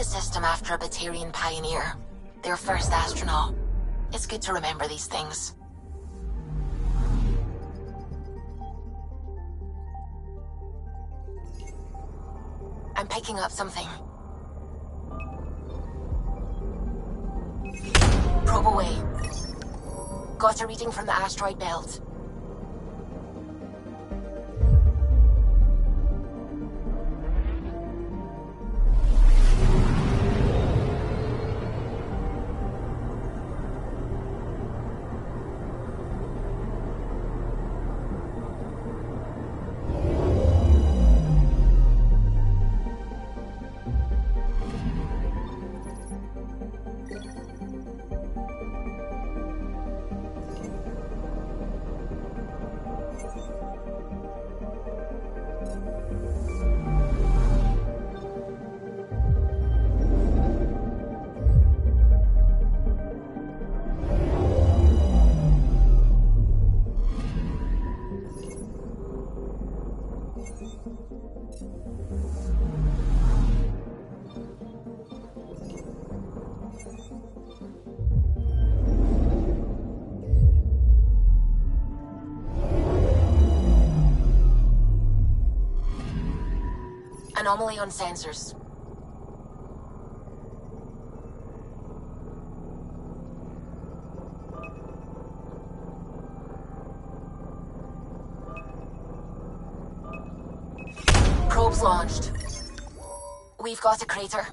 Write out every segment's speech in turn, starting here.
system after a Batarian pioneer. Their first astronaut. It's good to remember these things. I'm picking up something. Probe away. Got a reading from the asteroid belt. Anomaly on sensors. Probes launched. We've got a crater.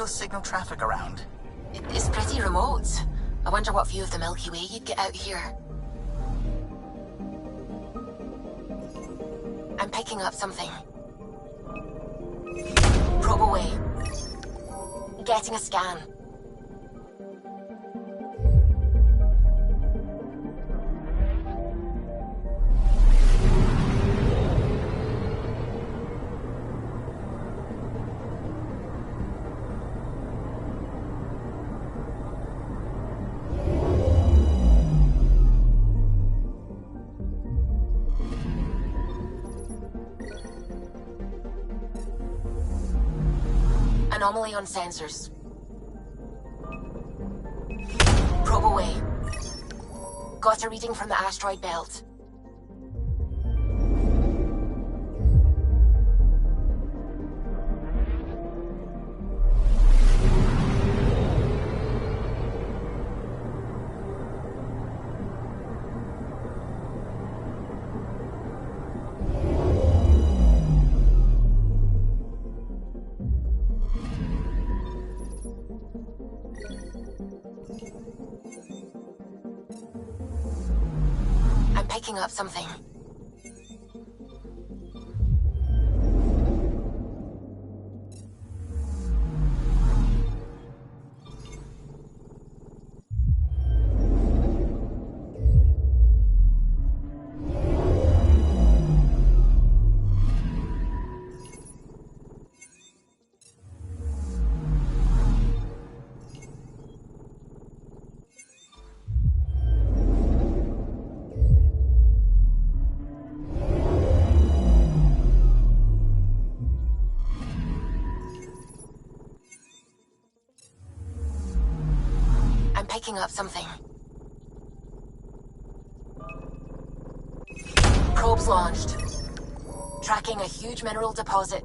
Signal traffic around. It's pretty remote. I wonder what view of the Milky Way you'd get out here. I'm picking up something. Probe away. Getting a scan. Anomaly on sensors. Probe away. Got a reading from the asteroid belt. Picking up something. picking up something. Probes launched. Tracking a huge mineral deposit.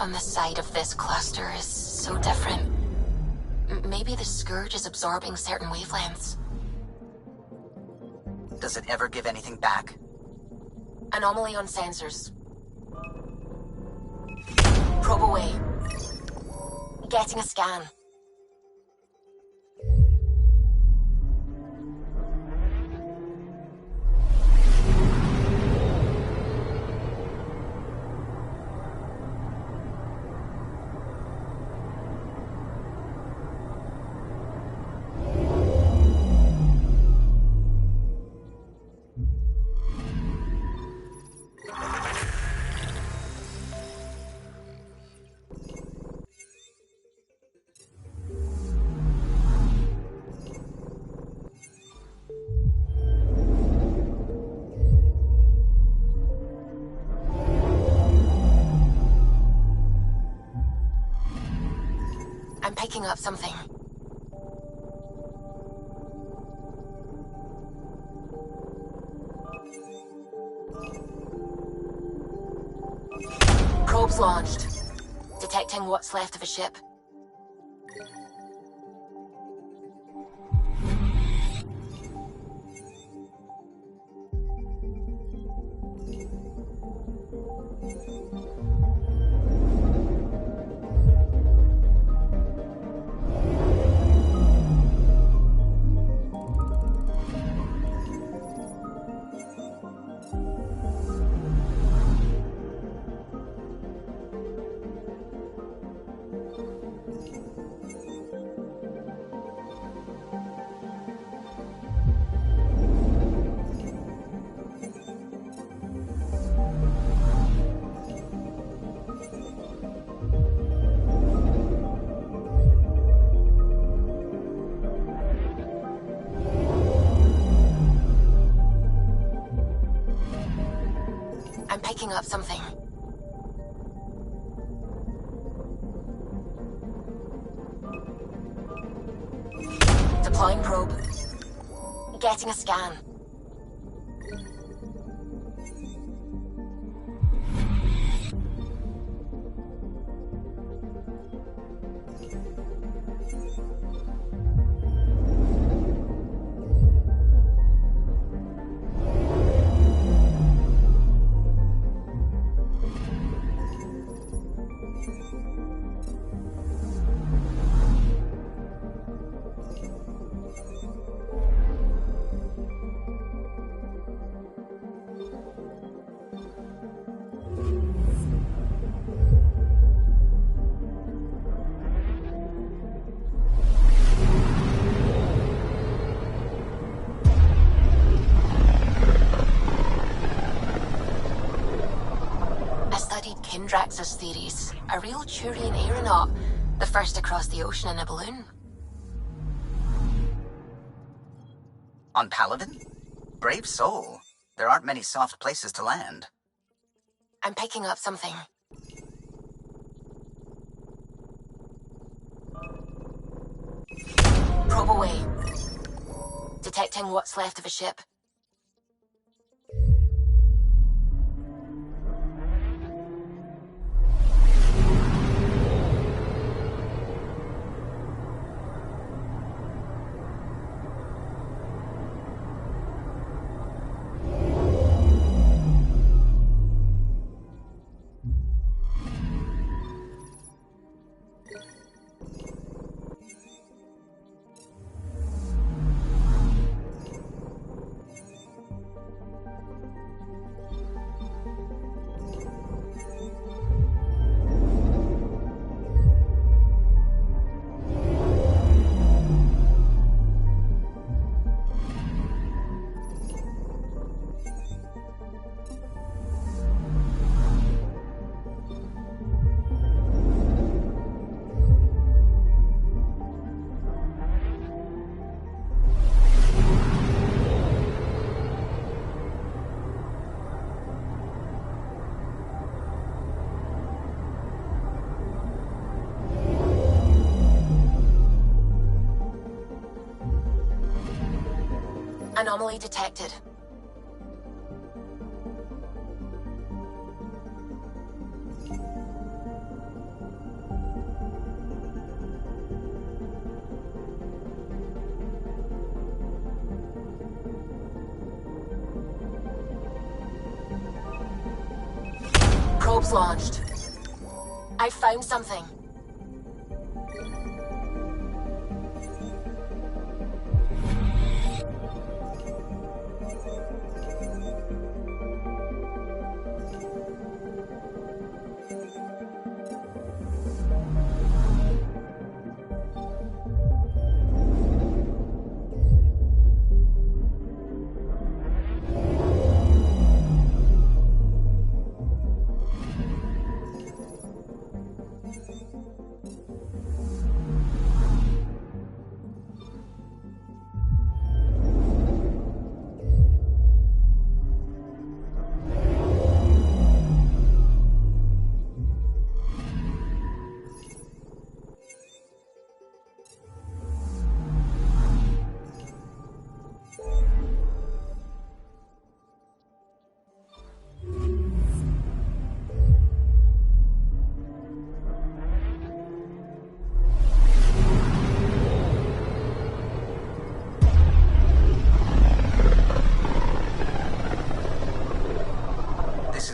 On the side of this cluster is so different. Maybe the Scourge is absorbing certain wavelengths. Does it ever give anything back? Anomaly on sensors. Probe away. Getting a scan. I'm picking up something. Probes launched. Detecting what's left of a ship. I'm picking up something. Deploying probe. Getting a scan. Kindrax's theories. A real Turian aeronaut. The first to cross the ocean in a balloon. On Paladin? Brave soul. There aren't many soft places to land. I'm picking up something. Probe away. Detecting what's left of a ship. Anomaly detected. Probes launched. I found something.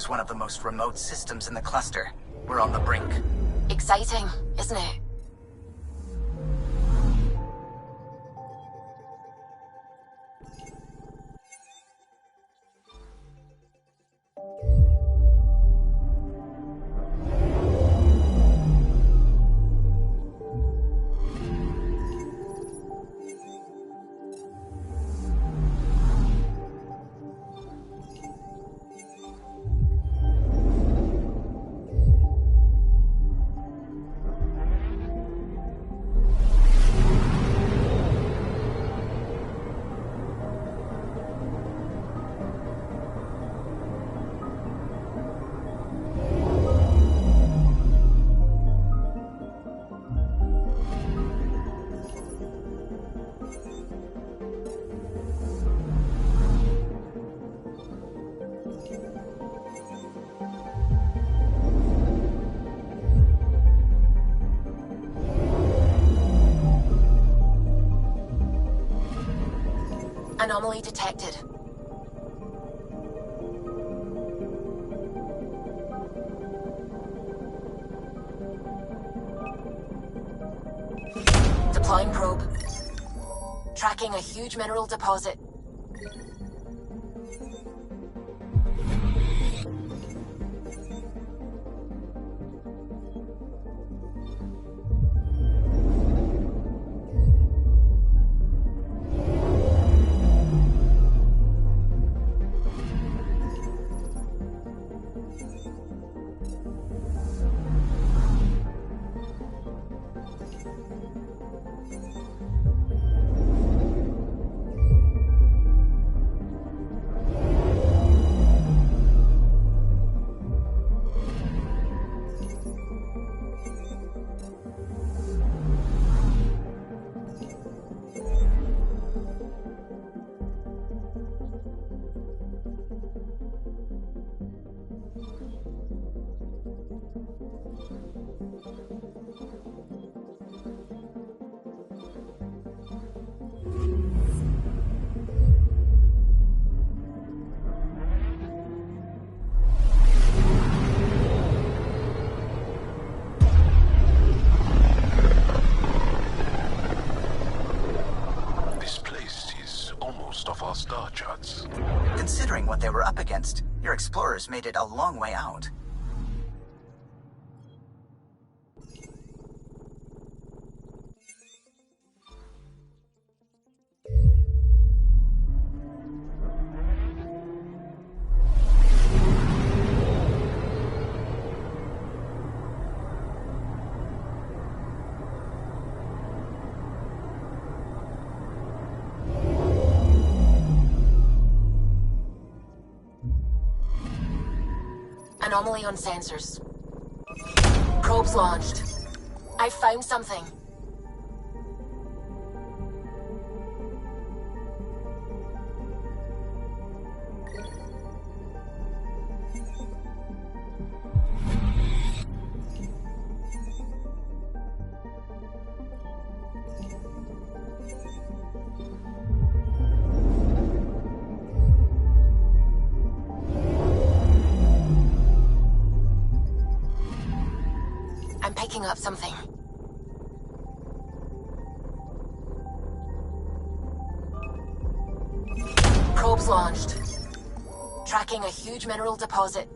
One of the most remote systems in the cluster. We're on the brink. Exciting, isn't it? Anomaly detected. Deploying probe. Tracking a huge mineral deposit. explorers made it a long way out. Anomaly on sensors. Probes launched. I found something. I'm picking up something. Probes launched. Tracking a huge mineral deposit.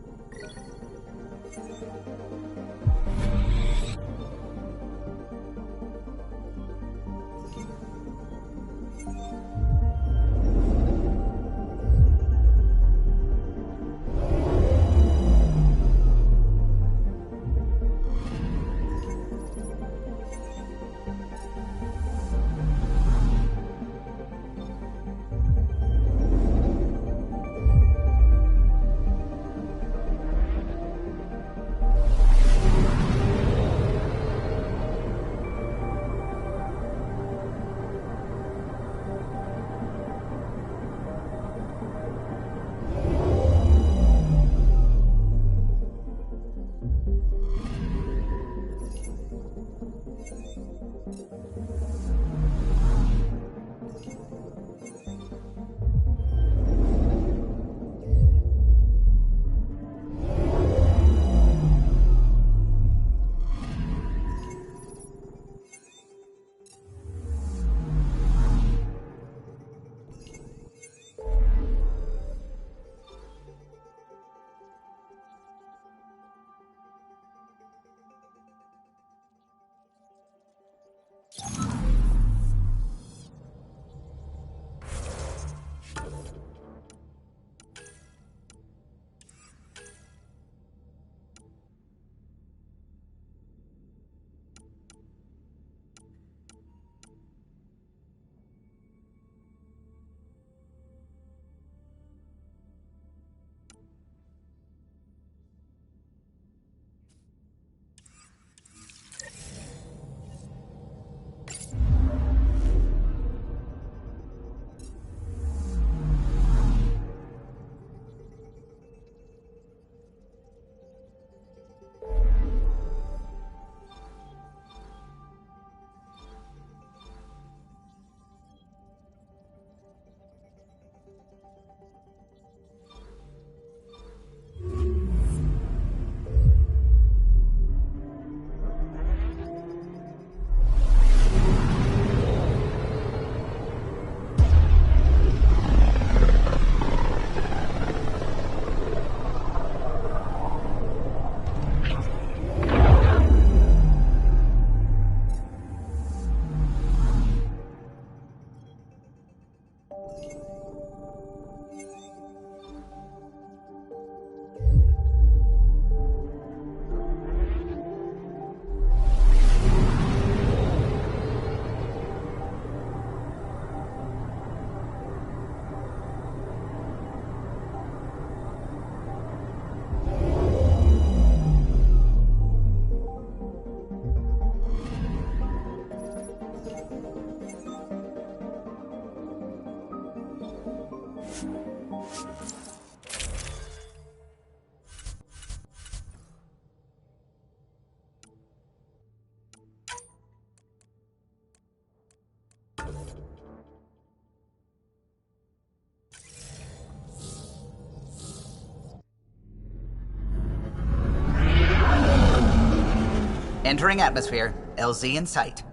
Entering atmosphere. LZ in sight.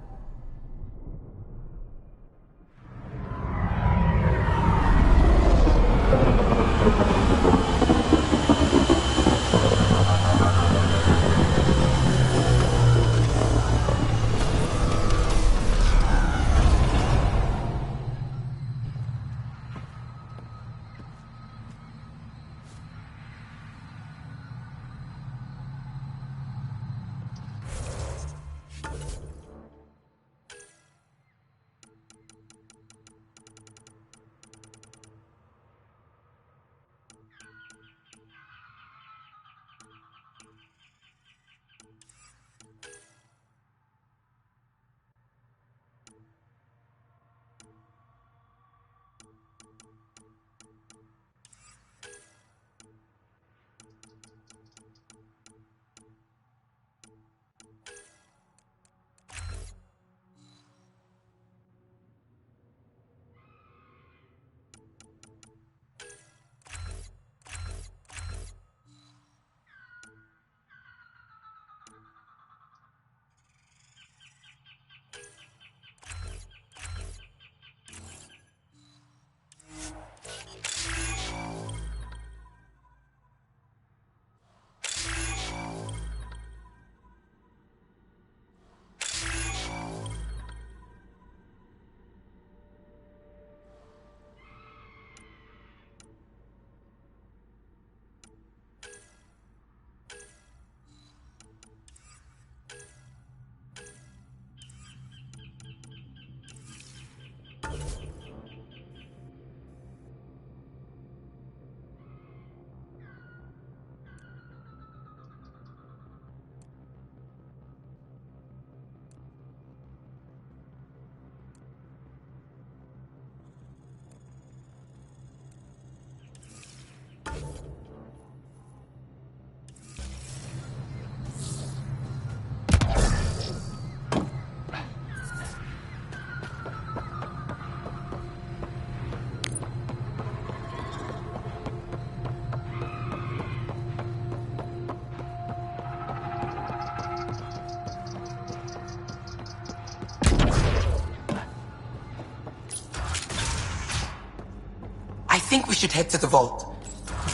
think we should head to the vault.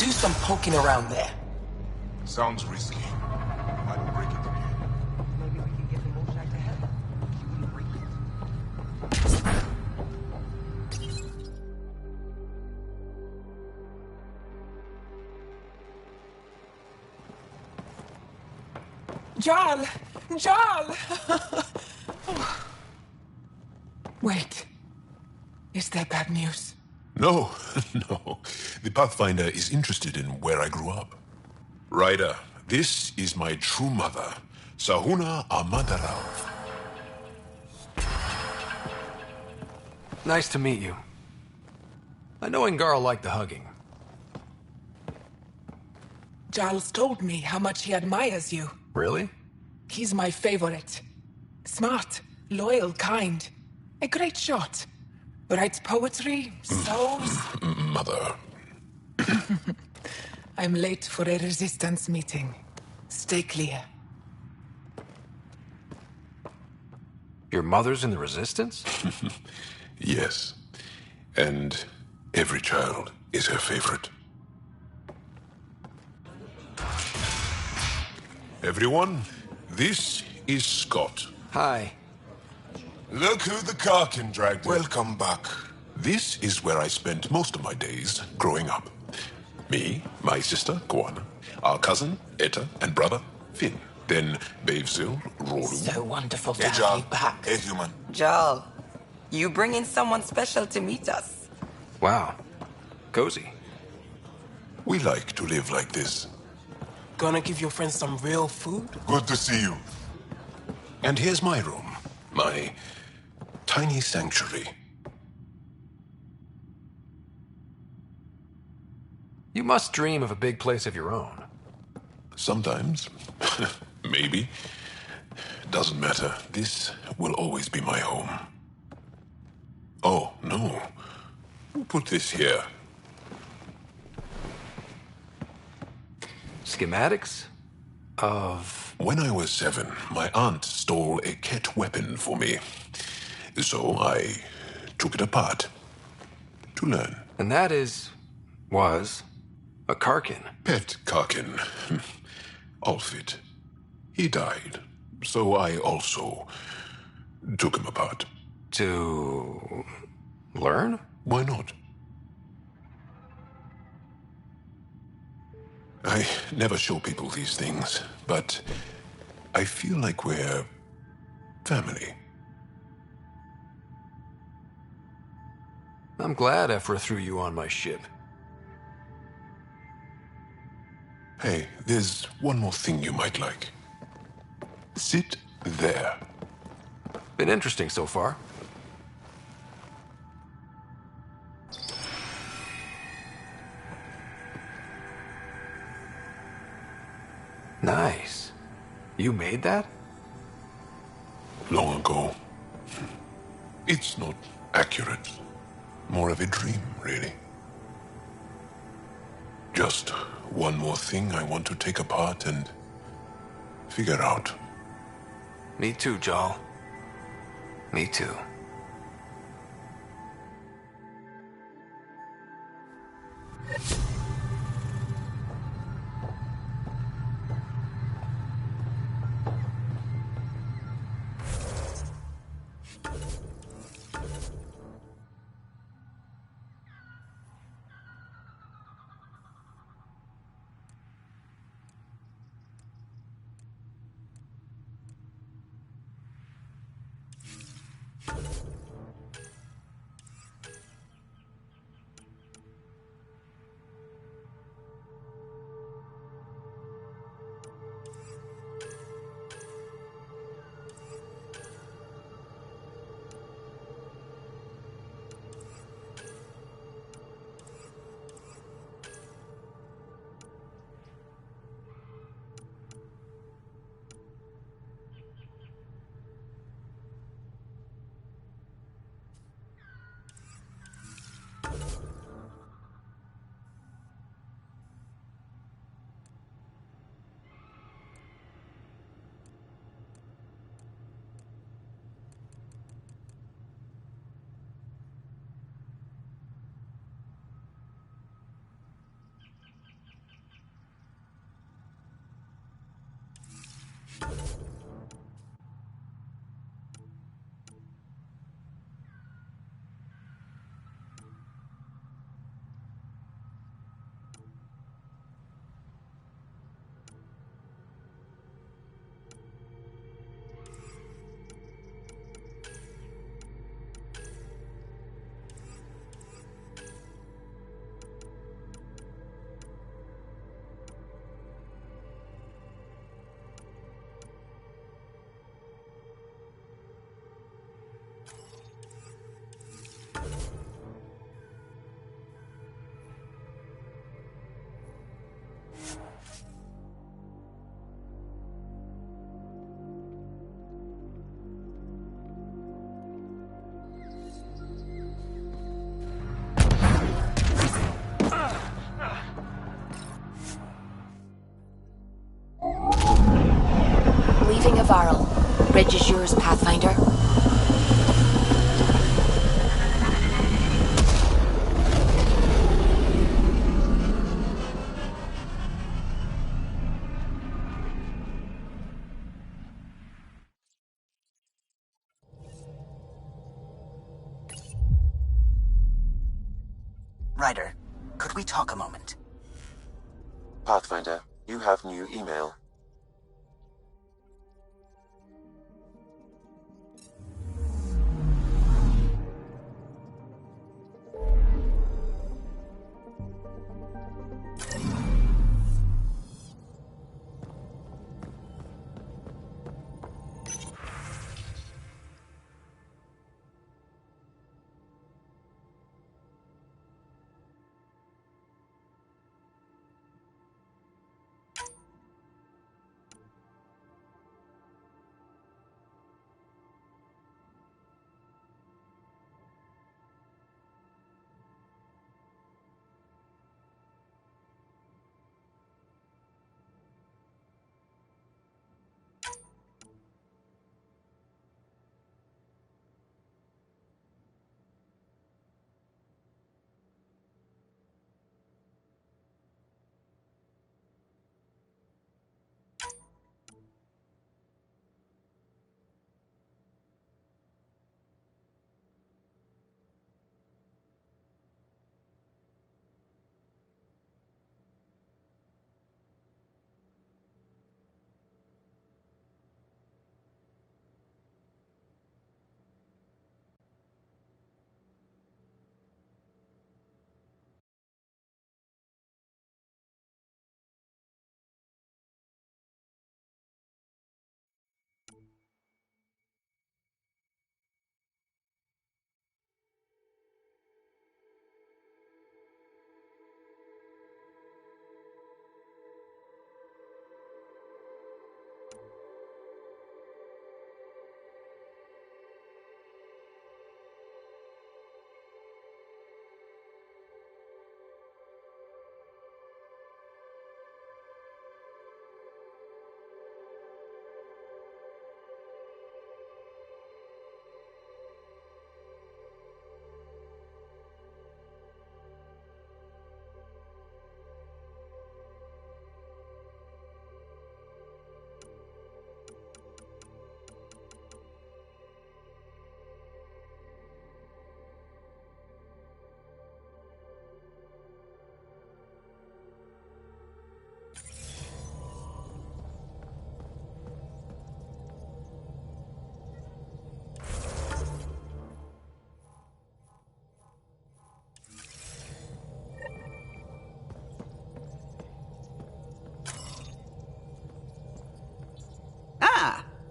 Do some poking around there. Sounds risky. Might break it again. Maybe we can get the moonshine to heaven. You wouldn't break it. Jarl! Jarl! Wait. Is that bad news? No, no. The Pathfinder is interested in where I grew up. Ryder, this is my true mother, Sahuna Amadarao. Nice to meet you. I know Ingarl liked the hugging. Giles told me how much he admires you. Really? He's my favorite. Smart, loyal, kind. A great shot. Writes poetry, sews. Mother. I'm late for a resistance meeting. Stay clear. Your mother's in the Resistance? Yes. And every child is her favorite. Everyone, this is Scott. Hi. Look who the Karkin dragged in. Welcome back. This is where I spent most of my days growing up. Me, my sister, Kwana, our cousin, Etta, and brother, Finn. Then Bavesville, Roru. So wonderful to Hey, have Jarl. you back. Hey, human. Jarl, you bring in someone special to meet us. Wow. Cozy. We like to live like this. Gonna give your friends some real food? Good to see you. And here's my room. My tiny sanctuary. You must dream of a big place of your own. Sometimes. Maybe. Doesn't matter. This will always be my home. Oh, no. Who put this here? Schematics? Of... When I was 7, my aunt stole a Ket weapon for me. So I took it apart. To learn. And that was a Karkin. Pet Karkin. Alfit. He died. So I also took him apart. To learn? Why not? I never show people these things, but I feel like we're family. I'm glad Ephra threw you on my ship. Hey, there's one more thing you might like. Sit there. Been interesting so far. Nice. You made that? Long ago. It's not accurate. More of a dream, really. Just one more thing I want to take apart and figure out. Me too, Jarl. Me too. Varl. Bridge is yours, Pathfinder. Ryder, could we talk a moment? Pathfinder, you have new email.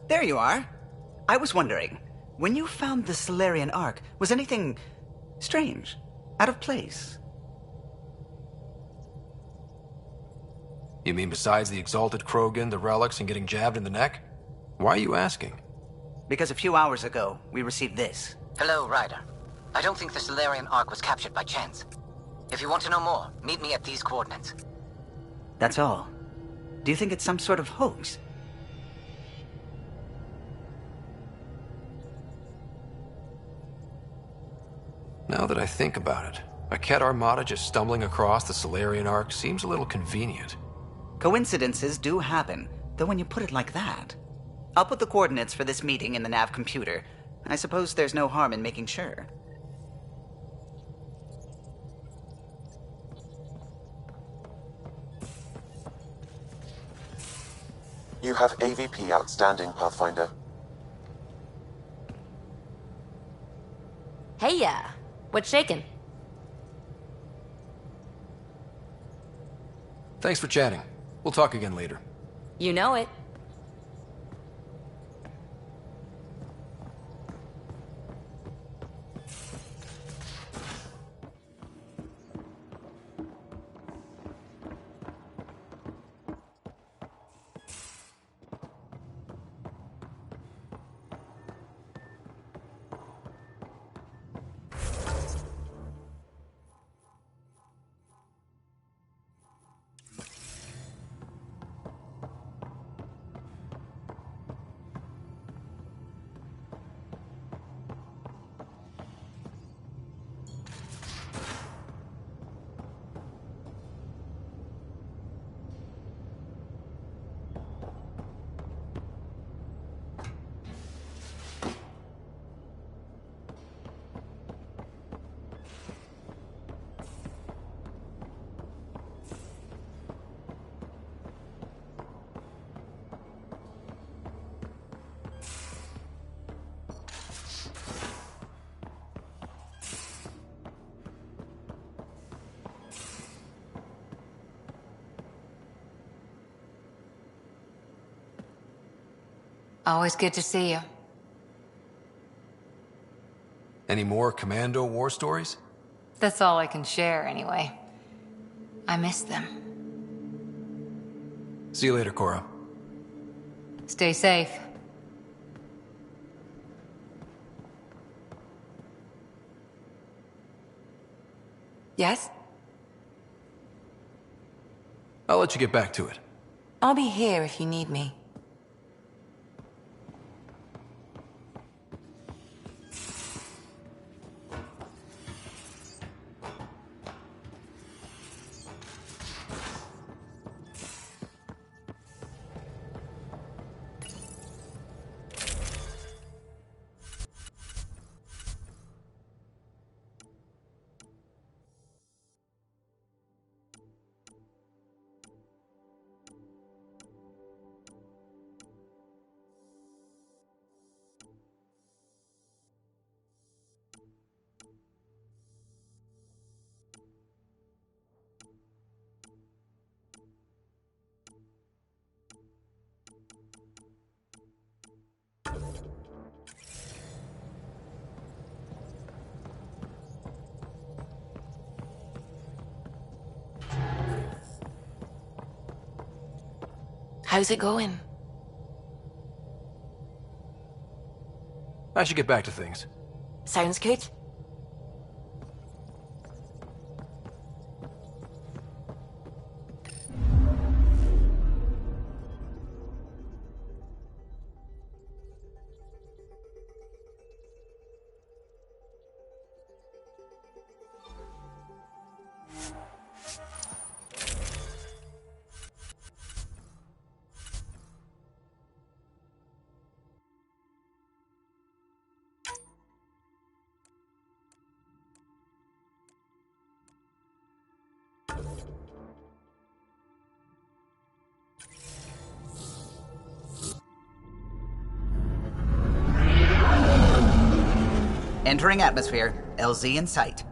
There you are. I was wondering, when you found the Solarian Ark, was anything strange? Out of place? You mean besides the Exalted Krogan, the relics, and getting jabbed in the neck? Why are you asking? Because a few hours ago, we received this. Hello, Ryder. I don't think the Solarian Ark was captured by chance. If you want to know more, meet me at these coordinates. That's all. Do you think it's some sort of hoax? Now that I think about it, a Ket Armada just stumbling across the Solarian Ark seems a little convenient. Coincidences do happen, though when you put it like that. I'll put the coordinates for this meeting in the nav computer. I suppose there's no harm in making sure. You have AVP outstanding, Pathfinder. Hey, what's shaking? Thanks for chatting. We'll talk again later. You know it. Always good to see you. Any more Commando war stories? That's all I can share, anyway. I miss them. See you later, Cora. Stay safe. Yes? I'll let you get back to it. I'll be here if you need me. How's it going? I should get back to things. Sounds good. Entering atmosphere. LZ in sight.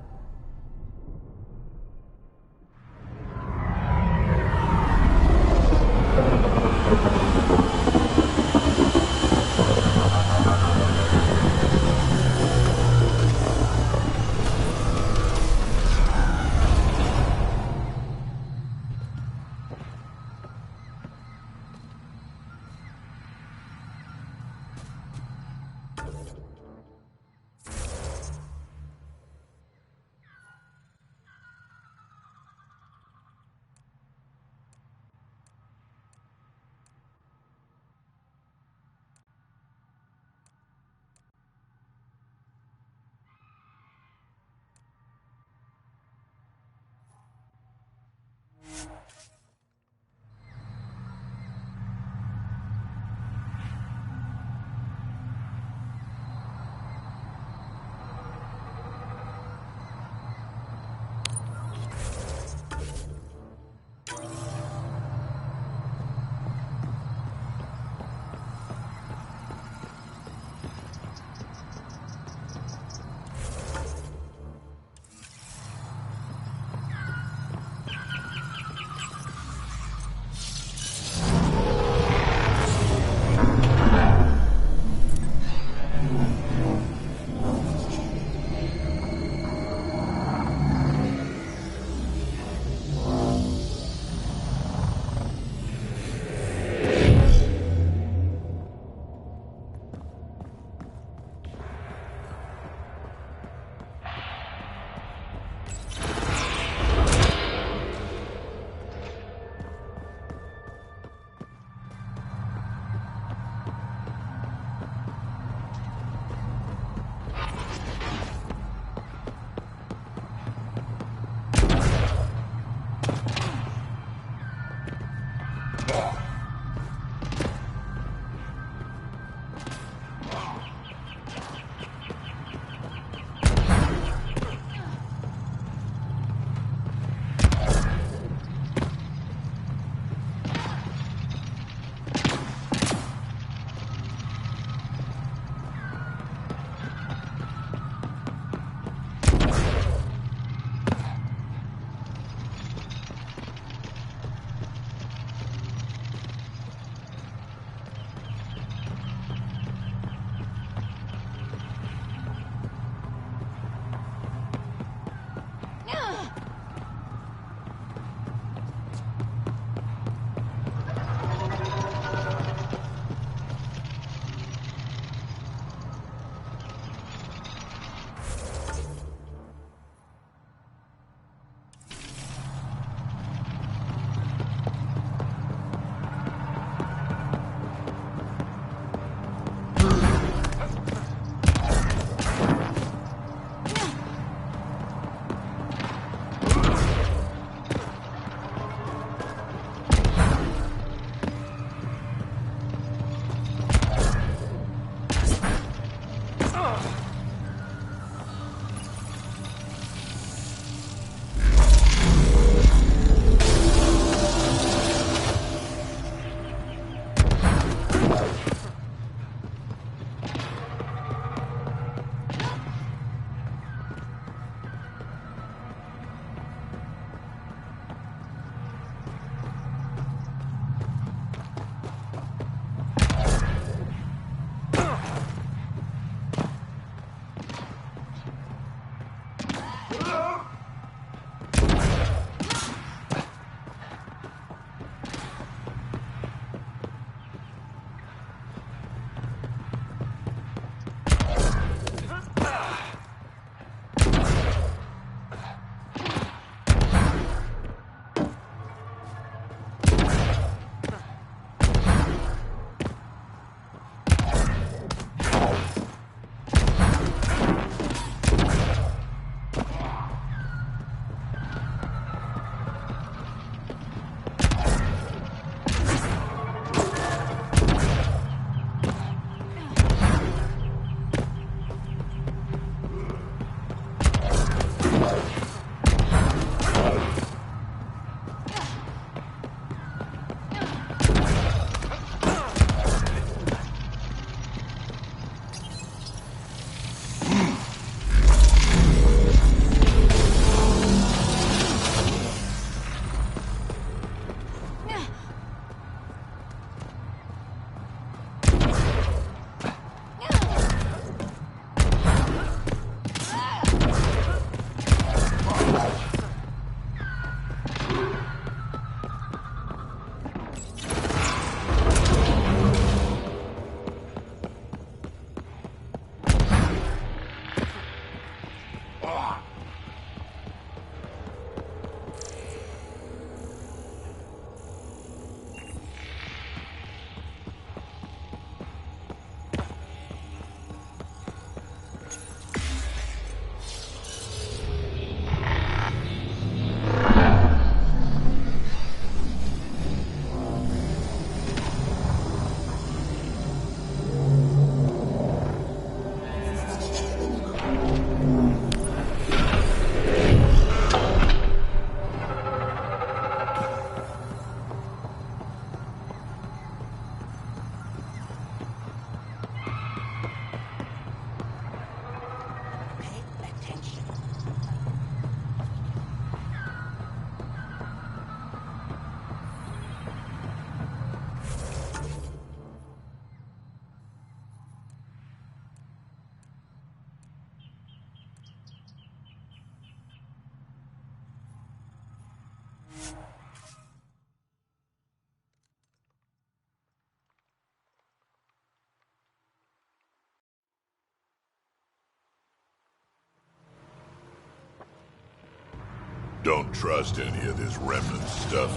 Don't trust any of this remnant stuff.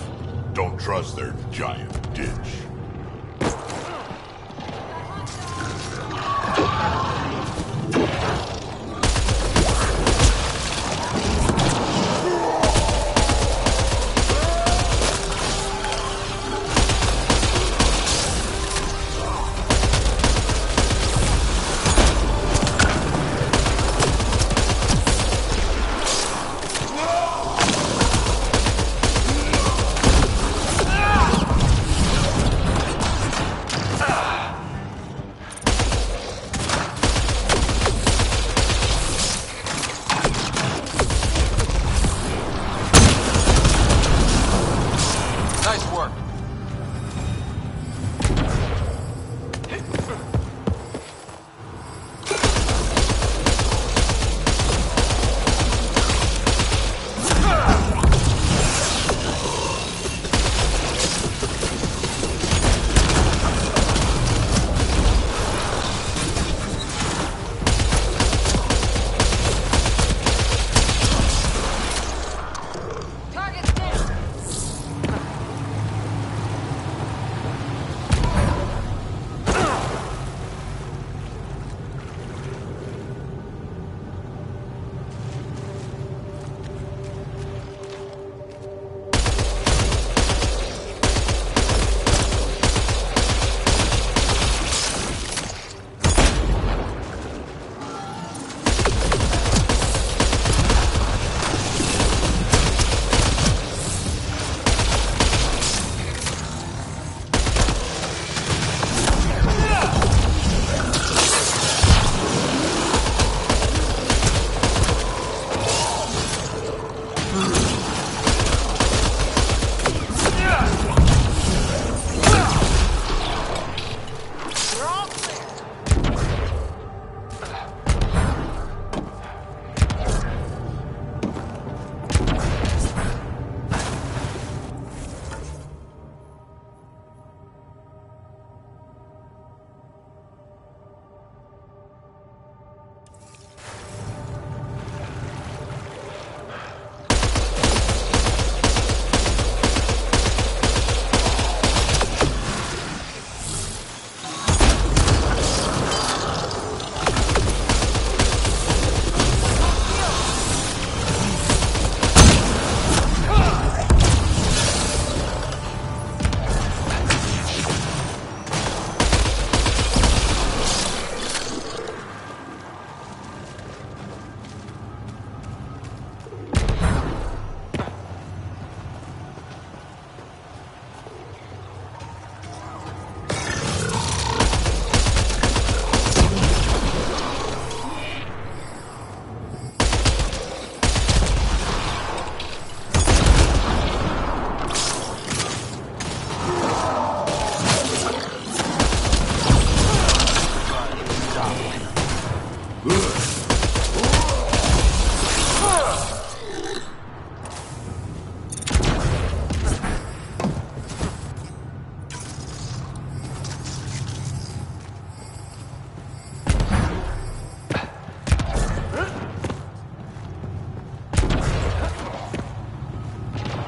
Don't trust their giant ditch.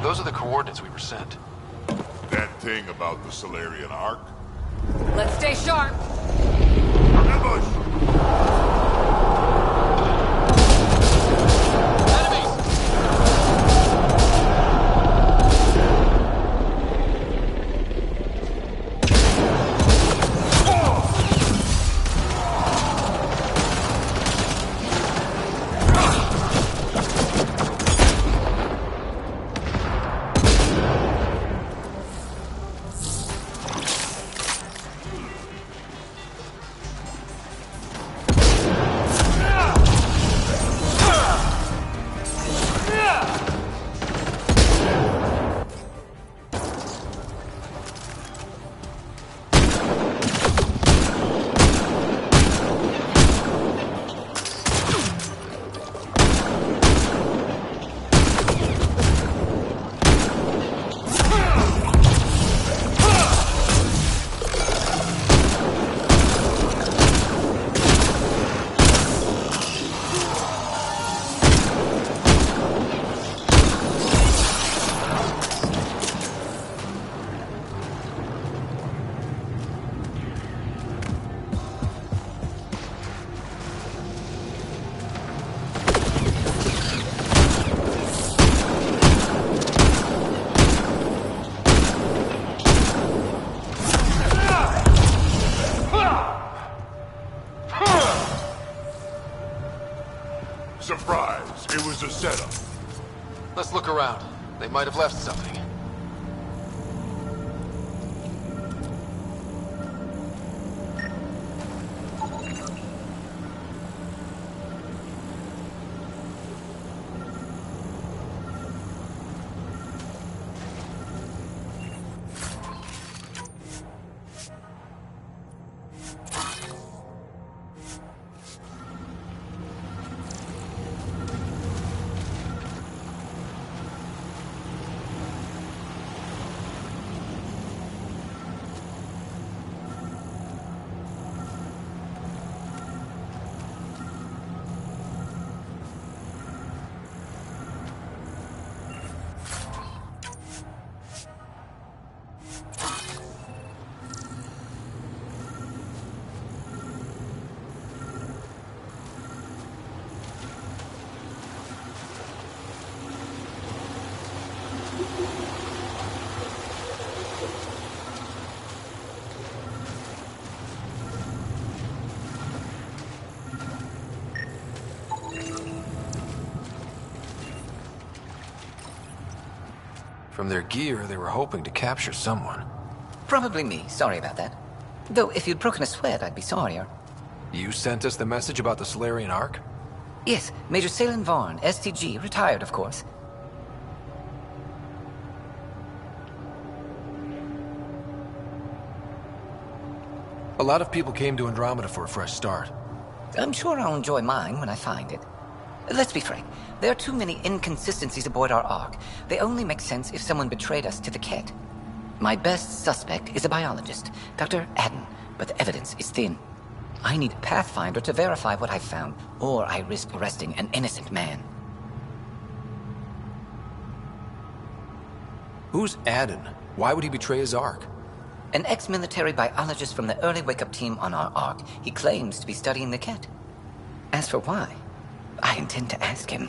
Those are the coordinates we were sent. That thing about the Solarian Ark? Let's stay sharp. Ambush! surprise. It was a setup. Let's look around. They might have left something. From their gear, they were hoping to capture someone. Probably me. Sorry about that. Though, if you'd broken a sweat, I'd be sorrier. You sent us the message about the Solarian Ark? Yes, Major Salen Vaughn, STG, retired, of course. A lot of people came to Andromeda for a fresh start. I'm sure I'll enjoy mine when I find it. Let's be frank. There are too many inconsistencies aboard our Ark. They only make sense if someone betrayed us to the Ket. My best suspect is a biologist, Dr. Adden, but the evidence is thin. I need a Pathfinder to verify what I've found, or I risk arresting an innocent man. Who's Adden? Why would he betray his Ark? An ex-military biologist from the early wake-up team on our Ark. He claims to be studying the Ket. As for why, I intend to ask him.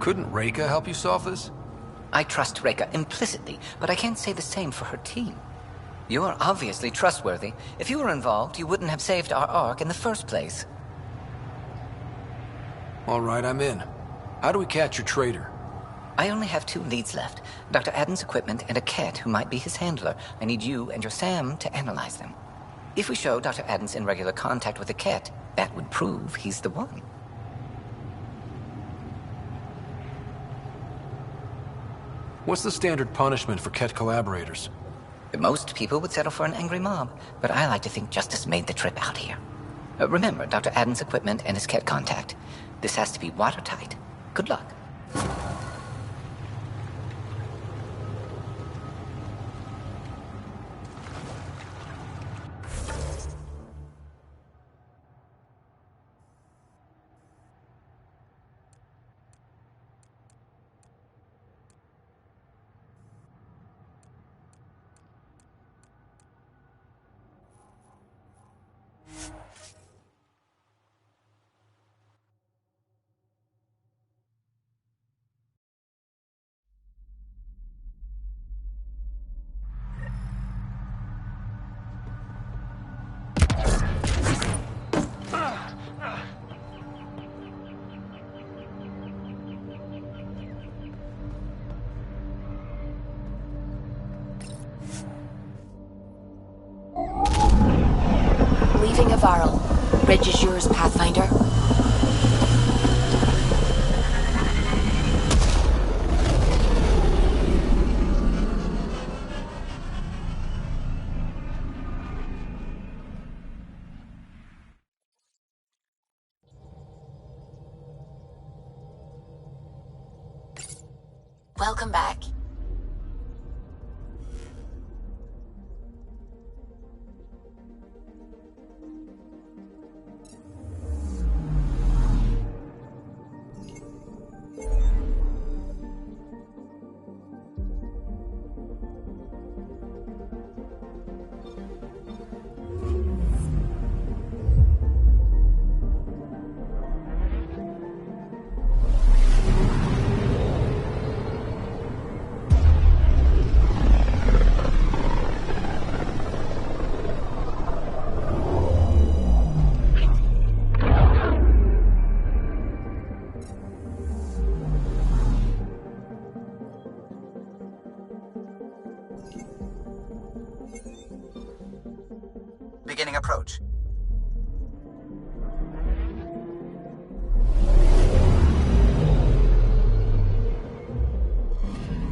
Couldn't Reika help you solve this? I trust Reika implicitly, but I can't say the same for her team. You're obviously trustworthy. If you were involved, you wouldn't have saved our Ark in the first place. All right, I'm in. How do we catch your traitor? I only have 2 leads left. Dr. Adden's equipment and a Ket who might be his handler. I need you and your Sam to analyze them. If we show Dr. Adden's in regular contact with the Ket, that would prove he's the one. What's the standard punishment for Ket collaborators? Most people would settle for an angry mob, but I like to think justice made the trip out here. Remember Dr. Adden's equipment and his Ket contact. This has to be watertight. Good luck. Leaving Avarl. Bridge is yours, Pathfinder. Welcome back. beginning approach.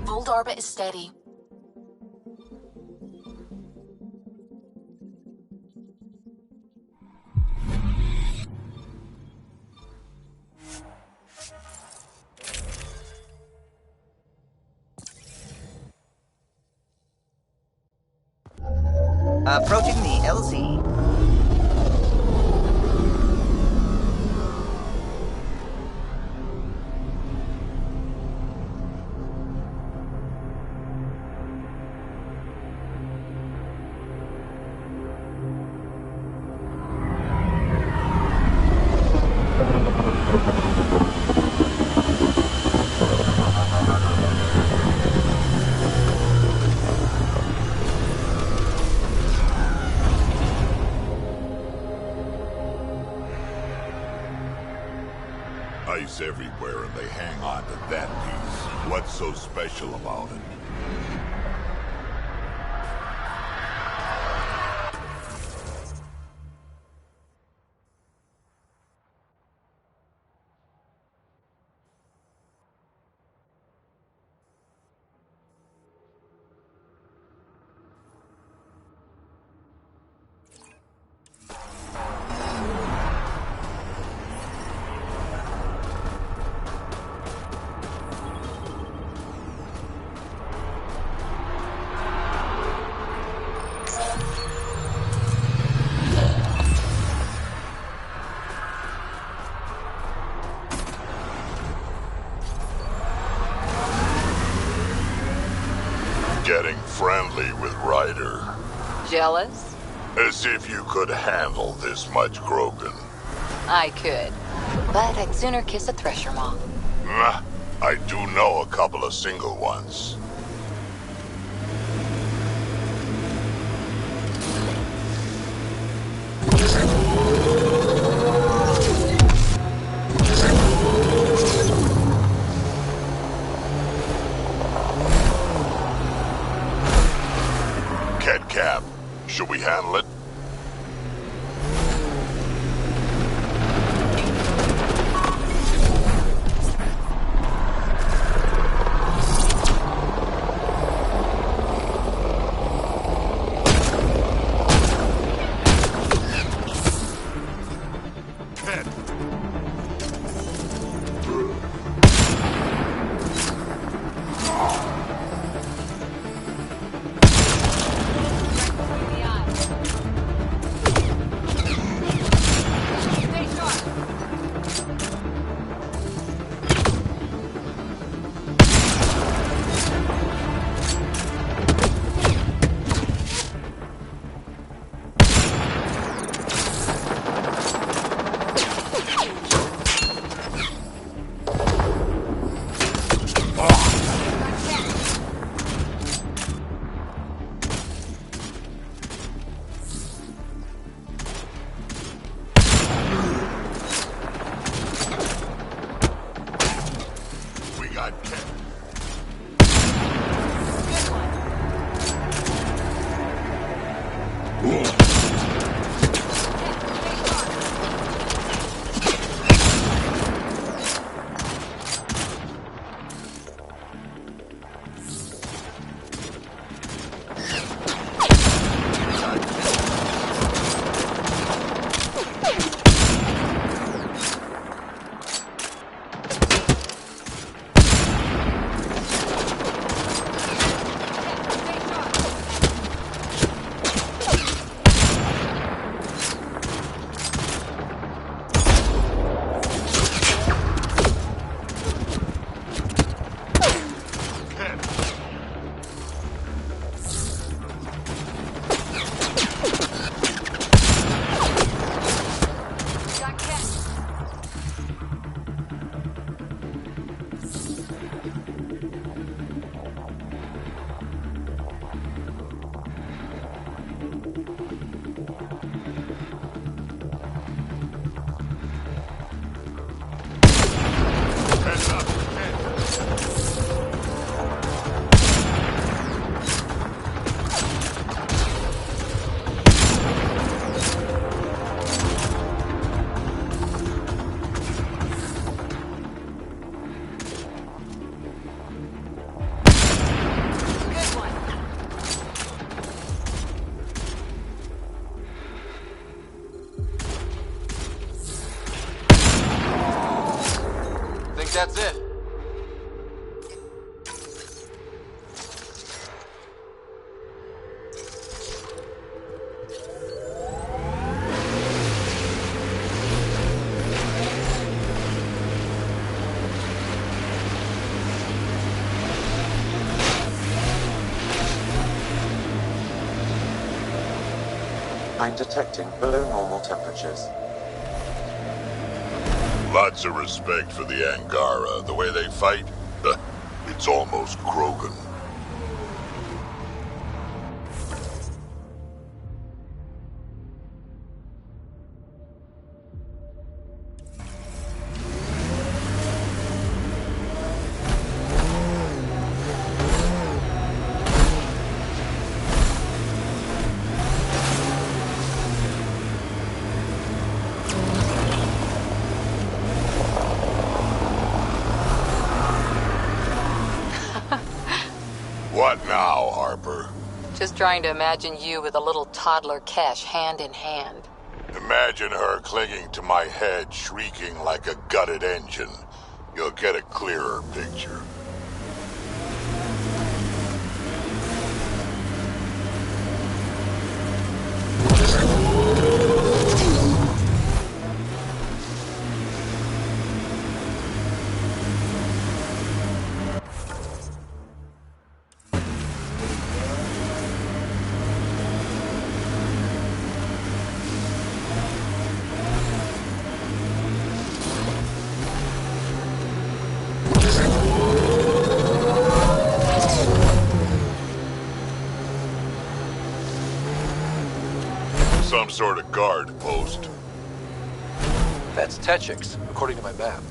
Volt orbit is steady. Approaching the LZ. Ice everywhere and they hang on to that piece. What's so special about it? Getting friendly with Ryder. Jealous? As if you could handle this much Krogan. I could. But I'd sooner kiss a thresher moth. Nah, I do know a couple of single ones. Cap, should we handle it? that's it. I'm detecting below normal temperatures. Lots of respect for the Angara. The way they fight, it's almost Krogan. What now, Harper? Just trying to imagine you with a little toddler Kesh hand in hand. Imagine her clinging to my head, shrieking like a gutted engine. You'll get a clearer picture. Some sort of guard post. That's Techix, according to my map.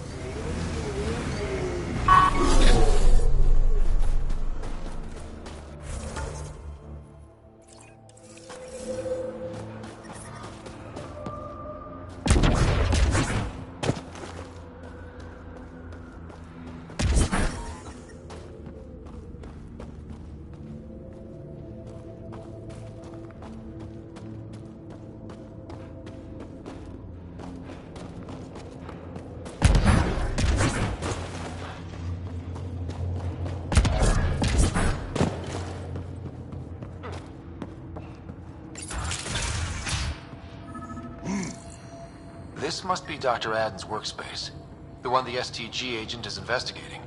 This must be Dr. Aden's workspace. The one the STG agent is investigating.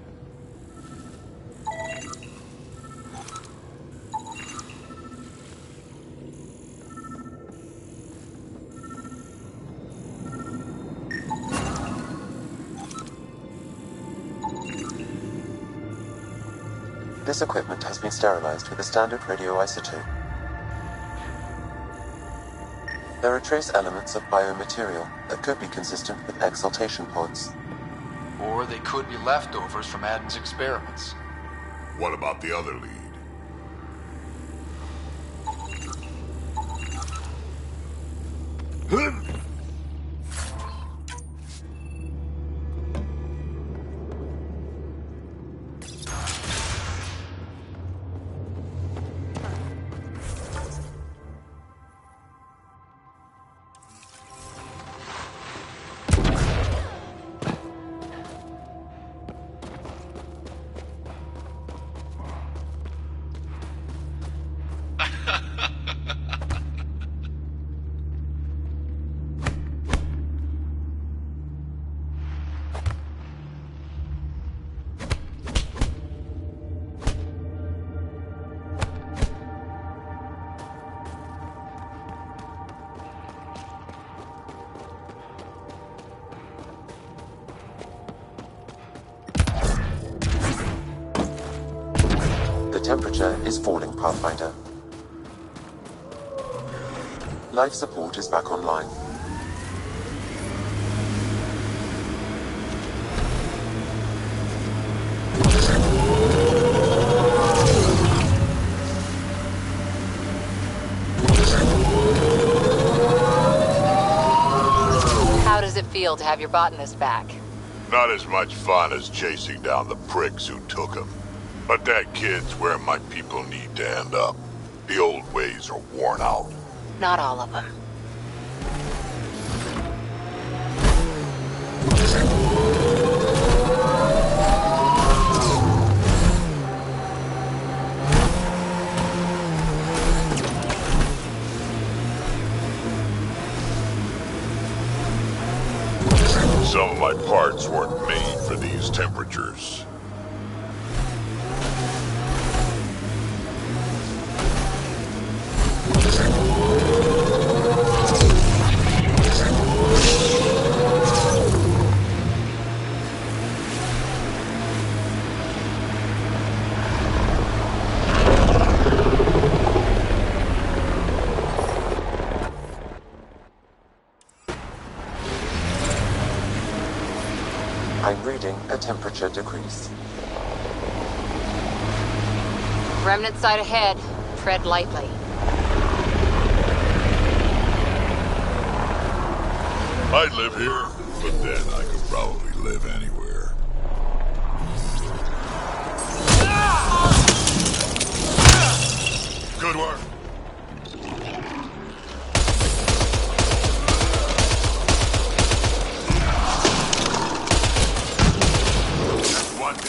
This equipment has been sterilized with a standard radioisotope. There are trace elements of biomaterial that could be consistent with exaltation pods. Or they could be leftovers from Aden's experiments. What about the other lead? The temperature is falling, Pathfinder. Life support is back online. How does it feel to have your botanist back? Not as much fun as chasing down the pricks who took him. But that kid's where my people need to end up. The old ways are worn out. Not all of them. Some of my parts weren't made for these temperatures. I'm reading a temperature decrease. Remnant site ahead. Tread lightly. I'd live here, but then I could probably live anywhere. Good work. One dead.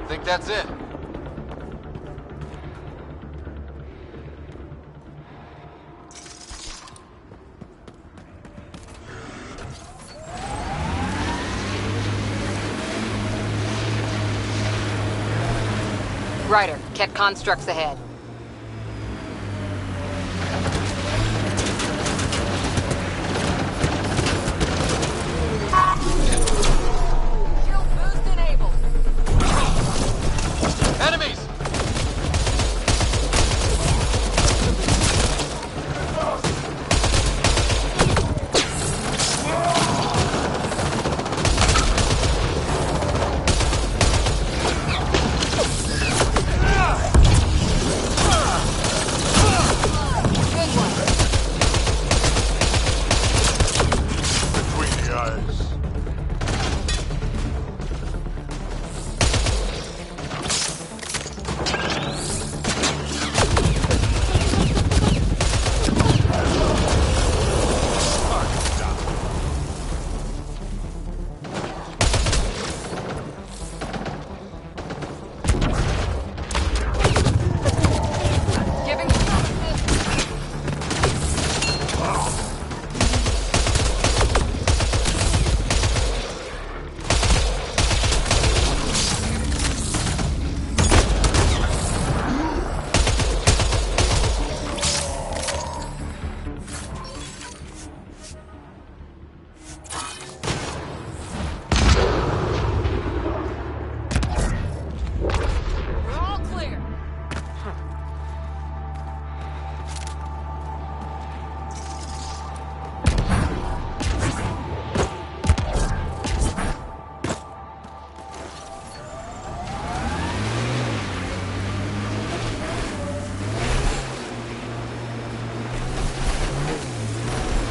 Think that's it? Ryder, Ket constructs ahead. Shield boost enabled. Enemies! Between the eyes. Giving We're all clear.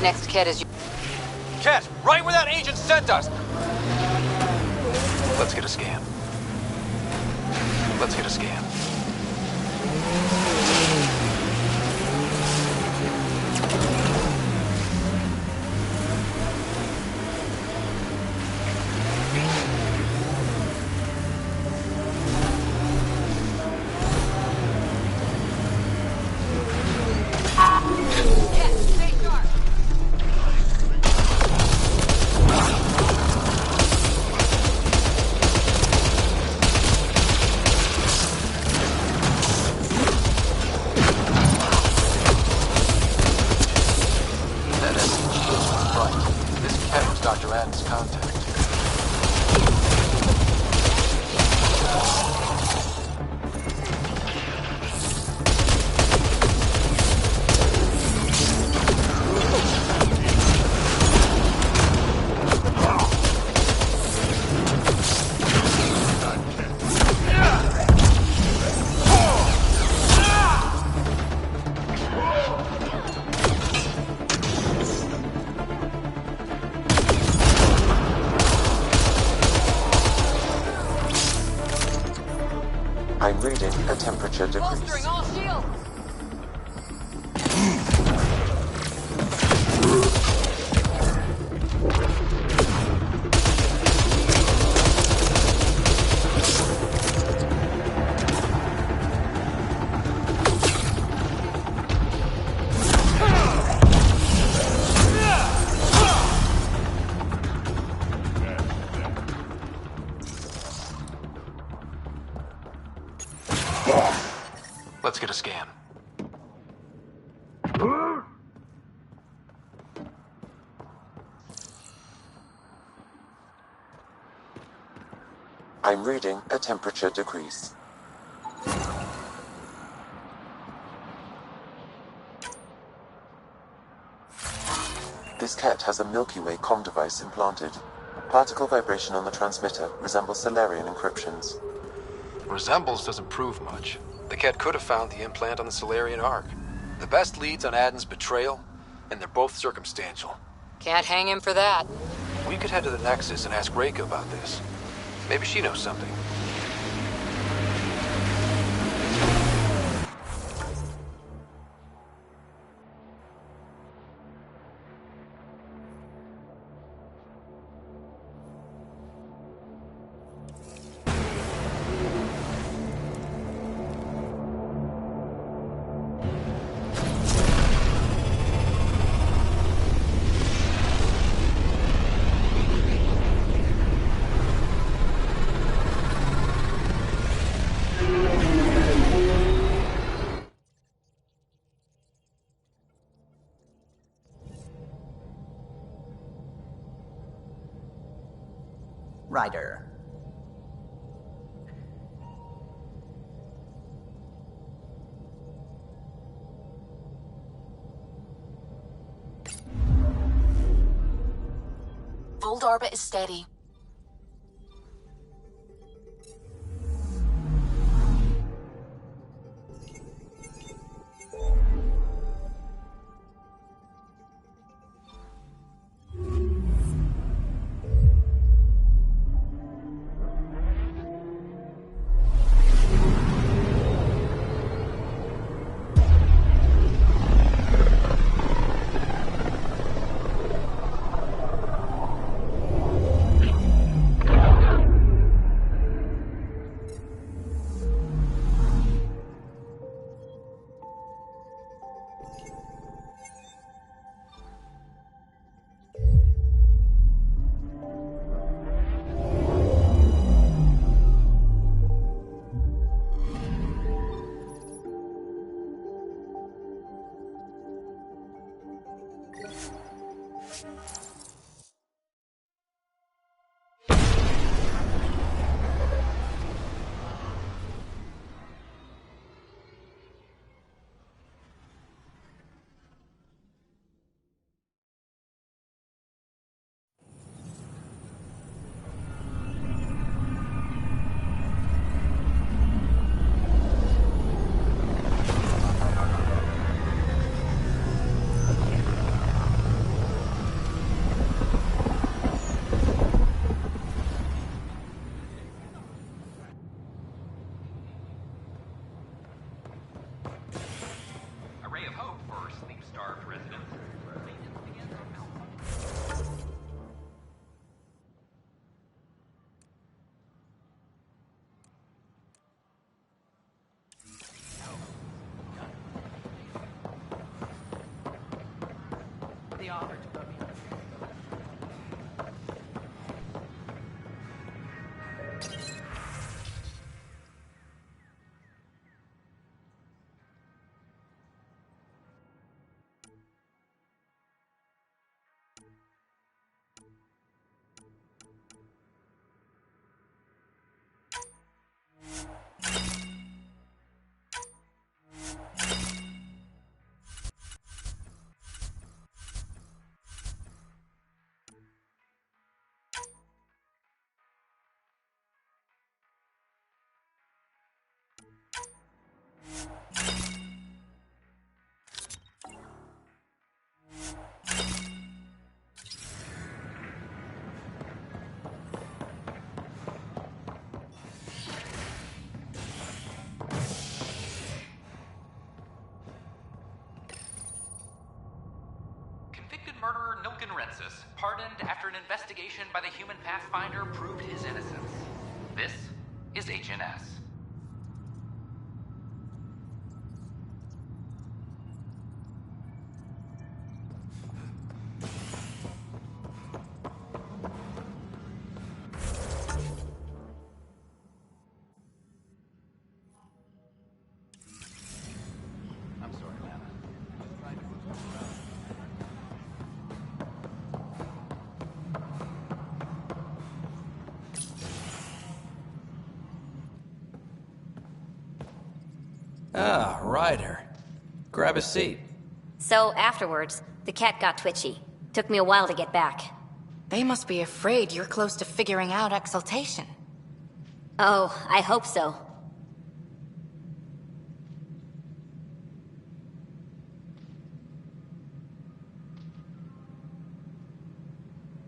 Next Ket is you. Ket, right where that agent sent us! Let's get a scan. Let's get a scan. Ket, stay sharp. reading a temperature decrease. Bolstering all shields! Let's get a scan. I'm reading a temperature decrease. This cat has a Milky Way comm device implanted. Particle vibration on the transmitter resembles Solarian encryptions. Resembles doesn't prove much. The cat could have found the implant on the Solarian Ark. The best leads on Aden's betrayal, and they're both circumstantial. Can't hang him for that. We could head to the Nexus and ask Reika about this. Maybe she knows something. Ryder. Fold orbit is steady. murderer Nilken Rensis, pardoned after an investigation by the human Pathfinder proved his innocence. This is HNS. Ah, Ryder. Grab a seat. So afterwards, the cat got twitchy. Took me a while to get back. They must be afraid you're close to figuring out exaltation. Oh, I hope so.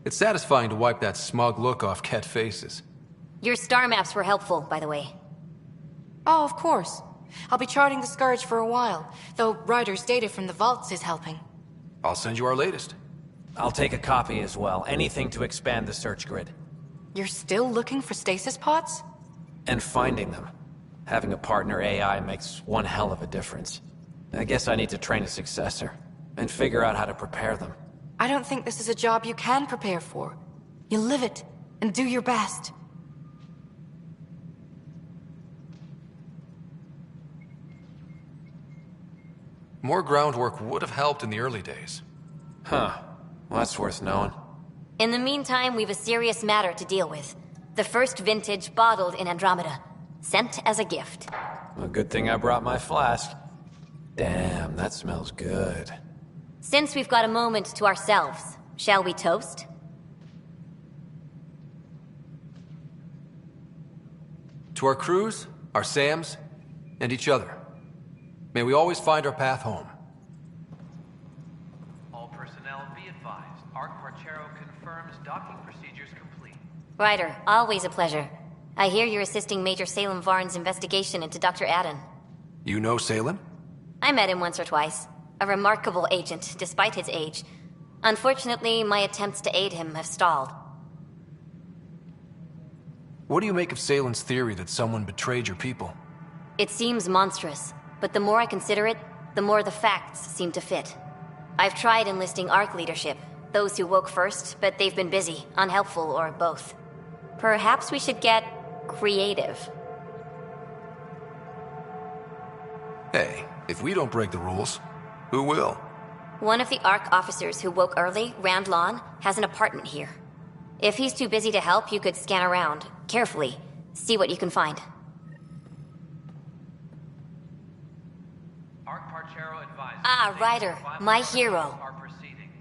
It's satisfying to wipe that smug look off Ket faces. Your star maps were helpful, by the way. Oh, of course. I'll be charting the Scourge for a while, though Ryder's data from the vaults is helping. I'll send you our latest. I'll take a copy as well. Anything to expand the search grid. You're still looking for stasis pods? And finding them. Having a partner AI makes one hell of a difference. I guess I need to train a successor, and figure out how to prepare them. I don't think this is a job you can prepare for. You live it, and do your best. More groundwork would have helped in the early days. Huh. Well, that's worth knowing. In the meantime, we've a serious matter to deal with. The first vintage bottled in Andromeda. Sent as a gift. A good thing I brought my flask. Damn, that smells good. Since we've got a moment to ourselves, shall we toast? To our crews, our Sams, and each other. May we always find our path home. All personnel be advised. Arc Parchero confirms docking procedures complete. Ryder, always a pleasure. I hear you're assisting Major Salem Varn's investigation into Dr. Adden. You know Salem? I met him once or twice. A remarkable agent, despite his age. Unfortunately, my attempts to aid him have stalled. What do you make of Salem's theory that someone betrayed your people? It seems monstrous, but the more I consider it, the more the facts seem to fit. I've tried enlisting ARC leadership, those who woke first, but they've been busy, unhelpful, or both. Perhaps we should get creative. Hey, if we don't break the rules, who will? One of the ARC officers who woke early, Rand Lawn, has an apartment here. If he's too busy to help, you could scan around, carefully, see what you can find. Ah, Ryder, my hero.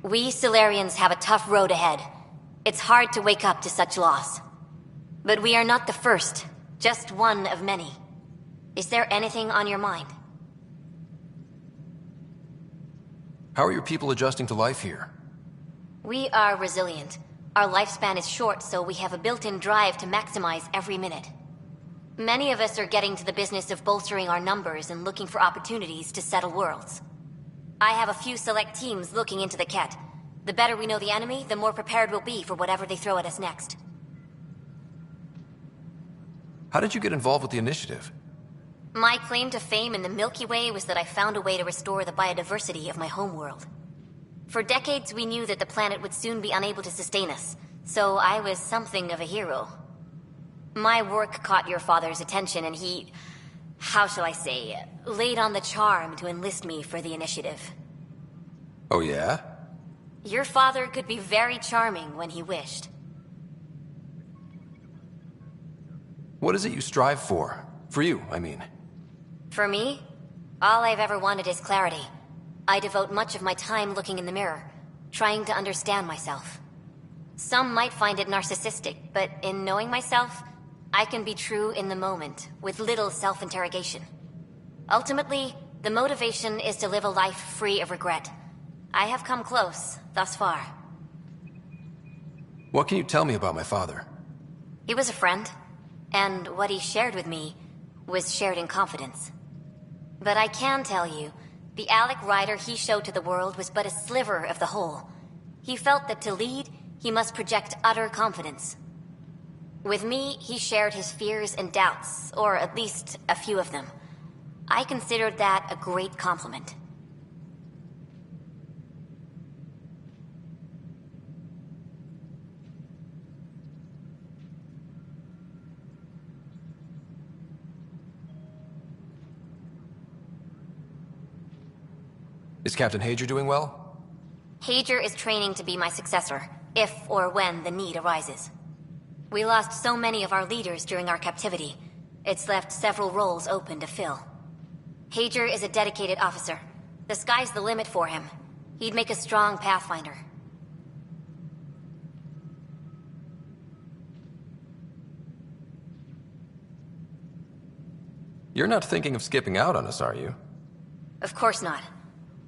We Solarians have a tough road ahead. It's hard to wake up to such loss. But we are not the first, just one of many. Is there anything on your mind? How are your people adjusting to life here? We are resilient. Our lifespan is short, so we have a built-in drive to maximize every minute. Many of us are getting to the business of bolstering our numbers and looking for opportunities to settle worlds. I have a few select teams looking into the Ket. The better we know the enemy, the more prepared we'll be for whatever they throw at us next. How did you get involved with the initiative? My claim to fame in the Milky Way was that I found a way to restore the biodiversity of my homeworld. For decades, we knew that the planet would soon be unable to sustain us, so I was something of a hero. My work caught your father's attention and he, how shall I say, laid on the charm to enlist me for the initiative. Oh yeah? Your father could be very charming when he wished. What is it you strive for? For you, I mean. For me, all I've ever wanted is clarity. I devote much of my time looking in the mirror, trying to understand myself. Some might find it narcissistic, but in knowing myself, I can be true in the moment, with little self-interrogation. Ultimately, the motivation is to live a life free of regret. I have come close, thus far. What can you tell me about my father? He was a friend, and what he shared with me was shared in confidence. But I can tell you, the Alec Ryder he showed to the world was but a sliver of the whole. He felt that to lead, he must project utter confidence. With me, he shared his fears and doubts, or at least a few of them. I considered that a great compliment. Is Captain Hager doing well? Hager is training to be my successor, if or when the need arises. We lost so many of our leaders during our captivity. It's left several roles open to fill. Hager is a dedicated officer. The sky's the limit for him. He'd make a strong Pathfinder. You're not thinking of skipping out on us, are you? Of course not.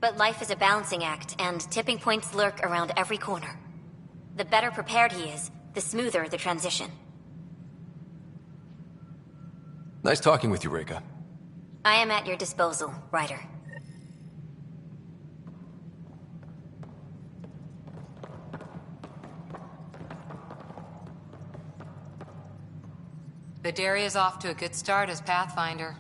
But life is a balancing act, and tipping points lurk around every corner. The better prepared he is, the smoother the transition. Nice talking with you, Reka. I am at your disposal, Ryder. Vidaria's off to a good start as Pathfinder.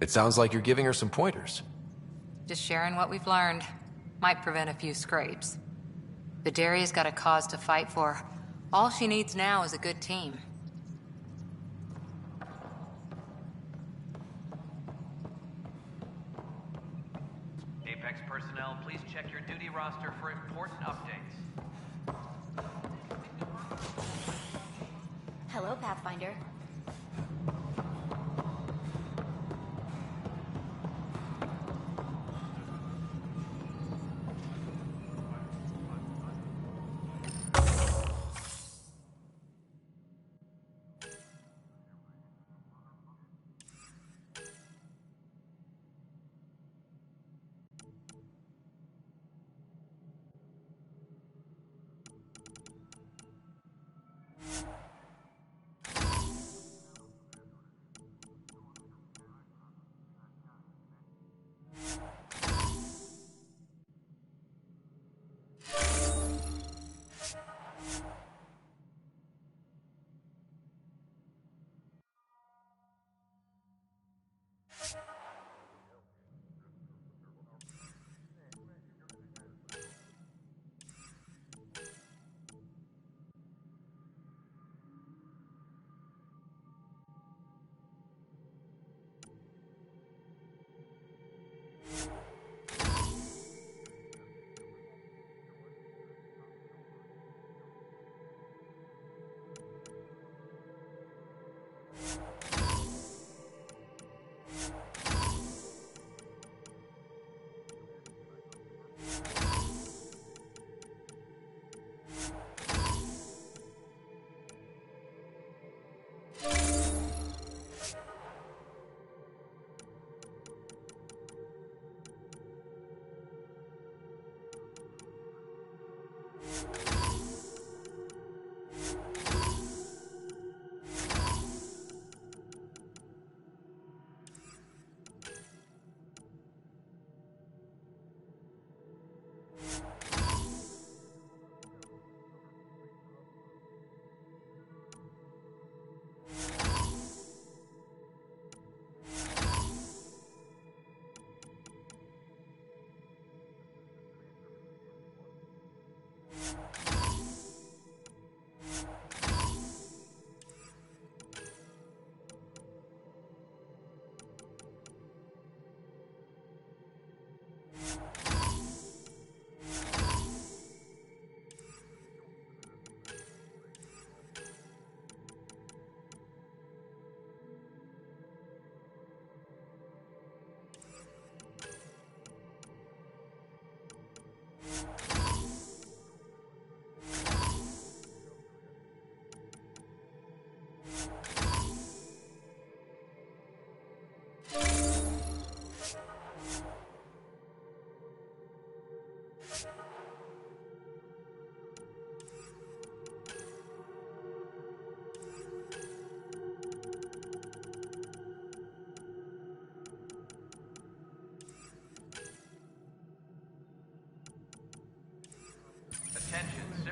It sounds like you're giving her some pointers. Just sharing what we've learned. Might prevent a few scrapes. Vidaria's got a cause to fight for. All she needs now is a good team. Apex personnel, please check your duty roster for important updates. Hello, Pathfinder.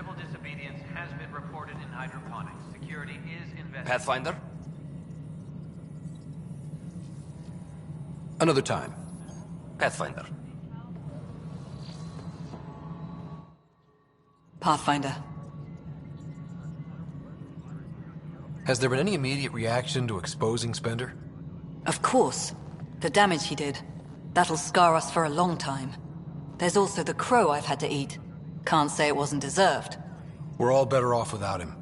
civil disobedience has been reported in hydroponics. Security is investigating. Pathfinder? Another time. Pathfinder. Pathfinder. Has there been any immediate reaction to exposing Spender? Of course. The damage he did. That'll scar us for a long time. There's also the crow I've had to eat. Can't say it wasn't deserved. We're all better off without him.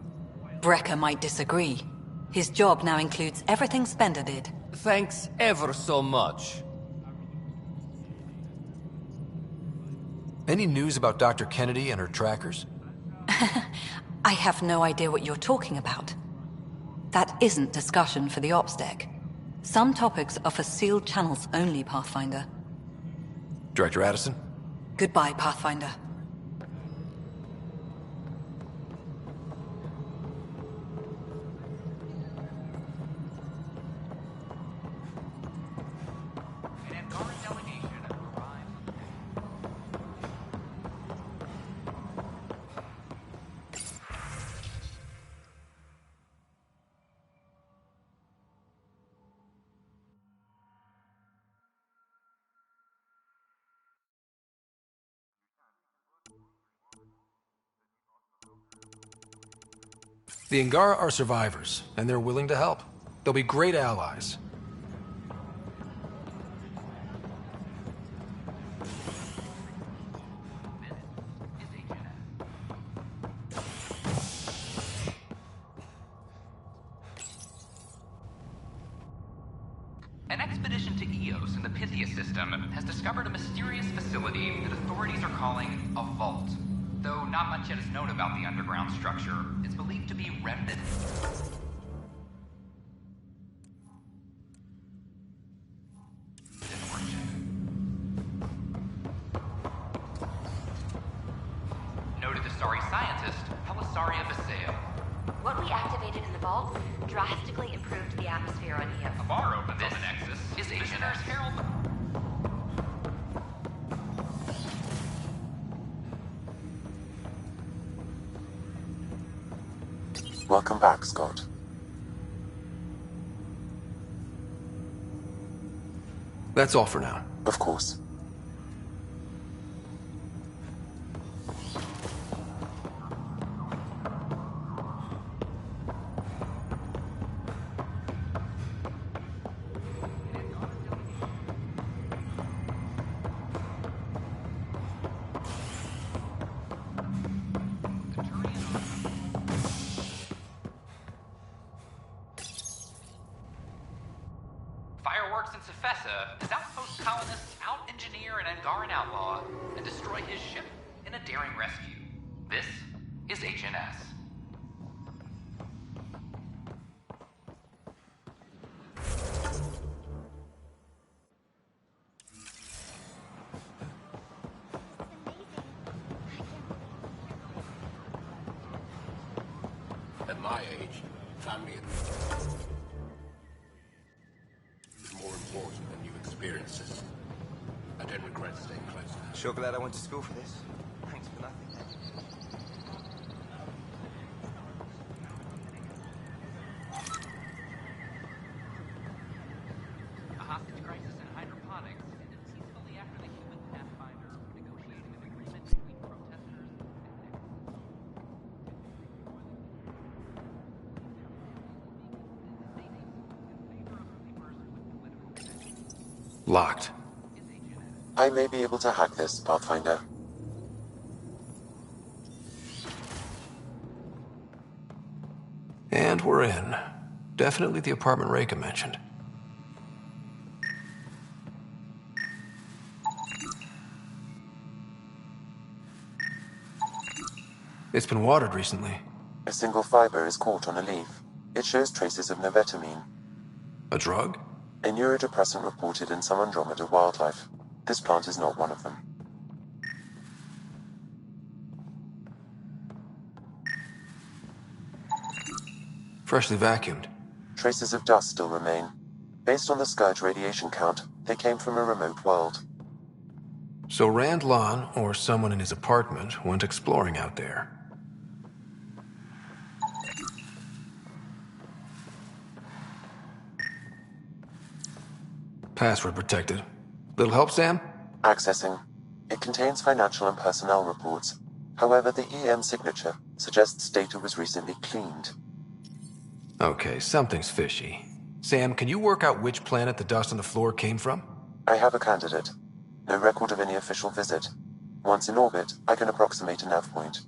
Brecker might disagree. His job now includes everything Spender did. Thanks ever so much. Any news about Dr. Kennedy and her trackers? I have no idea what you're talking about. That isn't discussion for the ops deck. Some topics are for sealed channels only, Pathfinder. Director Addison? Goodbye, Pathfinder. The Angara are survivors, and they're willing to help. They'll be great allies. An expedition to Eos in the Pythia system has discovered a mysterious facility that authorities are calling a vault. Though not much yet is known about the underground structure, it's believed to be remnant. Noted Asari scientist, Helisaria Viseo. What we activated in the vault drastically improved the atmosphere on Eos. A bar opens on the Nexus. Is Agent Herald? Welcome back, Scott. That's all for now. Of course. Fireworks in Cephessa, his outpost colonists out-engineer an Angaran outlaw and destroy his ship in a daring rescue. This is HNS. At my age, family is more important than new experiences. I don't regret staying close to her. Sure glad I went to school for this. Thanks for nothing. A hostage crisis in hydroponics ended peacefully after the human Pathfinder were negotiating an agreement between protesters and Locked. I may be able to hack this, Pathfinder. And we're in. Definitely the apartment Reika mentioned. It's been watered recently. A single fiber is caught on a leaf. It shows traces of novetamine, A drug? a neurodepressant reported in some Andromeda wildlife. This plant is not one of them. Freshly vacuumed. Traces of dust still remain. Based on the Scourge radiation count, they came from a remote world. So Rand Lan, or someone in his apartment, went exploring out there. Password protected. Little help, Sam? Accessing. It contains financial and personnel reports. However, the EM signature suggests data was recently cleaned. Okay, something's fishy. Sam, can you work out which planet the dust on the floor came from? I have a candidate. No record of any official visit. Once in orbit, I can approximate a nav point.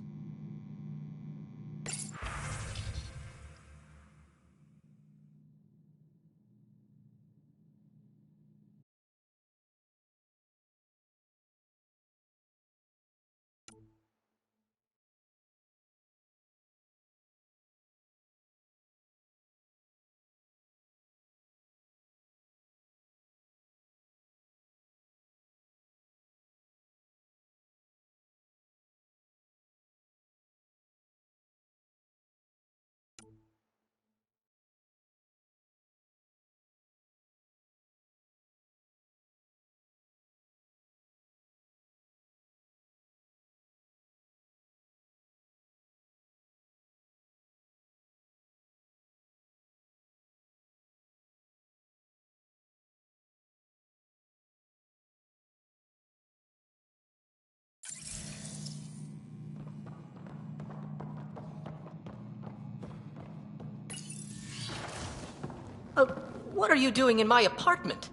What are you doing in my apartment?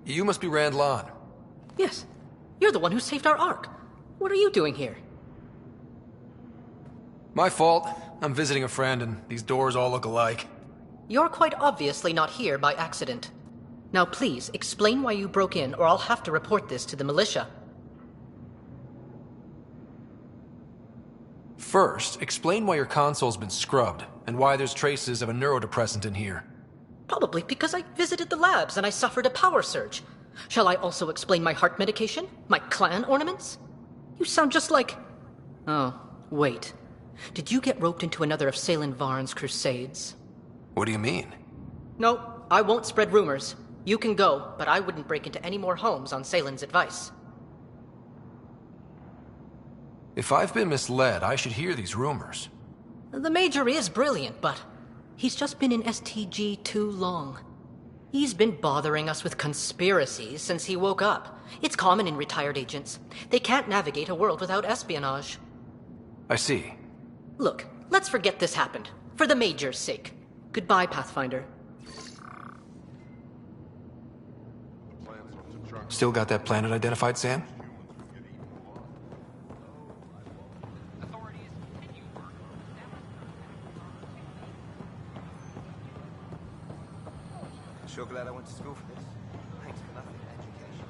You must be Rand Lon. Yes. You're the one who saved our Ark. What are you doing here? My fault. I'm visiting a friend, and these doors all look alike. You're quite obviously not here by accident. Now please, explain why you broke in, or I'll have to report this to the militia. First, explain why your console's been scrubbed, and why there's traces of a neurodepressant in here. Probably because I visited the labs and I suffered a power surge. Shall I also explain my heart medication? My clan ornaments? You sound just like... Oh, wait. Did you get roped into another of Salen Varn's crusades? What do you mean? No, I won't spread rumors. You can go, but I wouldn't break into any more homes on Salen's advice. If I've been misled, I should hear these rumors. The Major is brilliant, but he's just been in STG too long. He's been bothering us with conspiracies since he woke up. It's common in retired agents. They can't navigate a world without espionage. I see. Look, let's forget this happened. For the Major's sake. Goodbye, Pathfinder. Still got that planet identified, Sam? Sure glad I went to school for this. Thanks for nothing, education.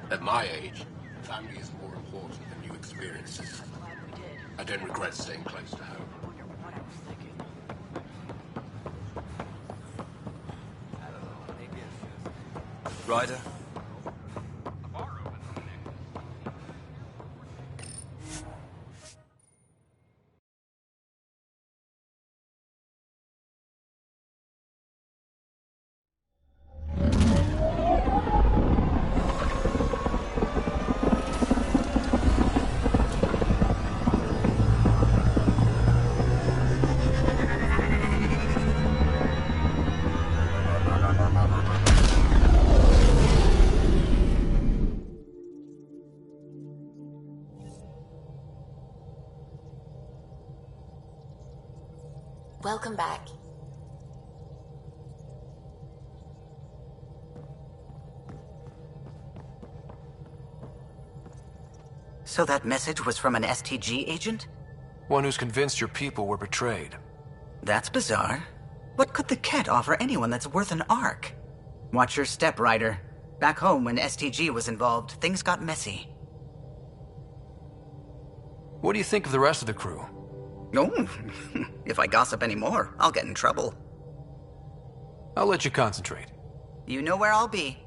At my age, family is more important than new experiences. I don't regret staying close to home. Ryder? Welcome back. So that message was from an STG agent? One who's convinced your people were betrayed. That's bizarre. What could the Ket offer anyone that's worth an Ark? Watch your step, Ryder. Back home, when STG was involved, things got messy. What do you think of the rest of the crew? Oh, if I gossip anymore, I'll get in trouble. I'll let you concentrate. You know where I'll be.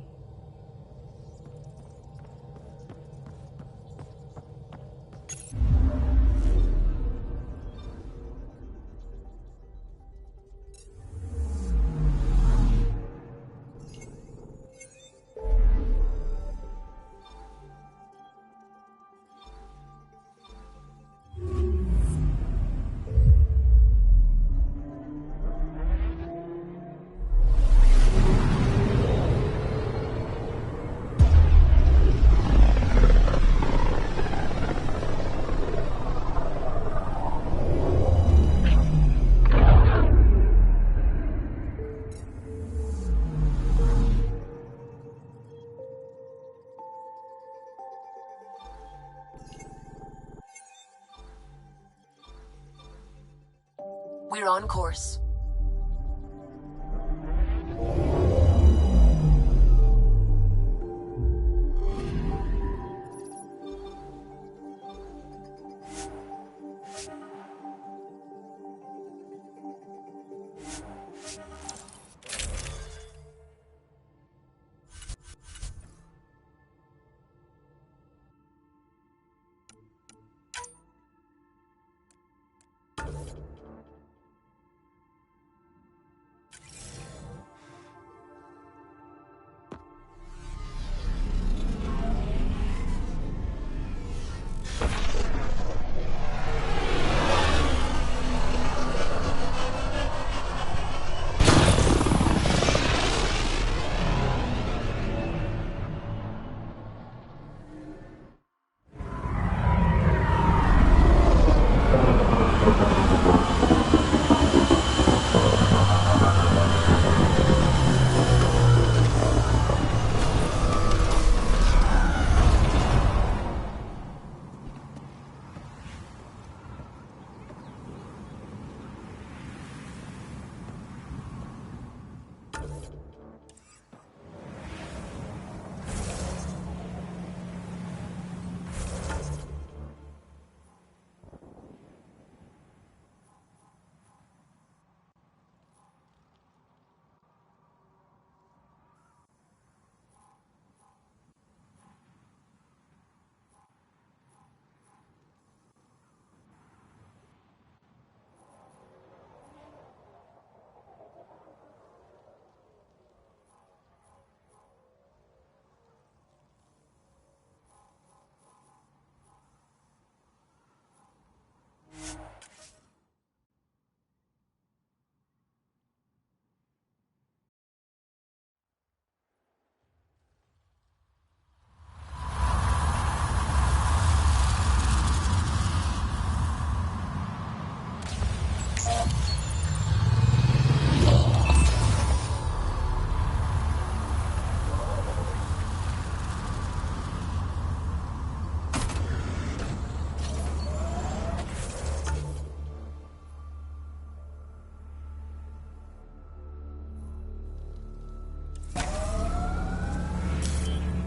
We're on course.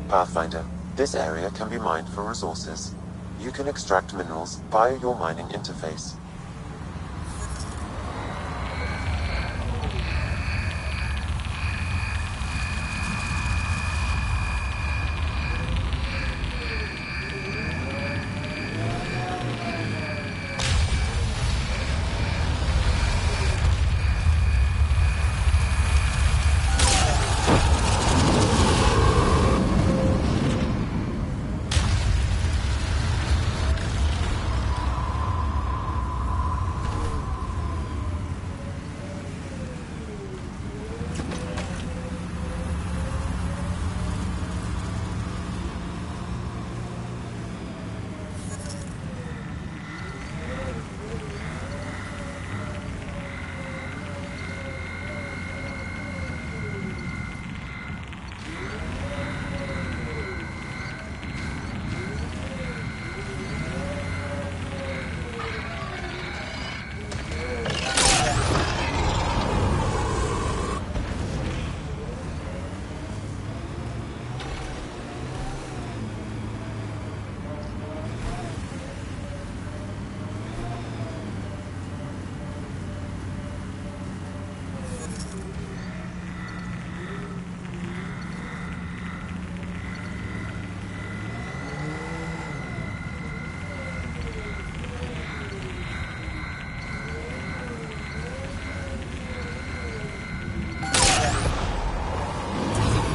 Pathfinder, this area can be mined for resources. You can extract minerals via your mining interface.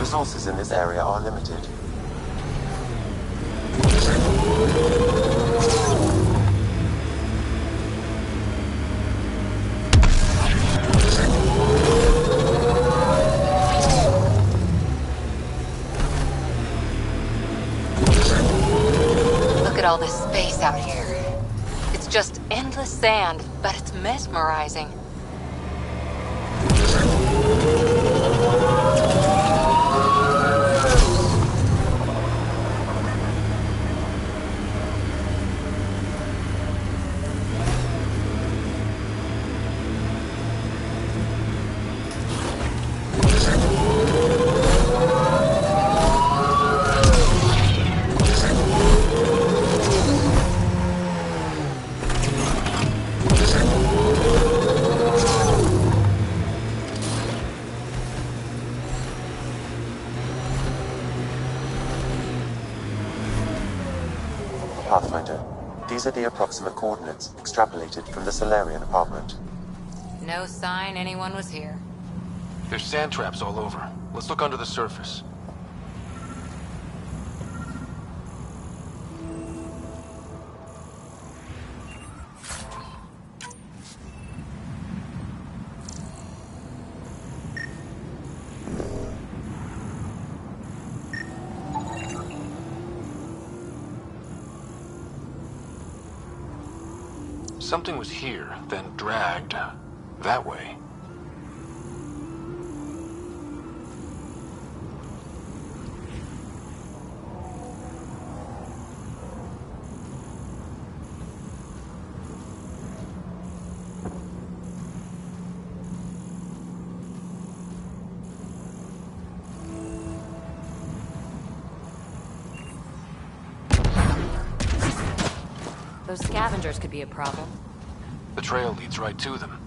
Resources in this area are limited. Look at all this space out here. It's just endless sand, but it's mesmerizing. Pathfinder. These are the approximate coordinates extrapolated from the Solarian apartment. No sign anyone was here. There's sand traps all over. Let's look under the surface. Something was here, then dragged that way. Those scavengers could be a problem. The trail leads right to them.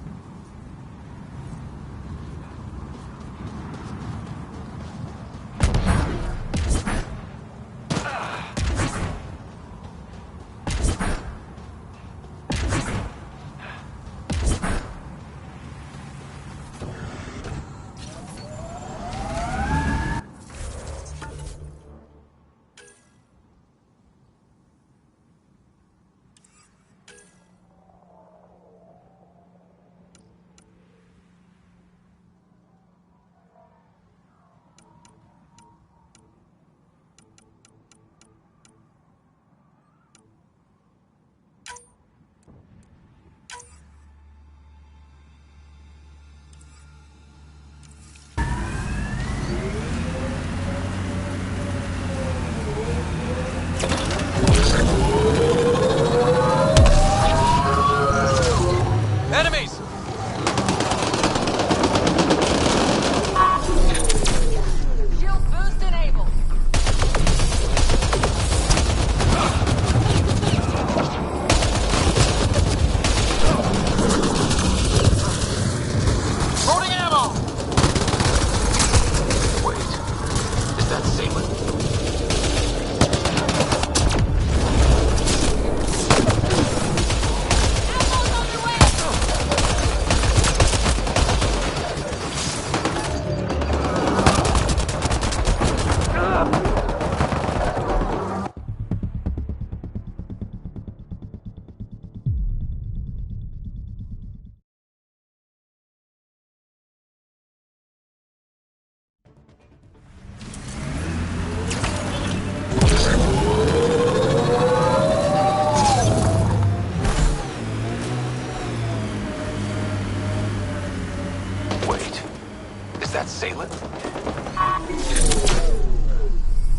Enemies! Shield boost enabled. Loading ammo! Wait, is that Salem? Wait, is that Salem?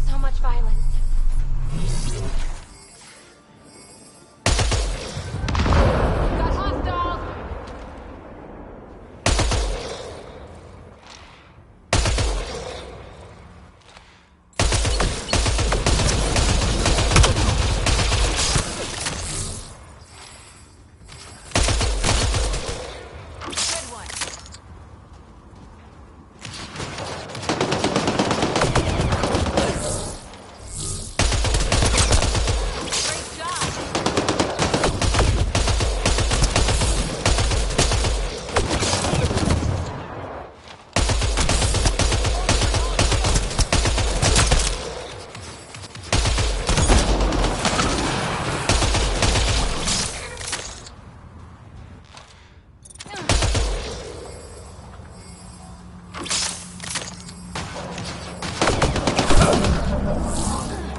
So much violence. Got hostiles. Good one. Great job.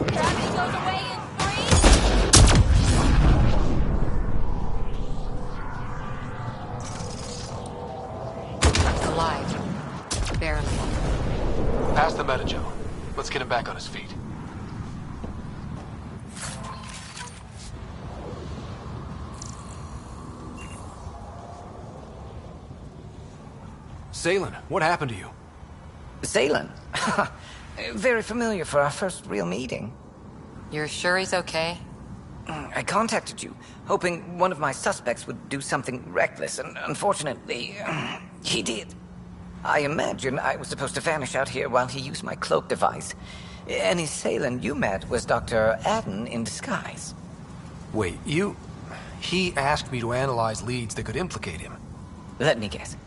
Gravity goes away in 3. Alive. Barely. Pass the Metajo. Let's get him back on his feet. Salem, what happened to you? Salem? Very familiar for our first real meeting. You're sure he's okay? I contacted you, hoping one of my suspects would do something reckless, and unfortunately, he did. I imagine I was supposed to vanish out here while he used my cloak device. Any Salem you met was Dr. Adden in disguise. Wait, you... He asked me to analyze leads that could implicate him. Let me guess.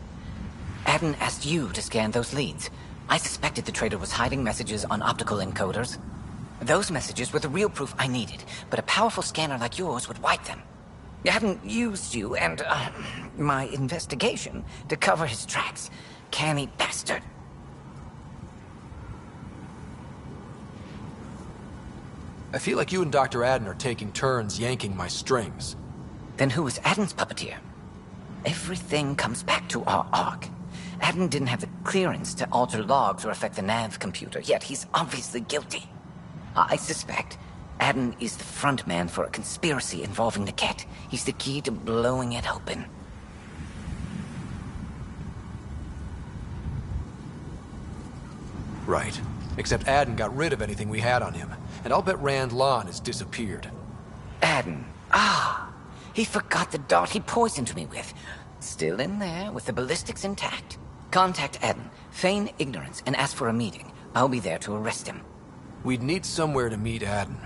Adden asked you to scan those leads. I suspected the traitor was hiding messages on optical encoders. Those messages were the real proof I needed, but a powerful scanner like yours would wipe them. Adden used you and, my investigation to cover his tracks. Canny bastard. I feel like you and Dr. Adden are taking turns yanking my strings. Then who was Adden's puppeteer? Everything comes back to our Ark. Adden didn't have the clearance to alter logs or affect the nav computer, yet he's obviously guilty. I suspect Adden is the front man for a conspiracy involving the Ket. He's the key to blowing it open. Right. Except Adden got rid of anything we had on him, and I'll bet Rand Lon has disappeared. Adden. He forgot the dart he poisoned me with. Still in there, with the ballistics intact. Contact Adden, feign ignorance, and ask for a meeting. I'll be there to arrest him. We'd need somewhere to meet Adden.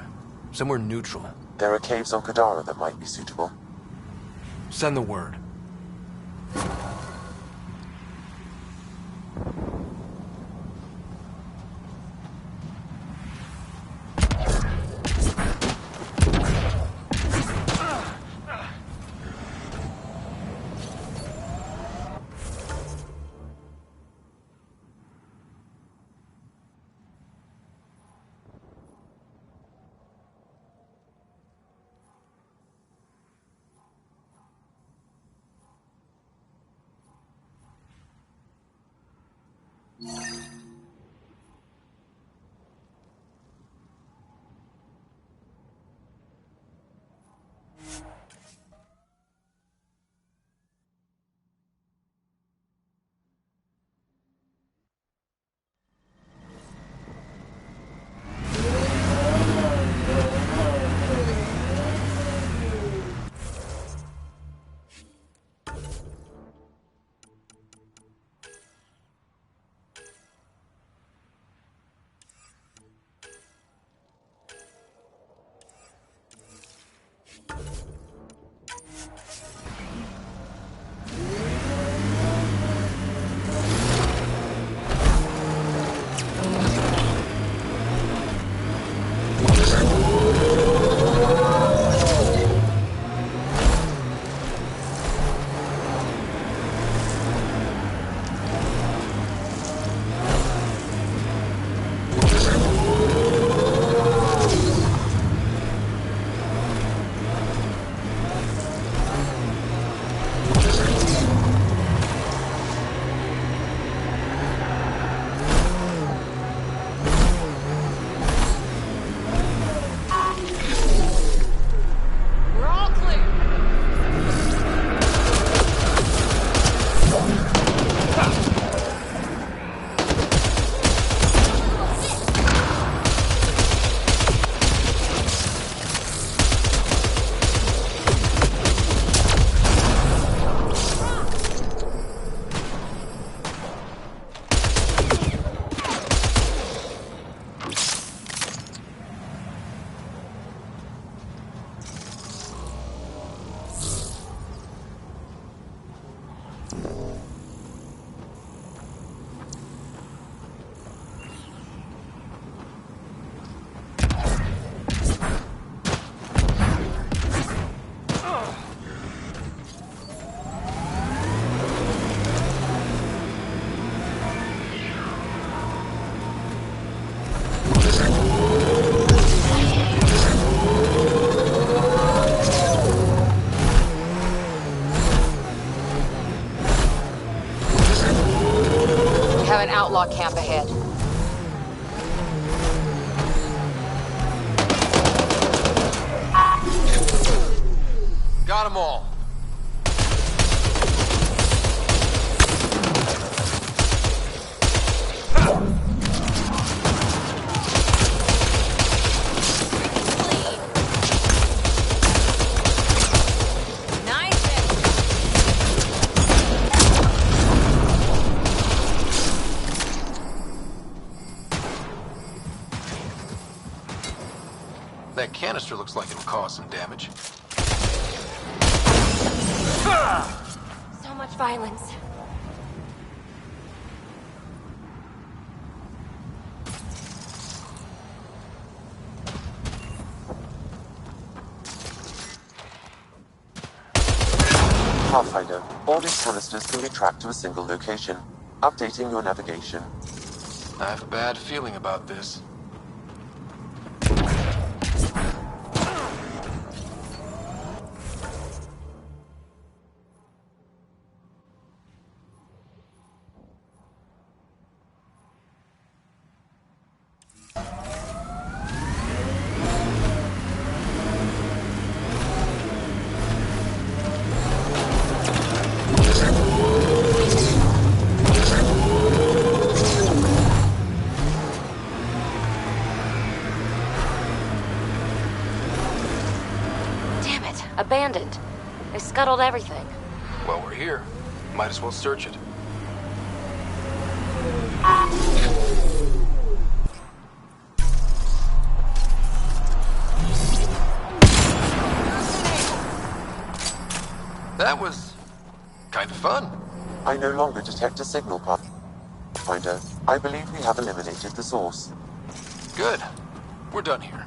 Somewhere neutral. There are caves on Kadara that might be suitable. Send the word. An outlaw camp ahead. Got them all. That canister looks like it'll cause some damage. So much violence. Pathfinder, all these canisters can be tracked to a single location. Updating your navigation. I have a bad feeling about this. Abandoned. They scuttled everything. Well, we're here. Might as well search it. That was kind of fun. I no longer detect a signal, Pathfinder. I believe we have eliminated the source. Good. We're done here.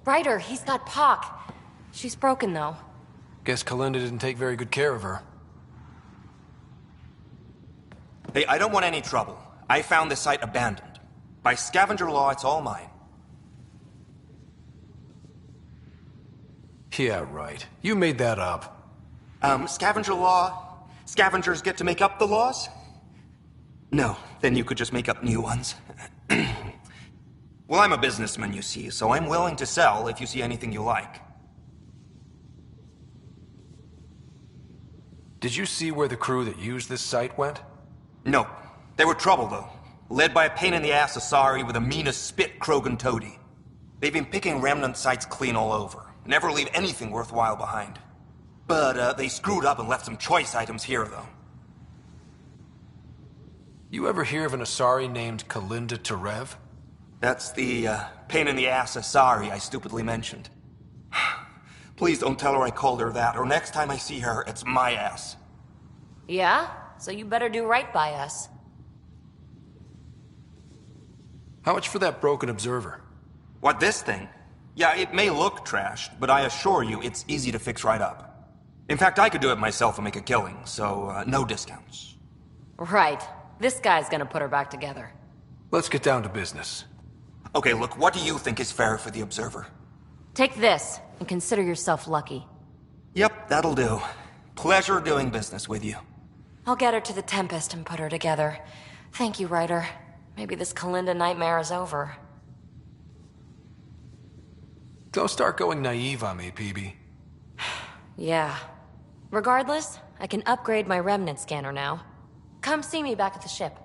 Ryder, he's got Pock. She's broken, though. Guess Kalinda didn't take very good care of her. Hey, I don't want any trouble. I found this site abandoned. By scavenger law, it's all mine. Yeah, right. You made that up. Scavenger law? Scavengers get to make up the laws? No, then you could just make up new ones. Well, I'm a businessman, you see, so I'm willing to sell if you see anything you like. Did you see where the crew that used this site went? No. They were trouble, though. Led by a pain-in-the-ass Asari with the meanest spit Krogan toady. They've been picking remnant sites clean all over. Never leave anything worthwhile behind. But, they screwed up and left some choice items here, though. You ever hear of an Asari named Kalinda Terev? That's the, pain-in-the-ass Asari I stupidly mentioned. Please don't tell her I called her that, or next time I see her, it's my ass. Yeah? So you better do right by us. How much for that broken observer? What, this thing? Yeah, it may look trashed, but I assure you it's easy to fix right up. In fact, I could do it myself and make a killing, so, no discounts. Right. This guy's gonna put her back together. Let's get down to business. Okay, look, what do you think is fair for the observer? Take this, and consider yourself lucky. Yep, that'll do. Pleasure doing business with you. I'll get her to the Tempest and put her together. Thank you, Ryder. Maybe this Kalinda nightmare is over. Don't start going naive on me, PB. Yeah. Regardless, I can upgrade my remnant scanner now. Come see me back at the ship.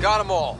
Got them all.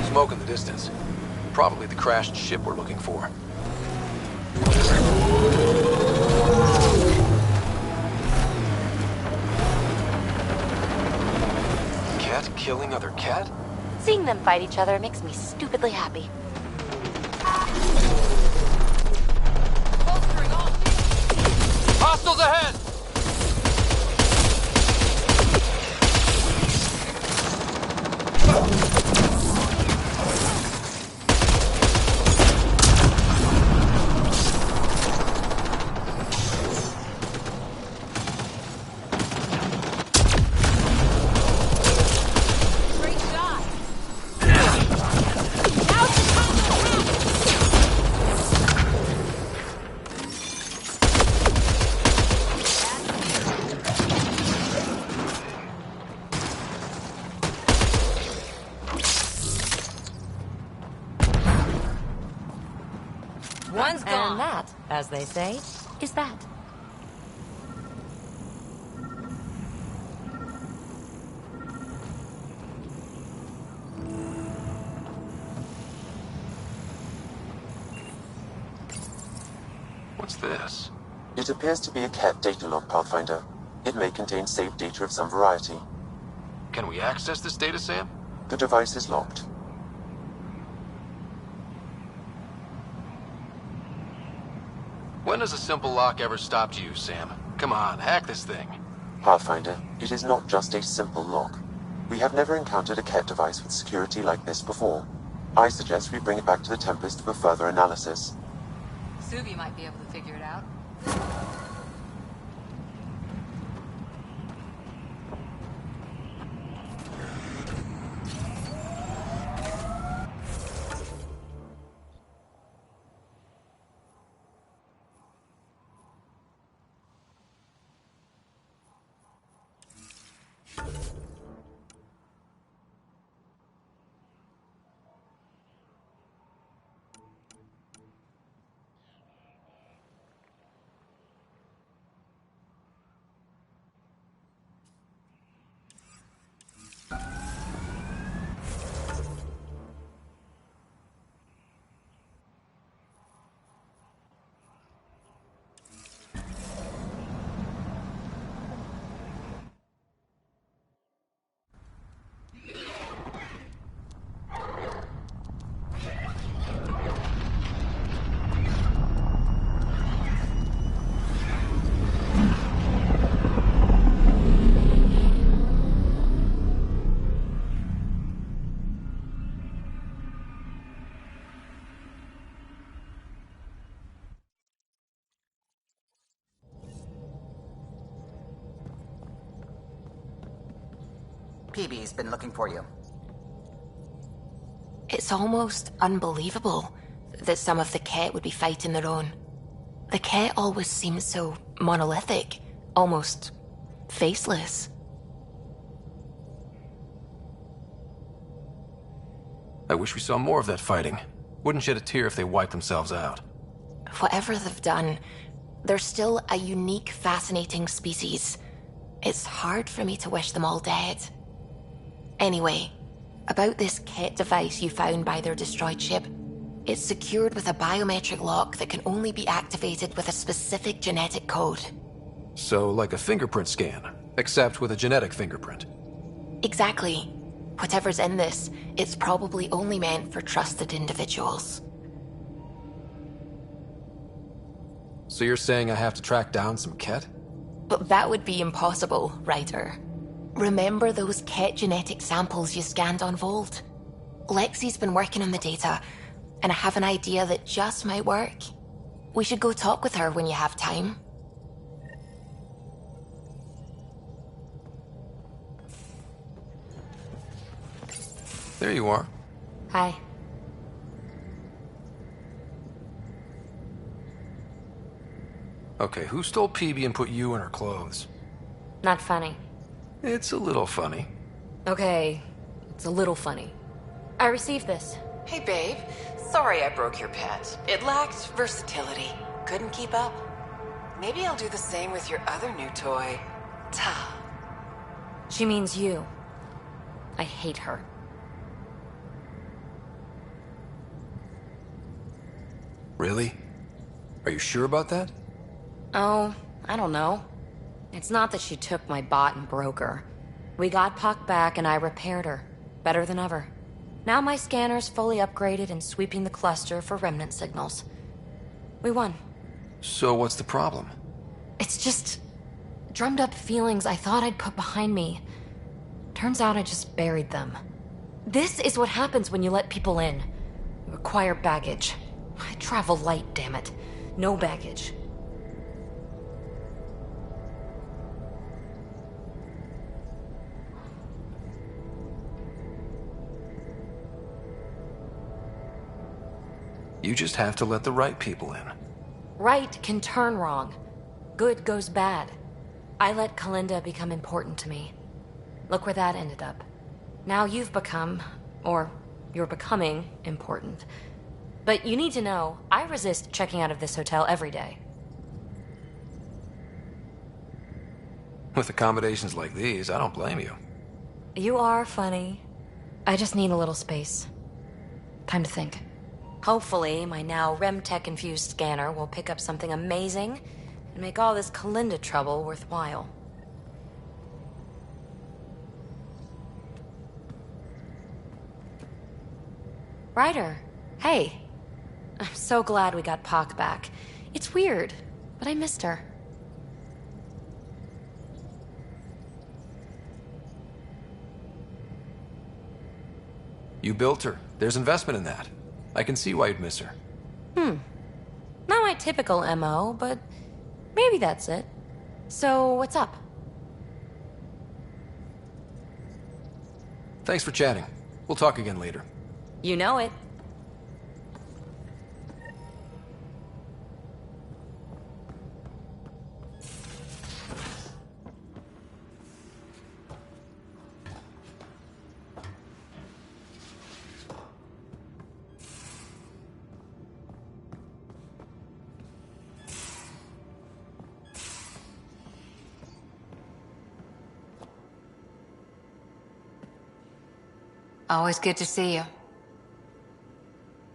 Smoke in the distance. Probably the crashed ship we're looking for. Cat killing other cat? Seeing them fight each other makes me stupidly happy. Hostiles ahead! One's gone. And that, as they say, is that. What's this? It appears to be a cat data log, Pathfinder. It may contain saved data of some variety. Can we access this data, Sam? The device is locked. When has a simple lock ever stopped you, Sam? Come on, hack this thing. Pathfinder, it is not just a simple lock. We have never encountered a cat device with security like this before. I suggest we bring it back to the Tempest for further analysis. Suvi might be able to figure it out. PB's been looking for you. It's almost unbelievable. that some of the Ket would be fighting their own. The Ket always seemed so monolithic, almost faceless. I wish we saw more of that fighting. Wouldn't shed a tear if they wiped themselves out. Whatever they've done, they're still a unique, fascinating species. It's hard for me to wish them all dead. Anyway, about this Ket device you found by their destroyed ship. It's secured with a biometric lock that can only be activated with a specific genetic code. So, like a fingerprint scan, except with a genetic fingerprint. Exactly. Whatever's in this, it's probably only meant for trusted individuals. So you're saying I have to track down some Ket? But that would be impossible, Ryder. Remember those Ket genetic samples you scanned on Volt? Lexi's been working on the data, and I have an idea that just might work. We should go talk with her when you have time. There you are. Hi. Okay, who stole PB and put you in her clothes? Not funny. It's a little funny. Okay, it's a little funny. I received this. Hey, babe. Sorry I broke your pet. It lacked versatility. Couldn't keep up. Maybe I'll do the same with your other new toy. Ta. She means you. I hate her. Really? Are you sure about that? Oh, I don't know. It's not that she took my bot and broke her. We got Puck back and I repaired her. Better than ever. Now my scanner's fully upgraded and sweeping the cluster for remnant signals. We won. So what's the problem? It's just drummed up feelings I thought I'd put behind me. Turns out I just buried them. This is what happens when you let people in. You acquire baggage. I travel light, damn it. No baggage. You just have to let the right people in. Right can turn wrong. Good goes bad. I let Kalinda become important to me. Look where that ended up. Now you've become, or you're becoming, important. But you need to know, I resist checking out of this hotel every day. With accommodations like these, I don't blame you. You are funny. I just need a little space. Time to think. Hopefully, my now RemTech-infused scanner will pick up something amazing and make all this Kalinda trouble worthwhile. Ryder, hey. I'm so glad we got Pak back. It's weird, but I missed her. You built her. There's investment in that. I can see why you'd miss her. Not my typical MO, but maybe that's it. So, what's up? Thanks for chatting. We'll talk again later. You know it. Always good to see you.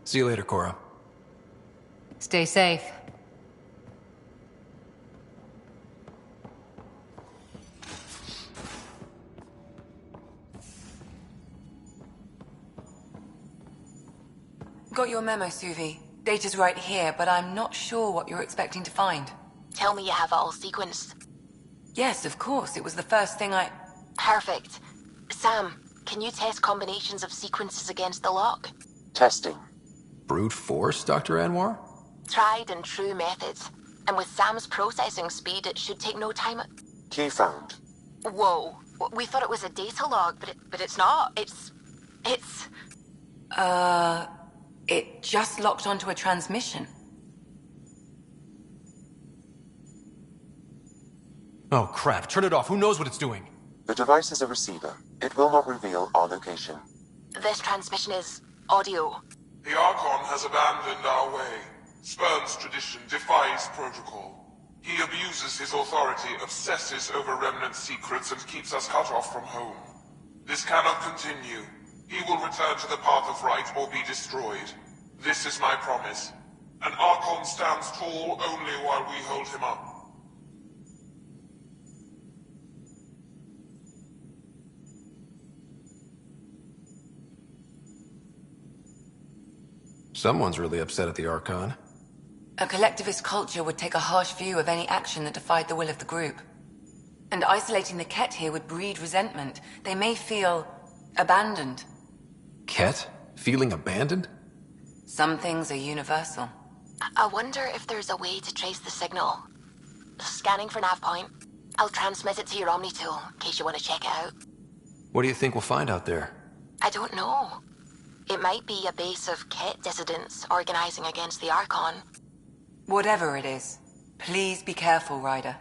See you later, Cora. Stay safe. Got your memo, Suvi. Data's right here, but I'm not sure what you're expecting to find. Tell me you have it all sequenced. Yes, of course. It was the first thing I... Perfect. Sam, can you test combinations of sequences against the lock? Testing. Brute force, Dr. Anwar? Tried and true methods. And with Sam's processing speed, it should take no time. Key found. Whoa. We thought it was a data log, but it's not. It's... It just locked onto a transmission. Oh crap, turn it off. Who knows what it's doing? The device is a receiver. It will not reveal our location. This transmission is audio. The Archon has abandoned our way, spurns tradition, defies protocol. He abuses his authority, obsesses over Remnant secrets, and keeps us cut off from home. This cannot continue. He will return to the path of right or be destroyed. This is my promise. An Archon stands tall only while we hold him up. Someone's really upset at the Archon. A collectivist culture would take a harsh view of any action that defied the will of the group. And isolating the Ket here would breed resentment. They may feel abandoned. Ket? Feeling abandoned? Some things are universal. I wonder if there's a way to trace the signal. Scanning for nav point. I'll transmit it to your Omni tool, in case you want to check it out. What do you think we'll find out there? I don't know. It might be a base of Ket dissidents organizing against the Archon. Whatever it is, please be careful, Ryder.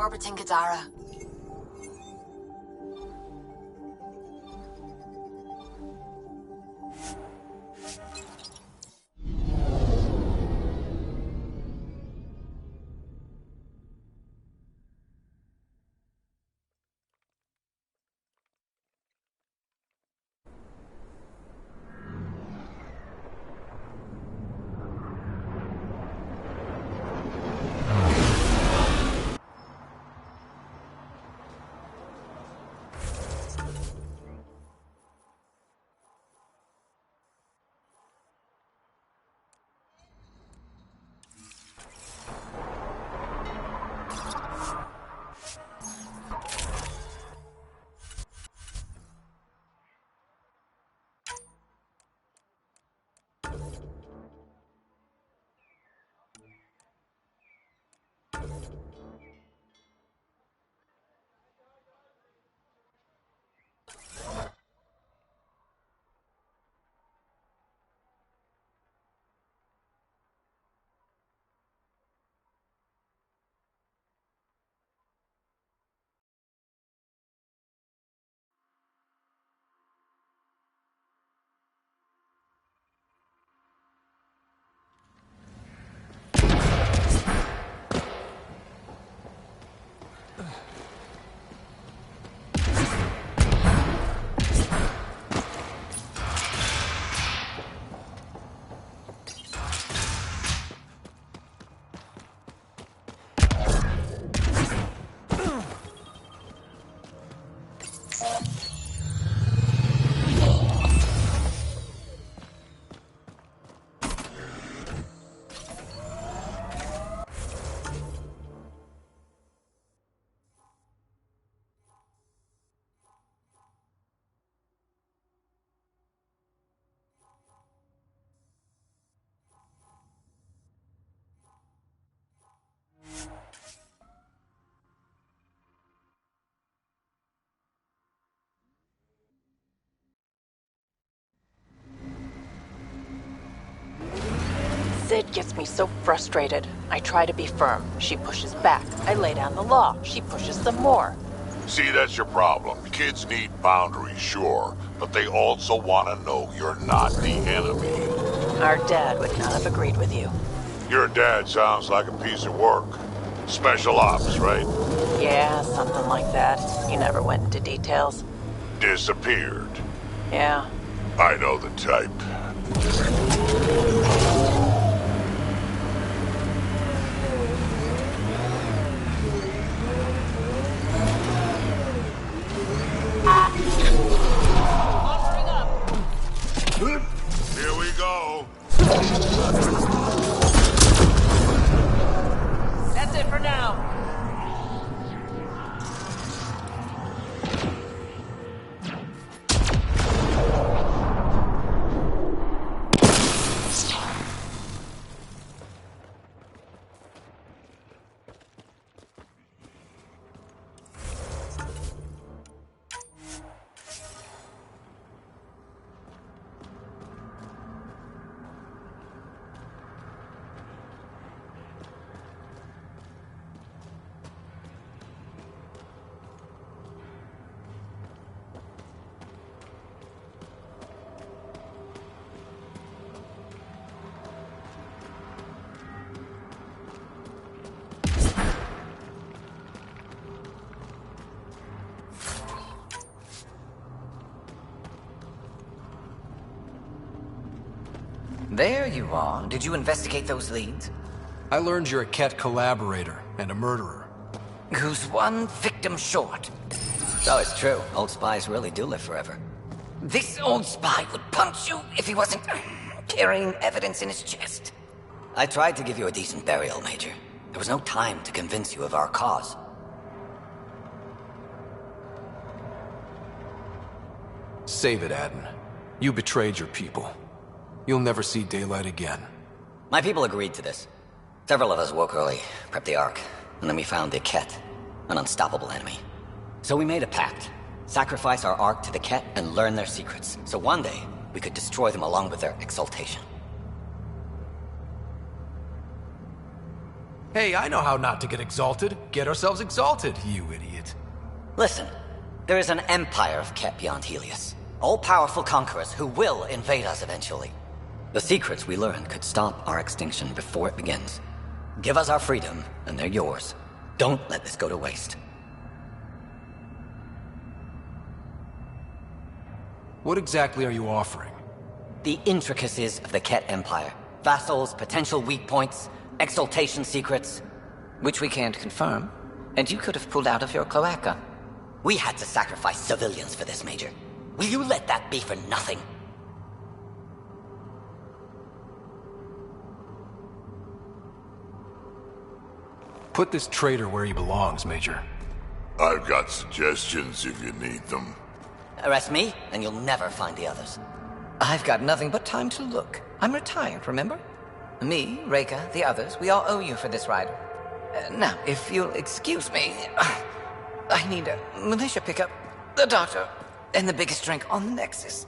Orbiting Gadara. Sid gets me so frustrated. I try to be firm. She pushes back. I lay down the law. She pushes some more. See, that's your problem. Kids need boundaries, sure, but they also want to know you're not the enemy. Our dad would not have agreed with you. Your dad sounds like a piece of work. Special ops, right? Yeah, something like that. He never went into details. Disappeared. Yeah. I know the type. Here we go. That's it for now. There you are. Did you investigate those leads? I learned you're a Ket collaborator and a murderer. Who's one victim short? Oh, it's true. Old spies really do live forever. This old spy would punch you if he wasn't carrying evidence in his chest. I tried to give you a decent burial, Major. There was no time to convince you of our cause. Save it, Aden. You betrayed your people. You'll never see daylight again. My people agreed to this. Several of us woke early, prepped the Ark, and then we found the Ket, an unstoppable enemy. So we made a pact. Sacrifice our Ark to the Ket and learn their secrets, so one day we could destroy them along with their exaltation. Hey, I know how not to get exalted. Get ourselves exalted, you idiot. Listen, there is an empire of Ket beyond Helios. All-powerful conquerors who will invade us eventually. The secrets we learned could stop our extinction before it begins. Give us our freedom, and they're yours. Don't let this go to waste. What exactly are you offering? The intricacies of the Ket Empire. Vassals, potential weak points, exaltation secrets. Which we can't confirm. And you could have pulled out of your cloaca. We had to sacrifice civilians for this, Major. Will you let that be for nothing? Put this traitor where he belongs, Major. I've got suggestions if you need them. Arrest me, and you'll never find the others. I've got nothing but time to look. I'm retired, remember? Me, Reika, the others, we all owe you for this ride. Now, if you'll excuse me, I need a militia pickup, the doctor, and the biggest drink on the Nexus.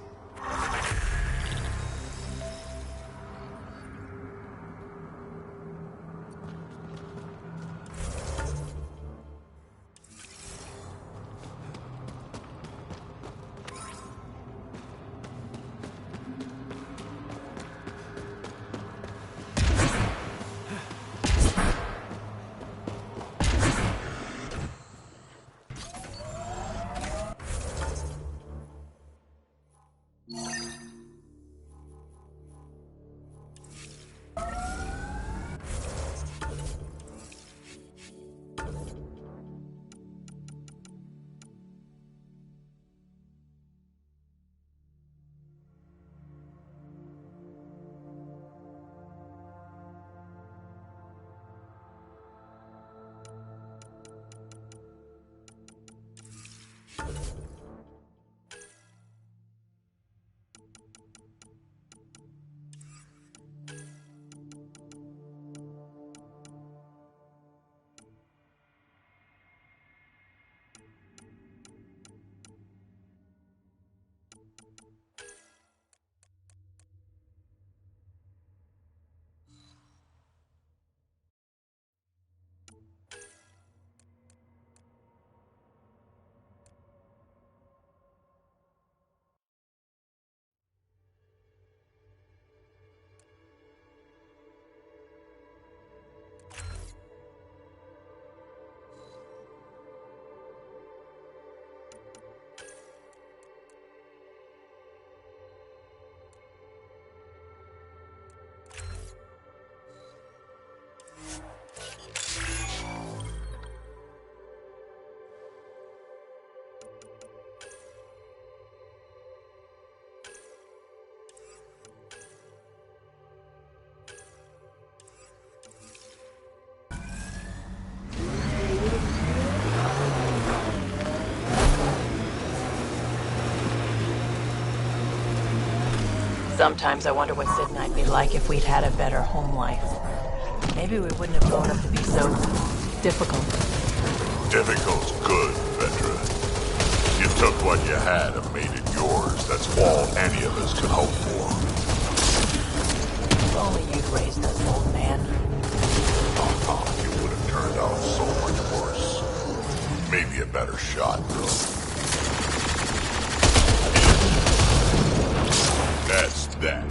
Sometimes I wonder what Sid and I'd be like if we'd had a better home life. Maybe we wouldn't have grown up to be so difficult. Difficult's good, Veteran. You took what you had and made it yours. That's all any of us could hope for. If only you'd raised us, old man. Oh, you would have turned out so much worse. Maybe a better shot, though. That's that.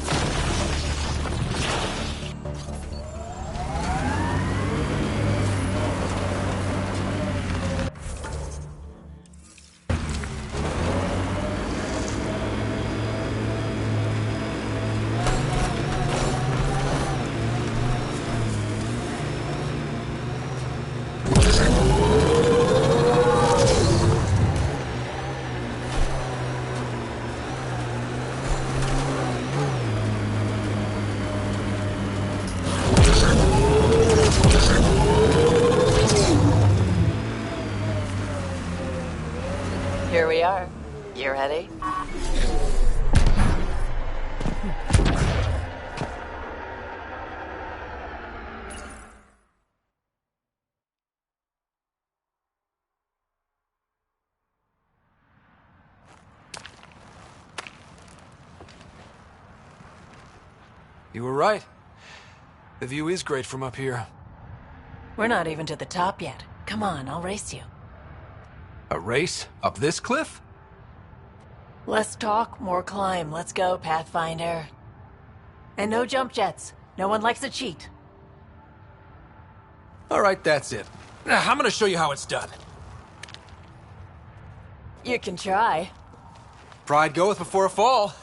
Here we are. You ready? You were right. The view is great from up here. We're not even to the top yet. Come on, I'll race you. A race? Up this cliff? Less talk, more climb. Let's go, Pathfinder. And no jump jets. No one likes a cheat. All right, that's it. I'm gonna show you how it's done. You can try. Pride goeth before a fall.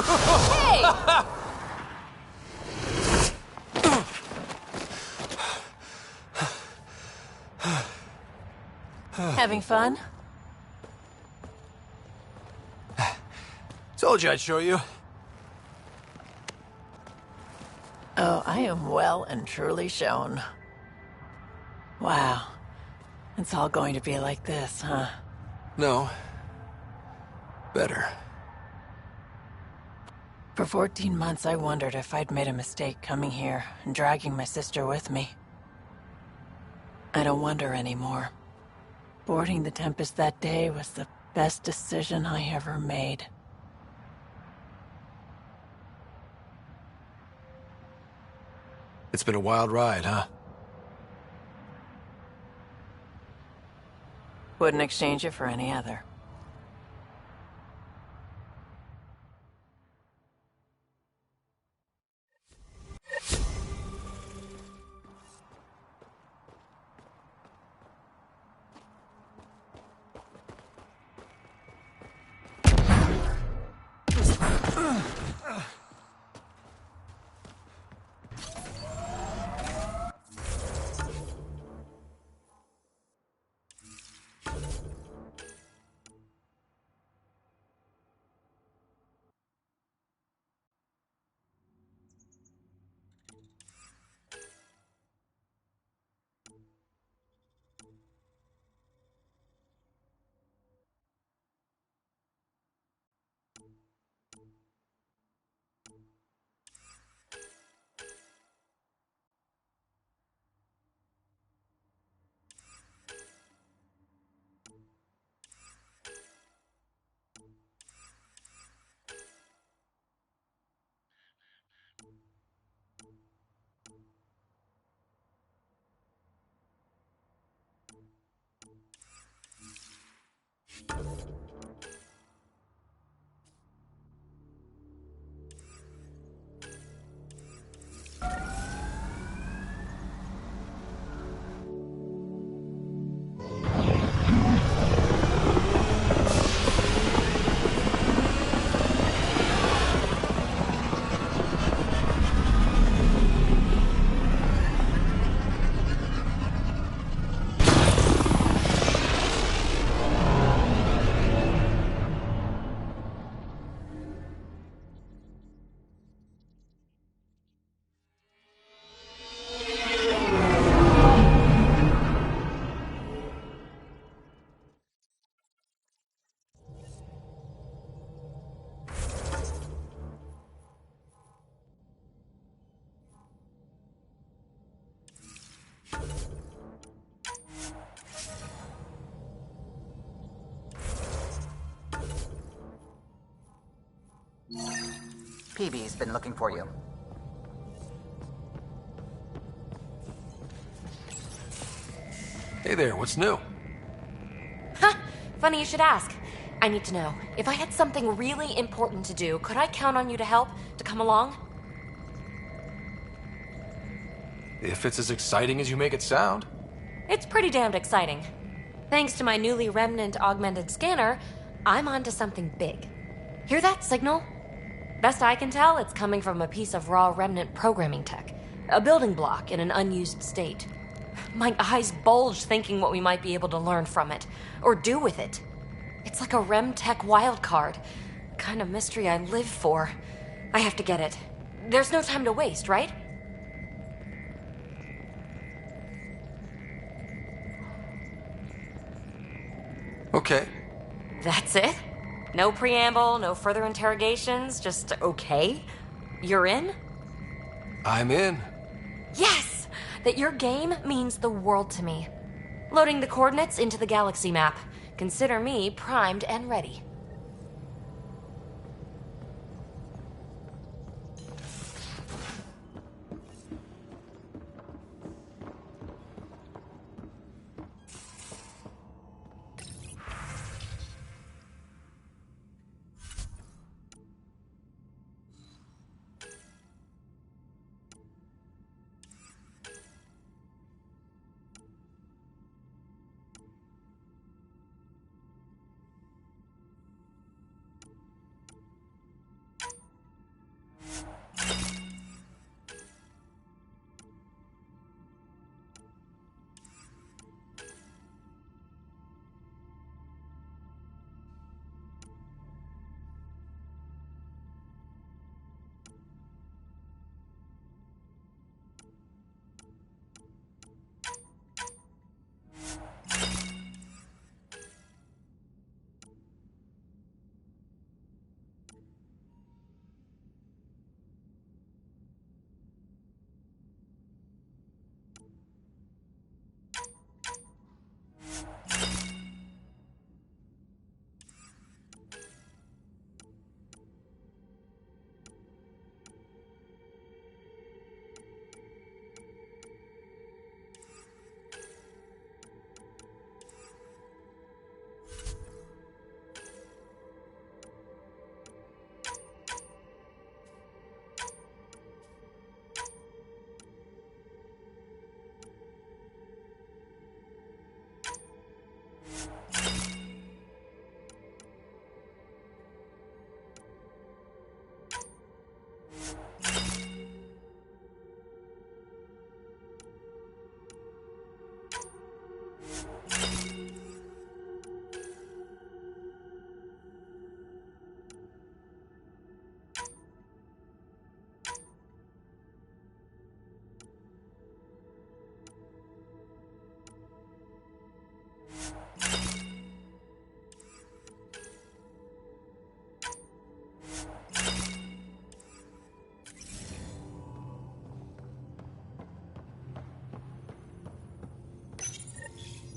Hey! Having fun? Told you I'd show you. Oh, I am well and truly shown. Wow. It's all going to be like this, huh? No. Better. For 14 months, I wondered if I'd made a mistake coming here and dragging my sister with me. I don't wonder anymore. Boarding the Tempest that day was the best decision I ever made. It's been a wild ride, huh? Wouldn't exchange it for any other. PB's been looking for you. Hey there, what's new? Huh, funny you should ask. I need to know, if I had something really important to do, could I count on you to help, to come along? If it's as exciting as you make it sound. It's pretty damned exciting. Thanks to my newly Remnant augmented scanner, I'm onto something big. Hear that signal? Best I can tell, it's coming from a piece of raw Remnant programming tech. A building block in an unused state. My eyes bulge thinking what we might be able to learn from it, or do with it. It's like a Remtech wildcard. The kind of mystery I live for. I have to get it. There's no time to waste, right? Okay. That's it? No preamble, no further interrogations, just okay? You're in? I'm in. Yes! That your game means the world to me. Loading the coordinates into the galaxy map. Consider me primed and ready.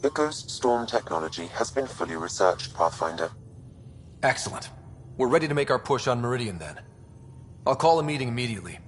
The Ghost Storm technology has been fully researched, Pathfinder. Excellent. We're ready to make our push on Meridian then. I'll call a meeting immediately.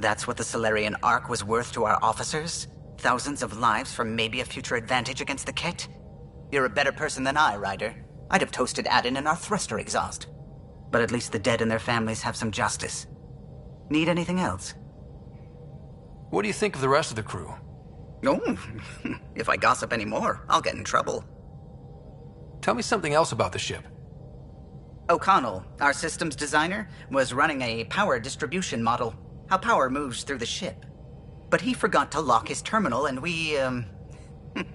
That's what the Solarian Ark was worth to our officers? Thousands of lives for maybe a future advantage against the Kett? You're a better person than I, Ryder. I'd have toasted Adin in our thruster exhaust. But at least the dead and their families have some justice. Need anything else? What do you think of the rest of the crew? Oh, if I gossip anymore, I'll get in trouble. Tell me something else about the ship. O'Connell, our systems designer, was running a power distribution model. How power moves through the ship. But he forgot to lock his terminal and we,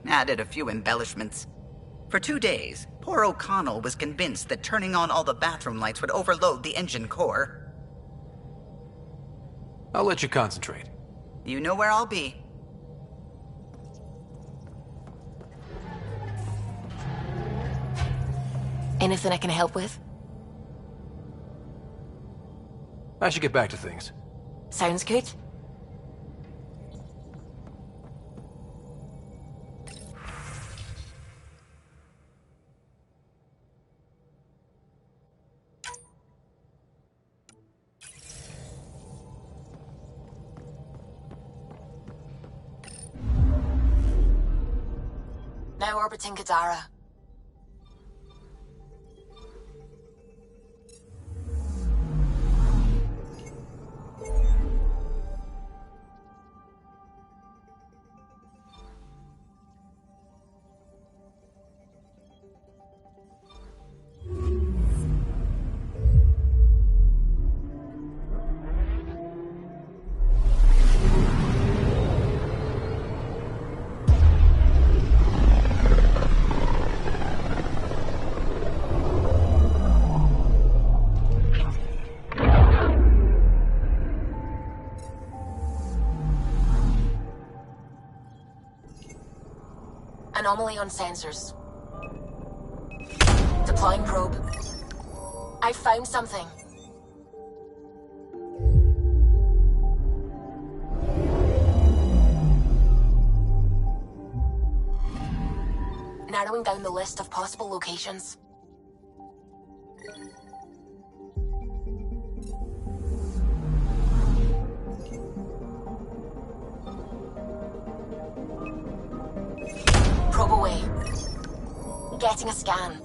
added a few embellishments. For 2 days, poor O'Connell was convinced that turning on all the bathroom lights would overload the engine core. I'll let you concentrate. You know where I'll be. Anything I can help with? I should get back to things. Sounds good. Now orbiting Gadara. Anomaly on sensors. Deploying probe. I found something. Narrowing down the list of possible locations. Probe away. Getting a scan.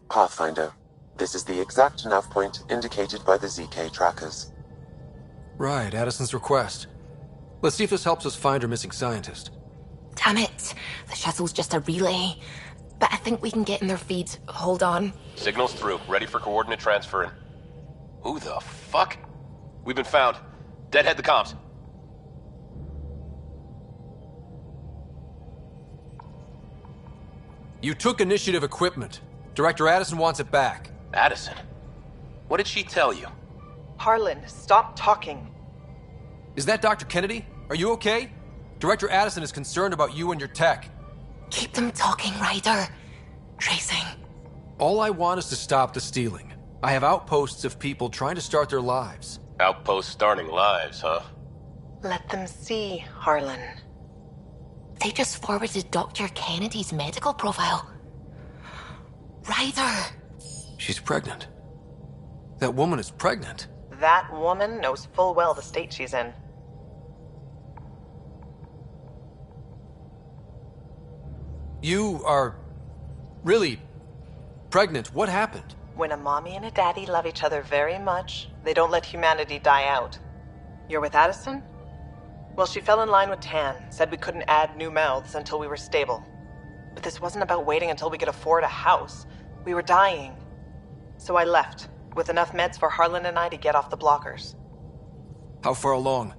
Pathfinder. This is the exact nav point indicated by the ZK trackers. Right, Addison's request. Let's see if this helps us find her missing scientist. Damn it. The shuttle's just a relay. But I think we can get in their feed. Hold on. Signal's through. Ready for coordinate transferring. Who the fuck? We've been found. Deadhead the comms. You took initiative equipment. Director Addison wants it back. Addison? What did she tell you? Harlan, stop talking. Is that Dr. Kennedy? Are you okay? Director Addison is concerned about you and your tech. Keep them talking, Ryder. Tracing. All I want is to stop the stealing. I have outposts of people trying to start their lives. Outposts starting lives, huh? Let them see, Harlan. They just forwarded Dr. Kennedy's medical profile. Ryder! She's pregnant. That woman is pregnant. That woman knows full well the state she's in. You are really pregnant. What happened? When a mommy and a daddy love each other very much, they don't let humanity die out. You're with Addison? Well, she fell in line with Tan, said we couldn't add new mouths until we were stable. But this wasn't about waiting until we could afford a house. We were dying. So I left, with enough meds for Harlan and I to get off the blockers. How far along?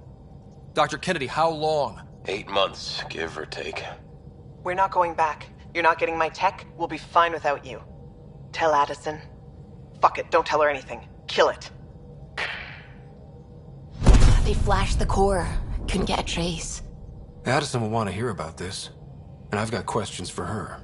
Dr. Kennedy, how long? 8 months, give or take. We're not going back. You're not getting my tech. We'll be fine without you. Tell Addison. Fuck it, don't tell her anything. Kill it. They flashed the core. Couldn't get a trace. Addison will want to hear about this. And I've got questions for her.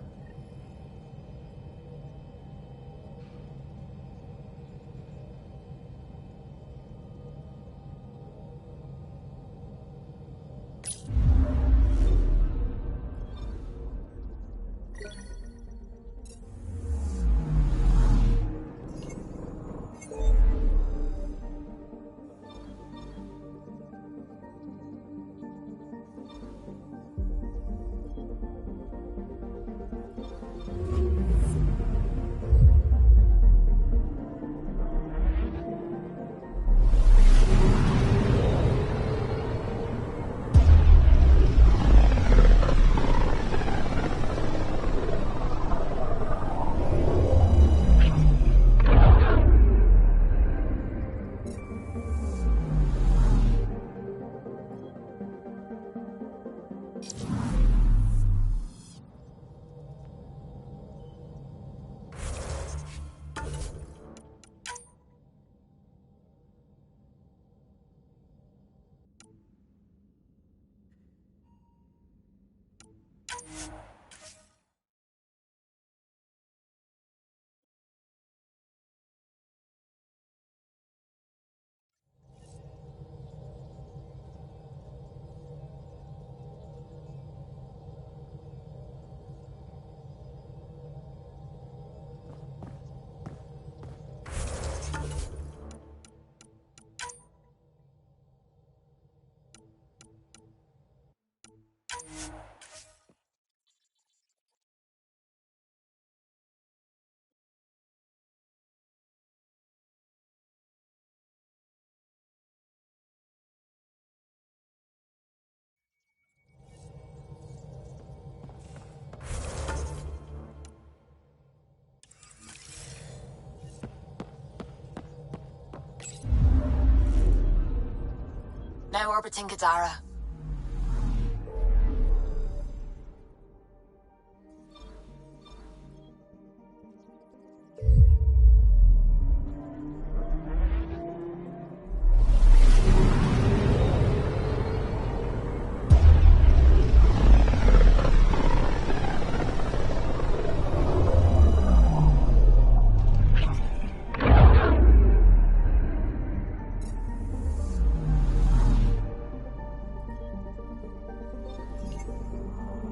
Now orbiting Gadara.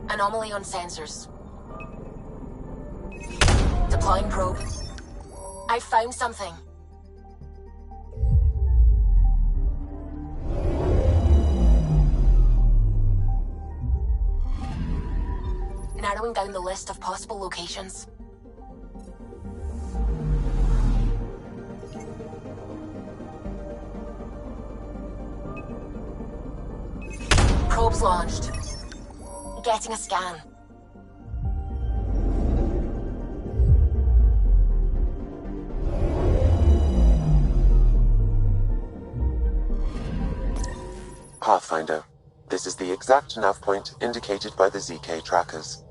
Anomaly on sensors. Deploying probe. I found something. Narrowing down the list of possible locations. Probes launched. Getting a scan. Pathfinder, this is the exact nav point indicated by the ZK trackers.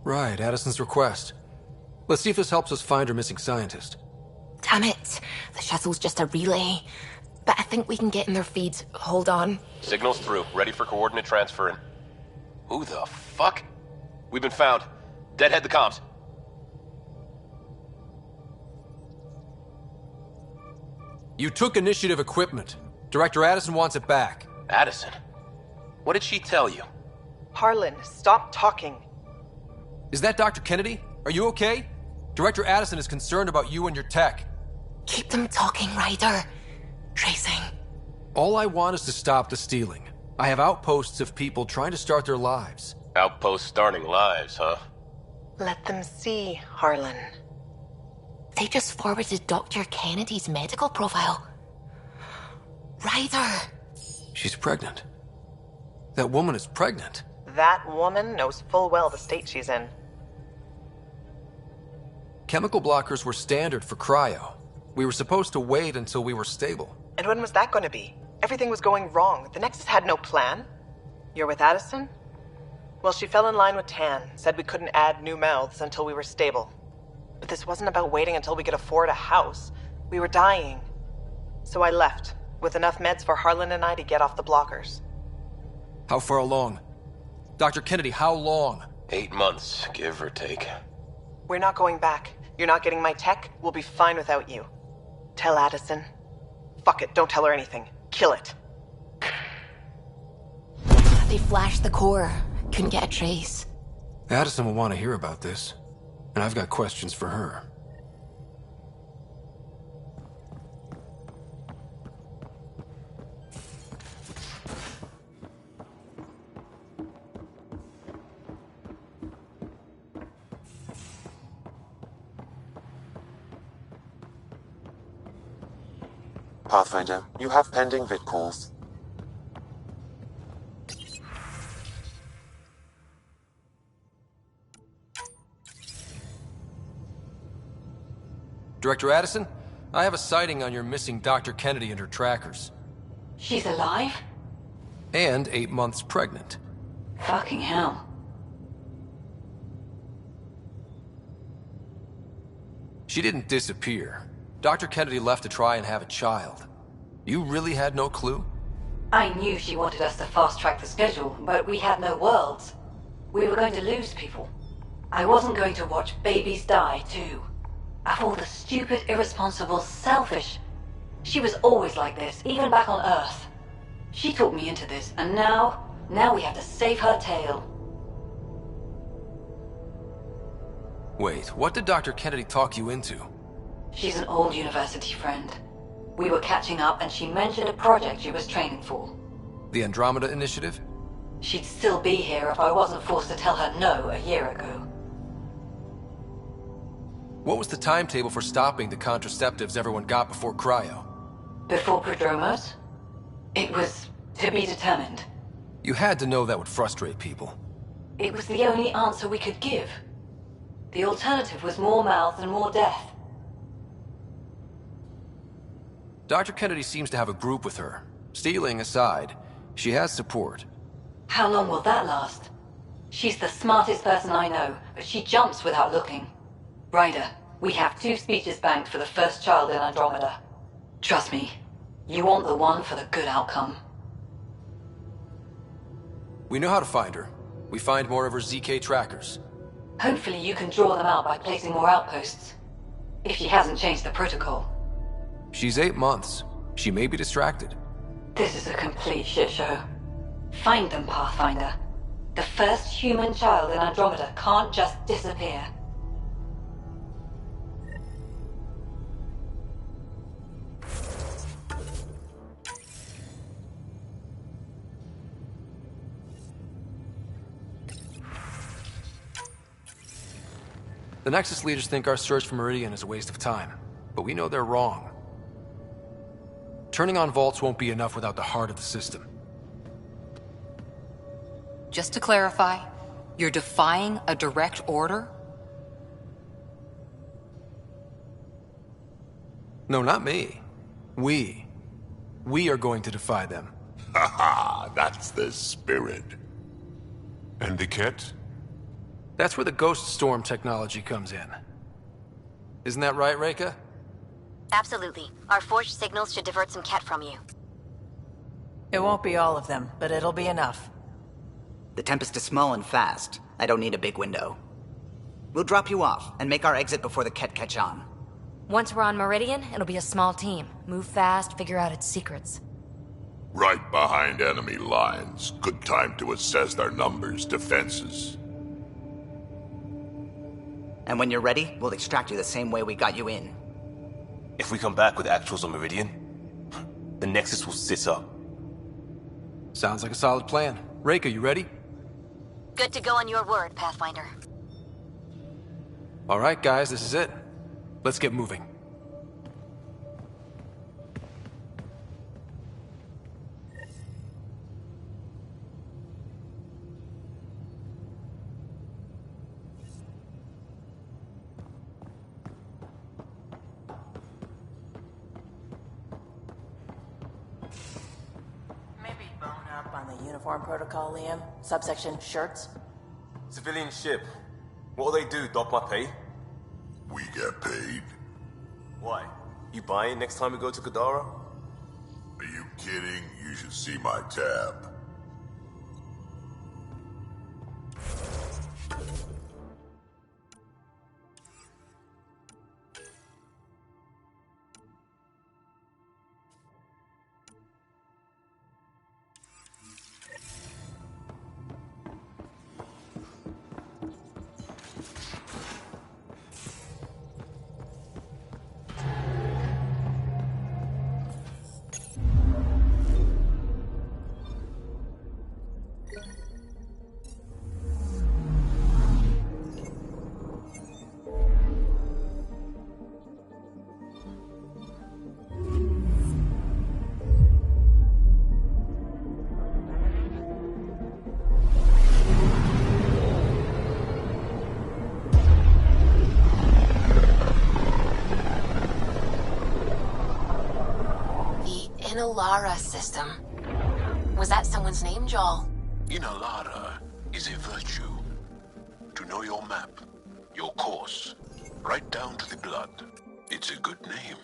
Right, Addison's request. Let's see if this helps us find her missing scientist. Damn it. The shuttle's just a relay. But I think we can get in their feeds. Hold on. Signal's through. Ready for coordinate transferring. Who the fuck? We've been found. Deadhead the comms. You took initiative equipment. Director Addison wants it back. Addison? What did she tell you? Harlan, stop talking. Is that Dr. Kennedy? Are you okay? Director Addison is concerned about you and your tech. Keep them talking, Ryder. Tracing. All I want is to stop the stealing. I have outposts of people trying to start their lives. Outposts starting lives, huh? Let them see, Harlan. They just forwarded Dr. Kennedy's medical profile. Ryder! She's pregnant. That woman is pregnant. That woman knows full well the state she's in. Chemical blockers were standard for cryo. We were supposed to wait until we were stable. And when was that going to be? Everything was going wrong. The Nexus had no plan. You're with Addison? Well, she fell in line with Tan, said we couldn't add new mouths until we were stable. But this wasn't about waiting until we could afford a house. We were dying. So I left, with enough meds for Harlan and I to get off the blockers. How far along? Dr. Kennedy, how long? 8 months, give or take. We're not going back. You're not getting my tech. We'll be fine without you. Tell Addison. Fuck it, don't tell her anything. Kill it. They flashed the core. Couldn't get a trace. Addison will want to hear about this. And I've got questions for her. Pathfinder, you have pending vid calls. Director Addison, I have a sighting on your missing Dr. Kennedy and her trackers. She's alive? And 8 months pregnant. Fucking hell. She didn't disappear. Dr. Kennedy left to try and have a child. You really had no clue? I knew she wanted us to fast-track the schedule, but we had no worlds. We were going to lose people. I wasn't going to watch babies die, too. Of all the stupid, irresponsible, selfish... She was always like this, even back on Earth. She talked me into this, and now we have to save her tail. Wait, what did Dr. Kennedy talk you into? She's an old university friend. We were catching up and she mentioned a project she was training for. The Andromeda initiative? She'd still be here if I wasn't forced to tell her no a year ago. What was the timetable for stopping the contraceptives everyone got before cryo? Before Prodromos? It was to be determined. You had to know that would frustrate people. It was the only answer we could give. The alternative was more mouths and more death. Dr. Kennedy seems to have a group with her. Stealing aside, she has support. How long will that last? She's the smartest person I know, but she jumps without looking. Ryder, we have 2 speeches banked for the first child in Andromeda. Trust me, you want the one for the good outcome. We know how to find her. We find more of her ZK trackers. Hopefully you can draw them out by placing more outposts. If she hasn't changed the protocol. She's 8 months. She may be distracted. This is a complete shit show. Find them, Pathfinder. The first human child in Andromeda can't just disappear. The Nexus leaders think our search for Meridian is a waste of time, but we know they're wrong. Turning on vaults won't be enough without the heart of the system. Just to clarify, you're defying a direct order? No, not me. We are going to defy them. Haha, that's the spirit. And the cat? That's where the Ghost Storm technology comes in. Isn't that right, Reika? Absolutely. Our forged signals should divert some Ket from you. It won't be all of them, but it'll be enough. The Tempest is small and fast. I don't need a big window. We'll drop you off and make our exit before the Ket catch on. Once we're on Meridian, it'll be a small team. Move fast, figure out its secrets. Right behind enemy lines. Good time to assess their numbers, defenses. And when you're ready, we'll extract you the same way we got you in. If we come back with actuals on Meridian, the Nexus will sit up. Sounds like a solid plan. Reika, you ready? Good to go on your word, Pathfinder. All right, guys, this is it. Let's get moving. On the uniform protocol, Liam. Subsection shirts. Civilian ship. What'll they do, dock my pay? We get paid. Why? You buy it next time we go to Kadara? Are you kidding? You should see my tab. Inalara system. Was that someone's name, Joel? Inalara is a virtue. To know your map, your course, right down to the blood. It's a good name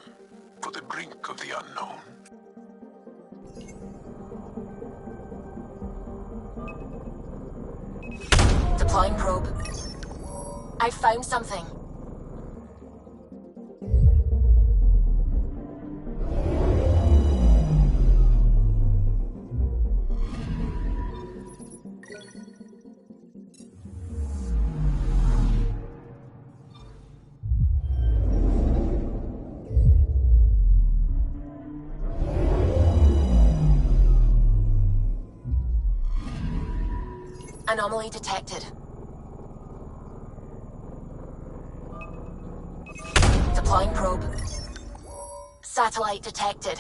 for the brink of the unknown. Deploying probe. I found something. Anomaly detected. Deploying probe. Satellite detected.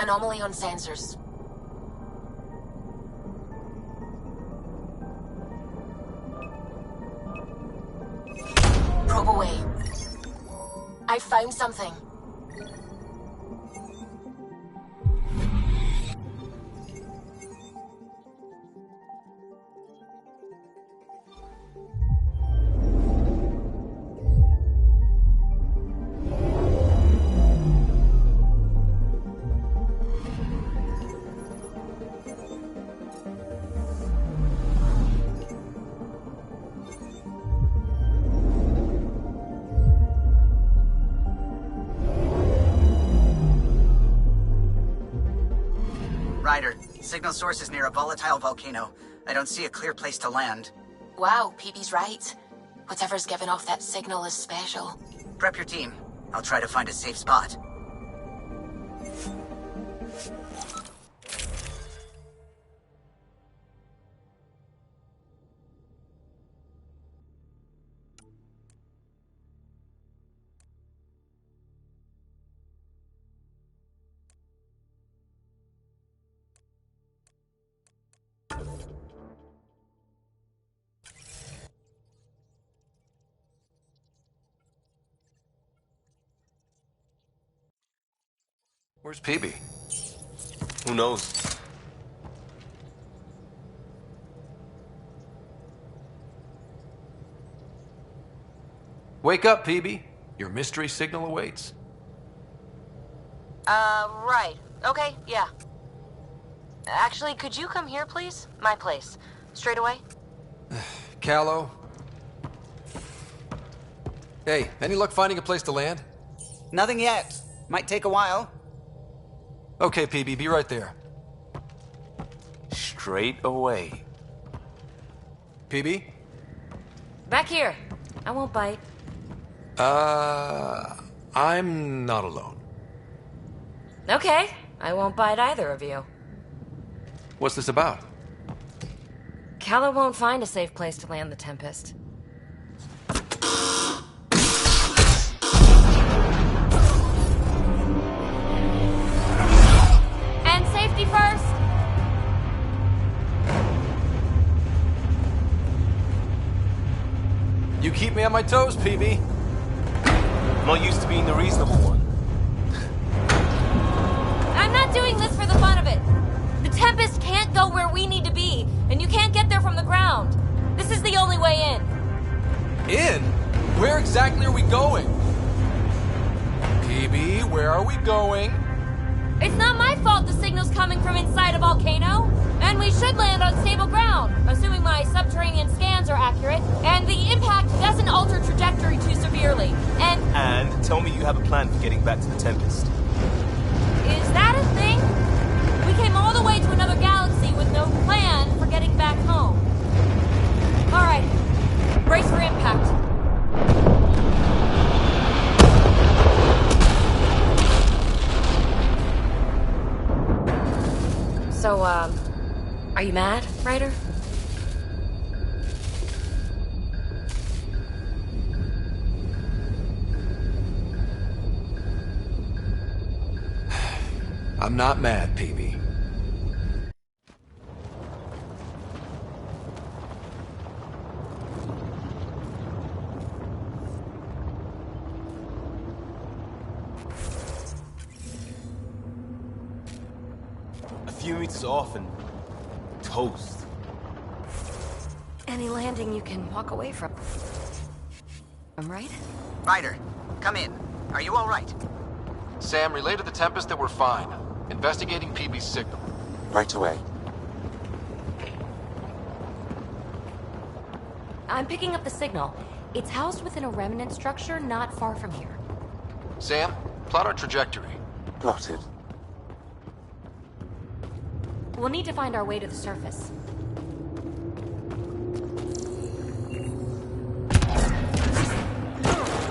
anomaly on sensors. Probe away. I found something. Ryder, signal source is near a volatile volcano. I don't see a clear place to land. Wow, PB's right. Whatever's giving off that signal is special. Prep your team. I'll try to find a safe spot. Where's PB? Who knows? Wake up, PB. Your mystery signal awaits. Right. Okay, yeah. Actually, could you come here, please? My place. Straight away? Callow? Hey, any luck finding a place to land? Nothing yet. Might take a while. Okay, PB, be right there. Straight away. PB? Back here. I won't bite. I'm not alone. Okay. I won't bite either of you. What's this about? Calla won't find a safe place to land the Tempest. And safety first! You keep me on my toes, PB. I'm not used to being the reasonable one. I'm not doing this for the fun of it. The Tempest can't go where we need to be, and you can't get there from the ground. This is the only way in. In? Where exactly are we going? PB, where are we going? It's not my fault the signal's coming from inside a volcano. And we should land on stable ground, assuming my subterranean scans are accurate, and the impact doesn't alter trajectory too severely. And tell me you have a plan for getting back to the Tempest. Is that a thing? We came all the way to another galaxy with no plan for getting back home. Alright, brace for impact. So, are you mad, Ryder? I'm not mad, PB. A few meters off and toast. Any landing you can walk away from. Right? Ryder, come in. Are you all right? Sam, relay to the Tempest that we're fine. Investigating PB's signal. Right away. I'm picking up the signal. It's housed within a remnant structure not far from here. Sam, plot our trajectory. Plotted. We'll need to find our way to the surface.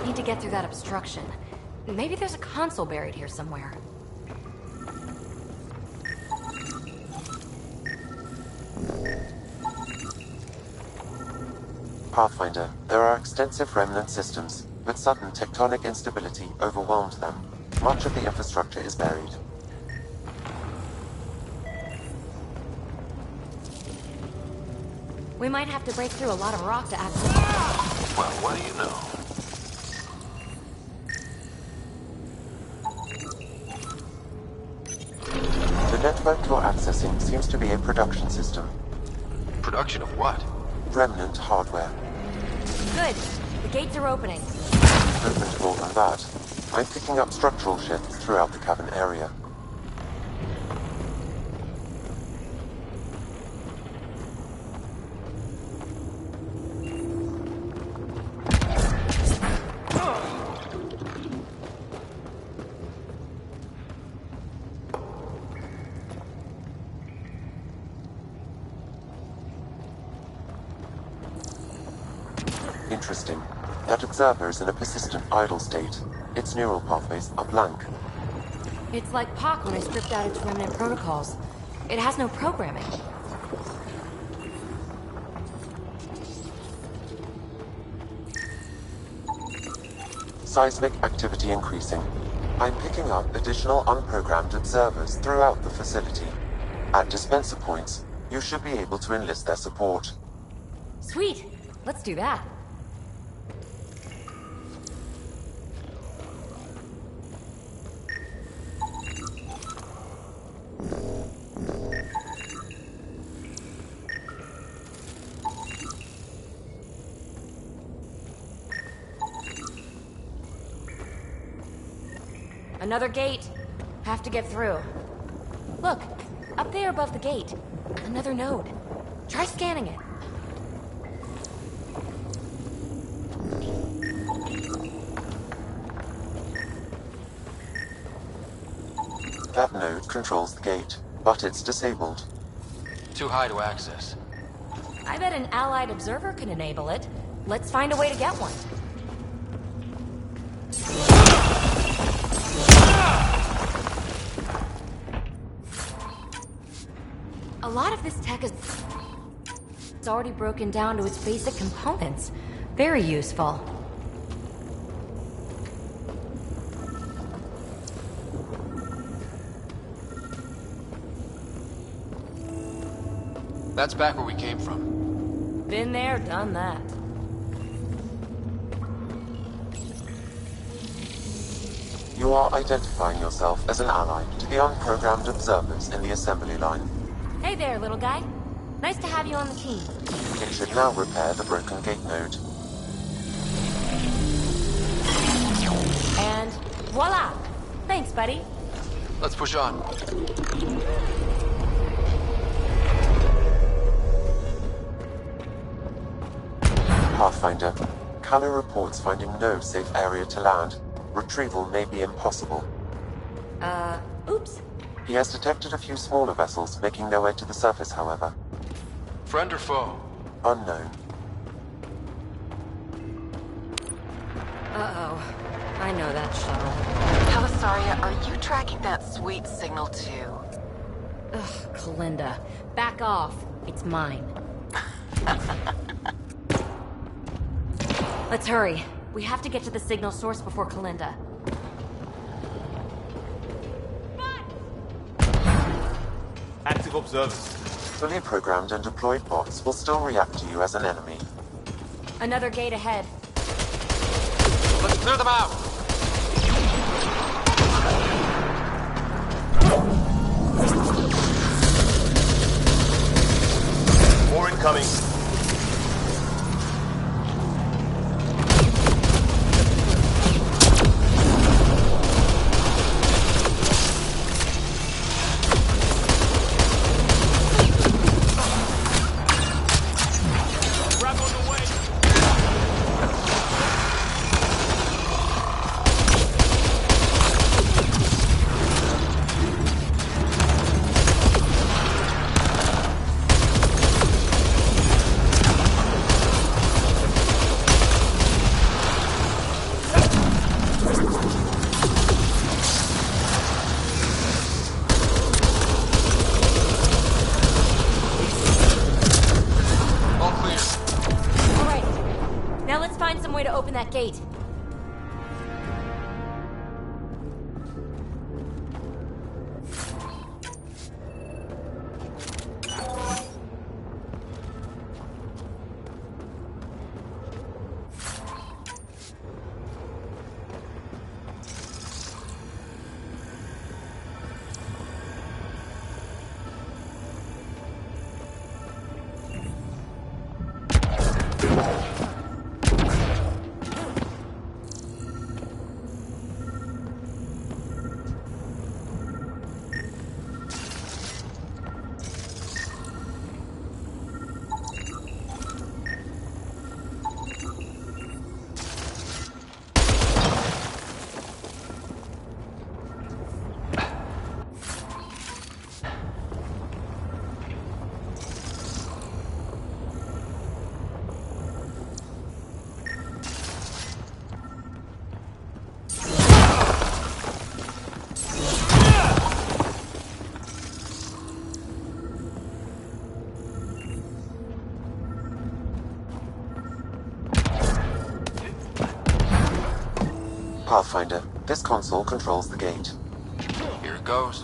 Need to get through that obstruction. Maybe there's a console buried here somewhere. Pathfinder, there are extensive remnant systems, but sudden tectonic instability overwhelmed them. Much of the infrastructure is buried. We might have to break through a lot of rock to access. Well, what do you know? The network you're accessing seems to be a production system. Production of what? Remnant hardware. Good. The gates are opening. Open to more than that. I'm picking up structural shifts throughout the cavern area. Interesting. That observer is in a persistent idle state. Its neural pathways are blank. It's like Pac when I stripped out its remnant protocols. It has no programming. Seismic activity increasing. I'm picking up additional unprogrammed observers throughout the facility. At dispenser points, you should be able to enlist their support. Sweet. Let's do that. Another gate. Have to get through. Look, up there above the gate. Another node. Try scanning it. That node controls the gate, but it's disabled. Too high to access. I bet an allied observer could enable it. Let's find a way to get one. A lot of this tech is already broken down to its basic components. Very useful. That's back where we came from. Been there, done that. You are identifying yourself as an ally to the unprogrammed observers in the assembly line. Hey there, little guy. Nice to have you on the team. It should now repair the broken gate node. And voila! Thanks, buddy. Let's push on. Pathfinder, Kalu reports finding no safe area to land. Retrieval may be impossible. Oops. He has detected a few smaller vessels making their way to the surface, however. Friend or foe? Unknown. Uh-oh. I know that shuttle. Helisaria, are you tracking that sweet signal too? Ugh, Kalinda. Back off. It's mine. Let's hurry. We have to get to the signal source before Kalinda. Active observers. Fully programmed and deployed bots will still react to you as an enemy. Another gate ahead. Let's clear them out! More incoming. That gate. Pathfinder, this console controls the gate. Here it goes.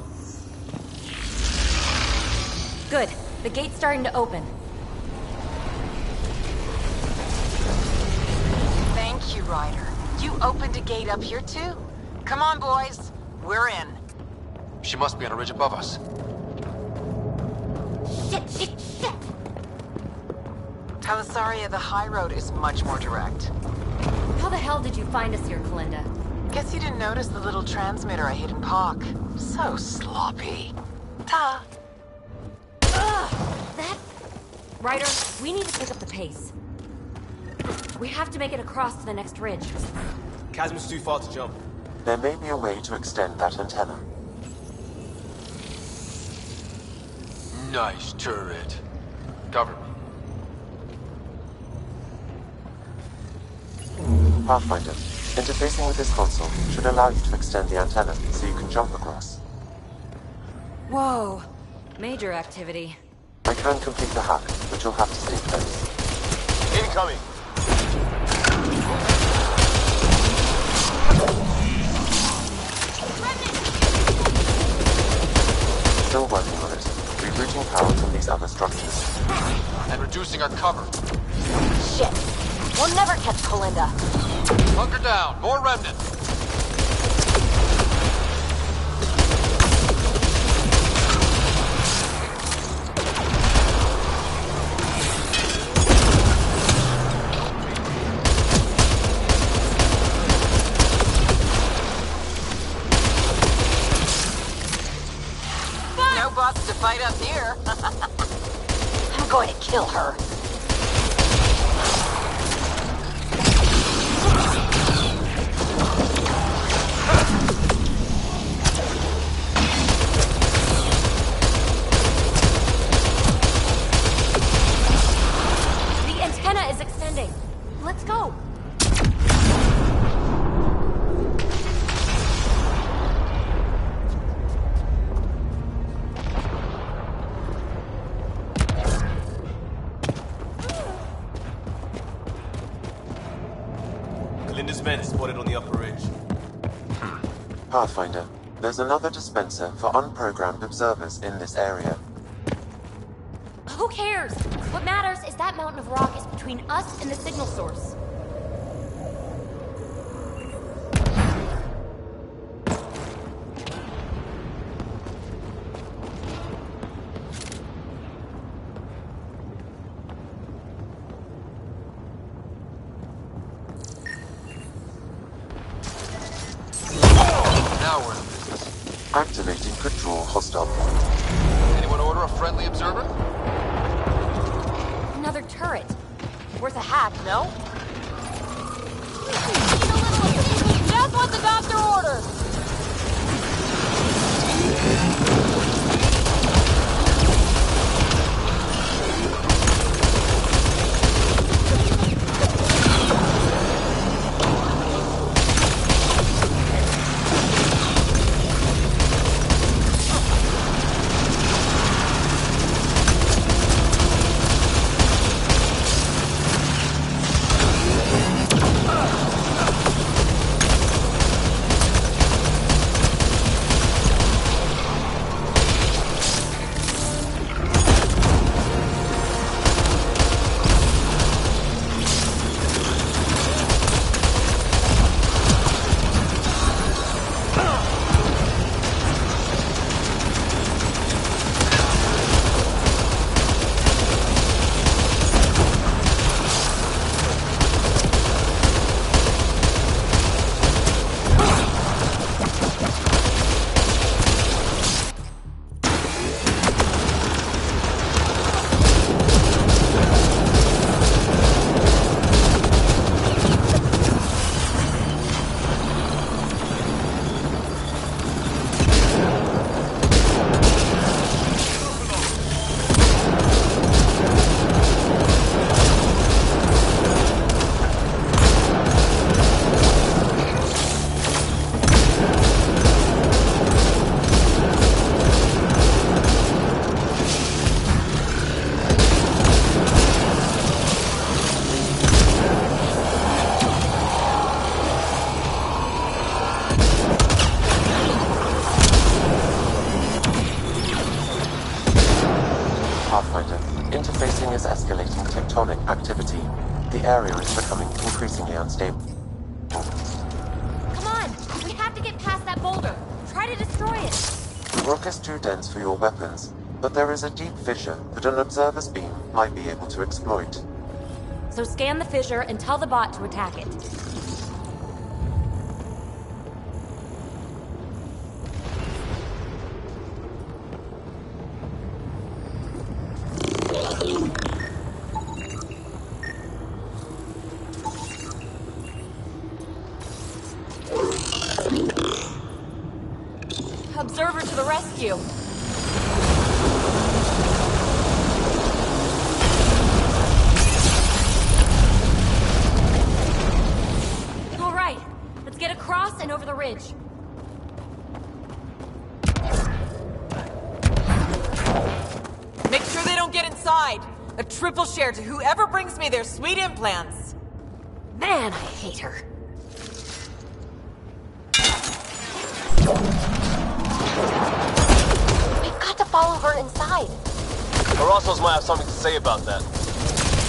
Good. The gate's starting to open. Thank you, Ryder. You opened a gate up here too? Come on, boys. We're in. She must be on a ridge above us. Shit! Talisaria, the high road is much more direct. How the hell did you find us here, Kalinda? Guess you didn't notice the little transmitter I hid in Pock. So sloppy. Ta! That... Ryder, we need to pick up the pace. We have to make it across to the next ridge. Chasm's too far to jump. There may be a way to extend that antenna. Nice turret. Cover me. Pathfinder, interfacing with this console should allow you to extend the antenna so you can jump across. Whoa. Major activity. I can complete the hack, but you'll have to stay close. Incoming! Still working on it. Rerouting power from these other structures. And reducing our cover. Shit. We'll never catch Kalinda. Hunker down. More remnants. No boss to fight up here. I'm going to kill her. The antenna is extending. Let's go. Kalinda's men spotted on the upper ridge. Pathfinder, there's another dispenser for unprogrammed observers in this area. Who cares? What matters is that mountain of rock is between us and the signal source. Now we're in business. Activating control hostile point. Anyone order a friendly observer? Another turret. Worth a hack, no? That's what the doctor ordered! Pathfinder, interfacing is escalating tectonic activity. The area is becoming increasingly unstable. Come on! We have to get past that boulder. Try to destroy it. The rock is too dense for your weapons, but there is a deep fissure that an observer's beam might be able to exploit. So scan the fissure and tell the bot to attack it. Observer to the rescue. All right, let's get across and over the ridge. Make sure they don't get inside. A triple share to whoever brings me their sweet implants. Man, I hate her. We've got to follow her inside. Carrasco's might have something to say about that.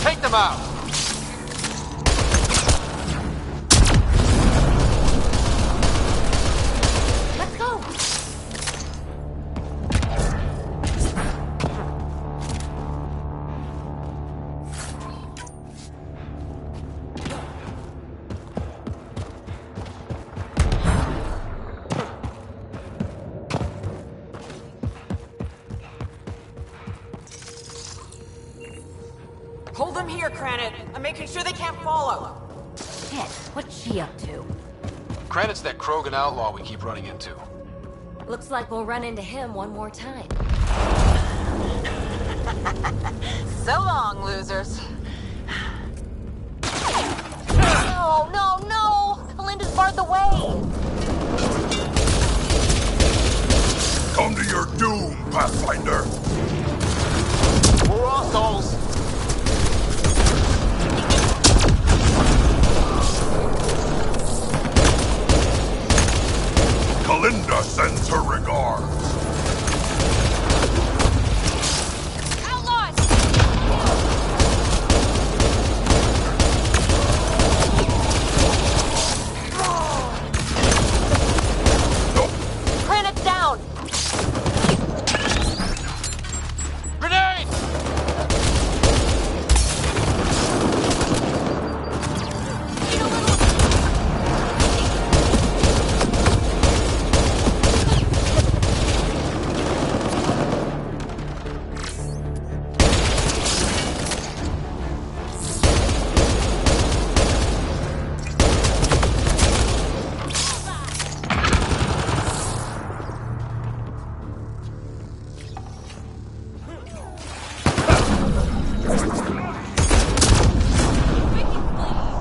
Take them out! Let's go. Hold them here, Cranit. I'm making sure they can't follow. Shit, what's she up to? Granite's that Krogan outlaw we keep running into. Looks like we'll run into him one more time. So long, losers. No, no, no! Kalinda's barred the way! Come to your doom, Pathfinder! More assholes! Kalinda sends her regards. Outlaws! Granite's down! Grenade!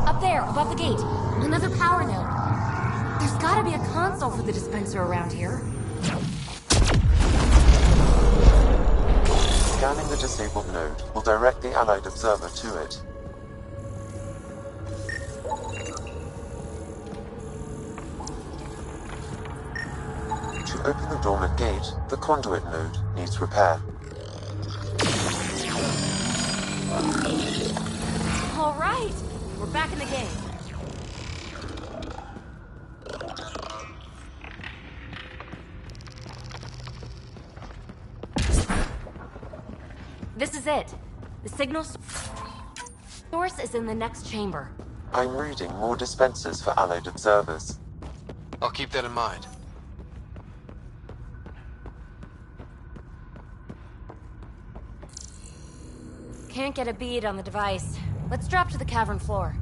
Up there, above the gate. Another power node. There's gotta be a console for the dispenser around here. Scanning the disabled node will direct the Allied observer to it. To open the dormant gate, the conduit node needs repair. All right, we're back in the game. This is it. The signal source is in the next chamber. I'm reading more dispensers for Allied observers. I'll keep that in mind. Can't get a bead on the device. Let's drop to the cavern floor.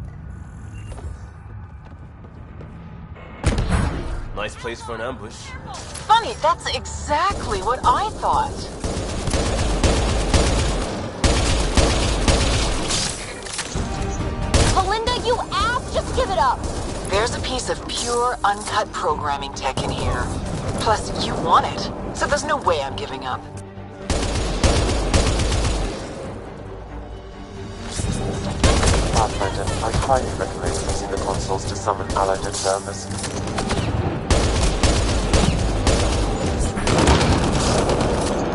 Nice place for an ambush. Funny, that's exactly what I thought. Kalinda, you ass! Just give it up! There's a piece of pure, uncut programming tech in here. Plus, you want it, so there's no way I'm giving up. Pathfinder, I highly recommend using the consoles to summon Allied observers.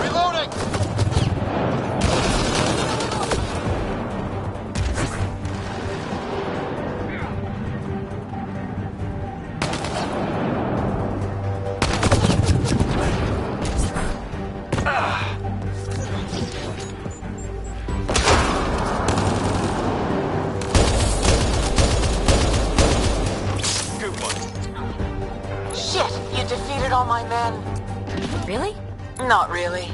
Reloading! Not really.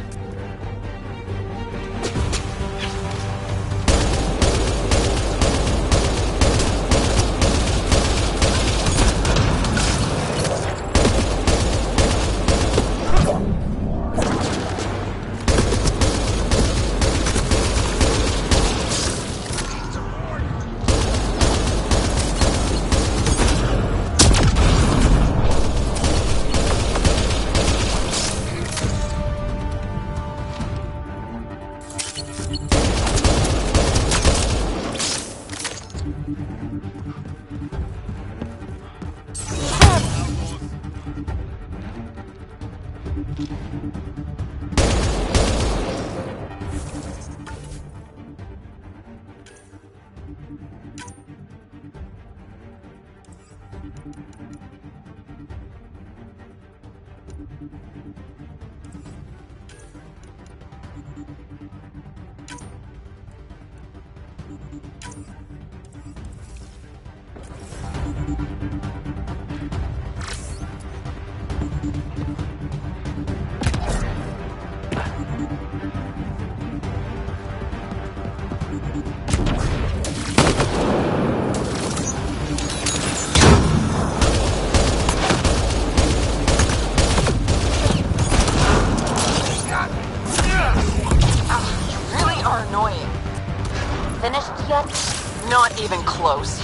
Not even close.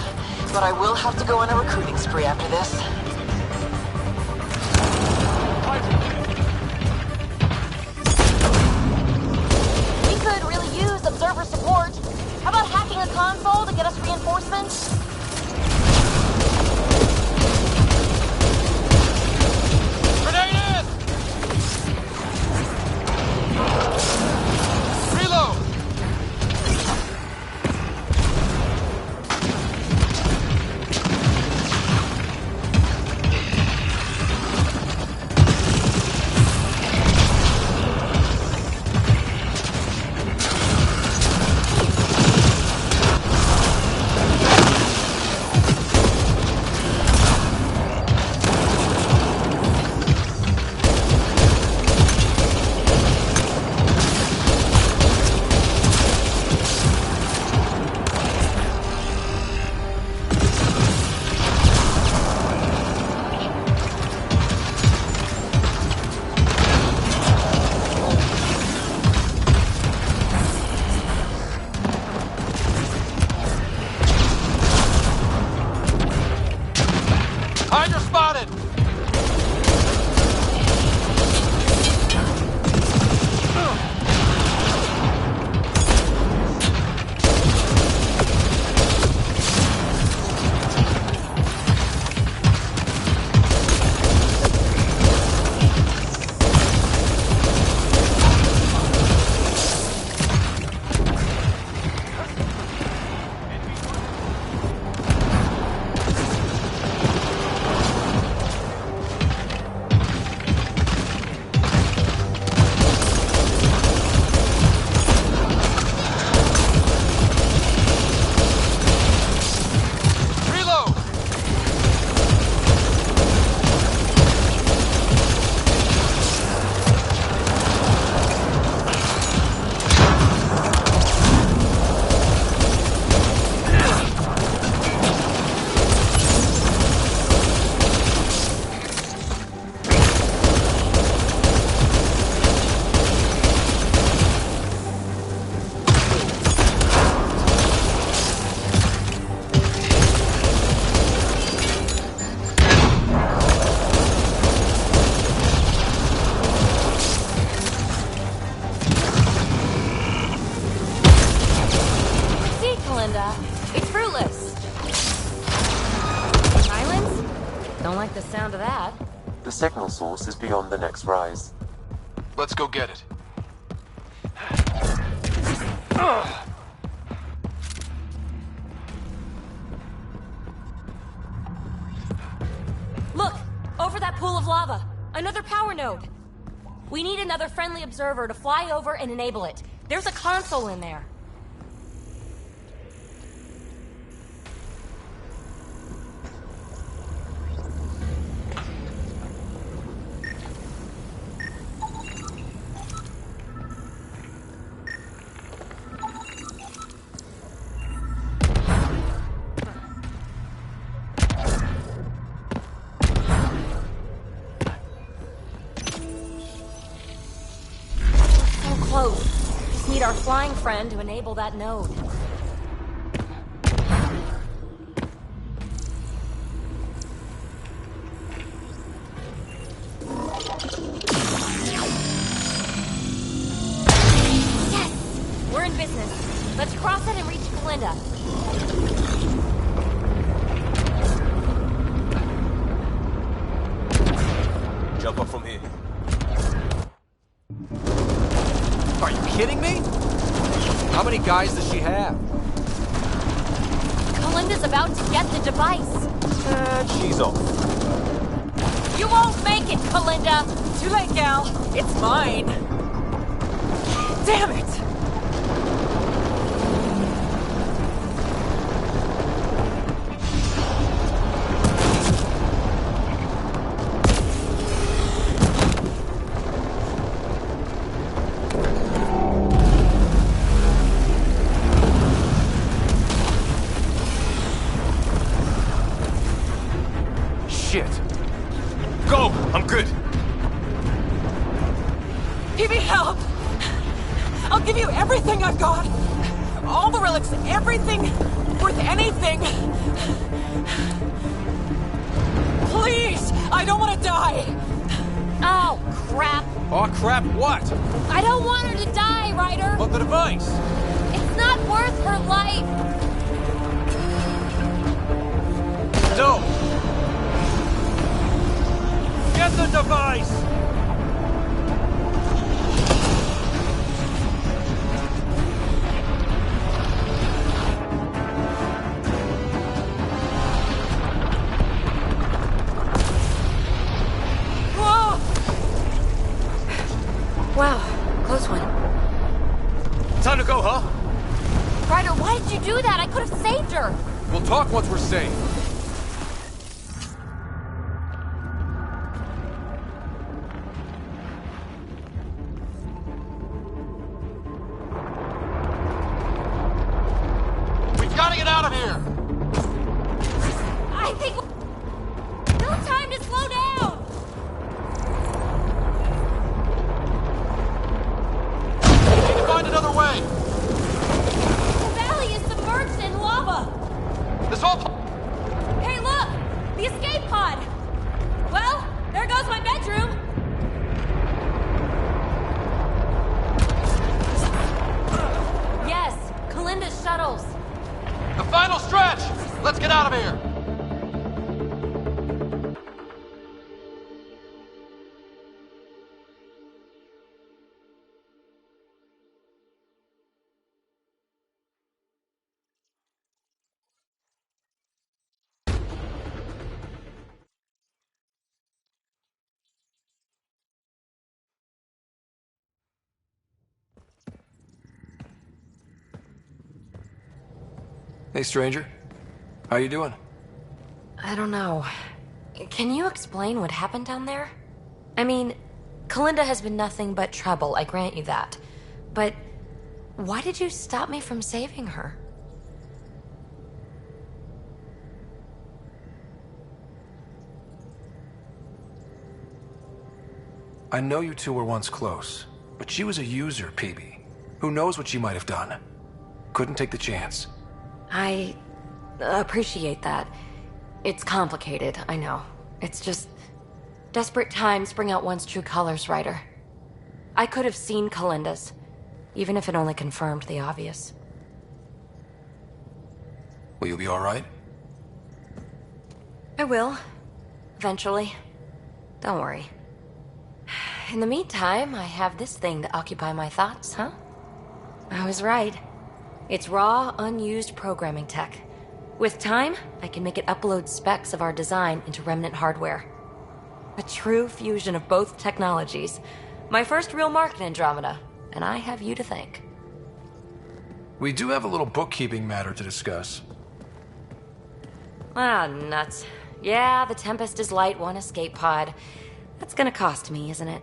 But I will have to go on a recruiting spree after this. We could really use observer support. How about hacking a console to get us reinforcements? It's fruitless. Islands? Don't like the sound of that. The signal source is beyond the next rise. Let's go get it. Look! Over that pool of lava! Another power node! We need another friendly observer to fly over and enable it. There's a console in there. our flying friend to enable that node. Yes! We're in business. Let's cross it and reach Kalinda. Jump up from here. Are you kidding me? How many guys does she have? Kalinda's about to get the device. And she's off. You won't make it, Kalinda! Too late, gal. It's mine. Damn it! Shit. Go! I'm good. Give me help! I'll give you everything I've got! All the relics, everything worth anything! Please! I don't want to die! Oh, crap! Oh, crap, what? I don't want her to die, Ryder! But the device! It's not worth her life! No! Get the device! Whoa! Wow, close one. Time to go, huh? Ryder, why did you do that? I could have saved her! We'll talk once we're safe. We've got to get out of here! I think... No time to slow down! We need to find another way! The valley is submerged in lava! This whole... Hey, look! The escape pod! Well, there goes my bedroom! Yes, Kalinda's shuttles. The final stretch! Let's get out of here! Hey, stranger. How you doing? I don't know. Can you explain what happened down there? I mean, Kalinda has been nothing but trouble, I grant you that. But why did you stop me from saving her? I know you two were once close, but she was a user, PB. Who knows what she might have done? Couldn't take the chance. I appreciate that. It's complicated, I know. It's just... desperate times bring out one's true colors, Ryder. I could have seen Kalinda's, even if it only confirmed the obvious. Will you be alright? I will. Eventually. Don't worry. In the meantime, I have this thing to occupy my thoughts, huh? I was right. It's raw, unused programming tech. With time, I can make it upload specs of our design into remnant hardware. A true fusion of both technologies. My first real mark in Andromeda, and I have you to thank. We do have a little bookkeeping matter to discuss. Ah, nuts. Yeah, the Tempest is light one escape pod. That's gonna cost me, isn't it?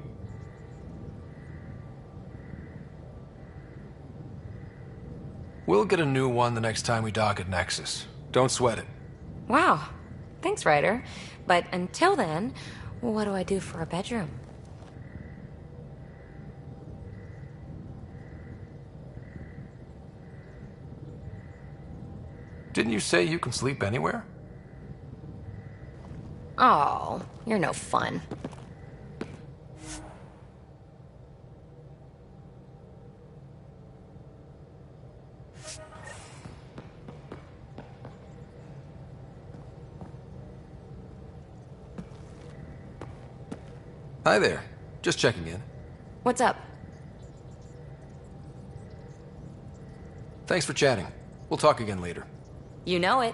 We'll get a new one the next time we dock at Nexus. Don't sweat it. Wow. Thanks, Ryder. But until then, what do I do for a bedroom? Didn't you say you can sleep anywhere? Oh, you're no fun. Hi there. Just checking in. What's up? Thanks for chatting. We'll talk again later. You know it.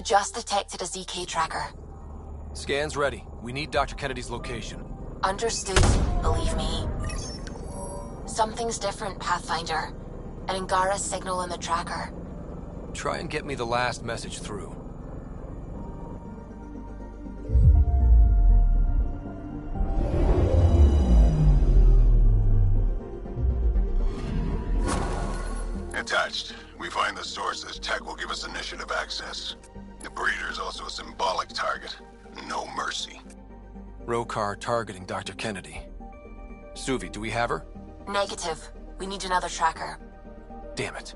Just detected a ZK tracker. Scan's ready. We need Dr. Kennedy's location. Understood, believe me. Something's different, Pathfinder. An Angara signal in the tracker. Try and get me the last message through. Attached. We find the source as tech will give us initiative access. The breeder's also a symbolic target. No mercy. Rokar targeting Dr. Kennedy. Suvi, do we have her? Negative. We need another tracker. Damn it.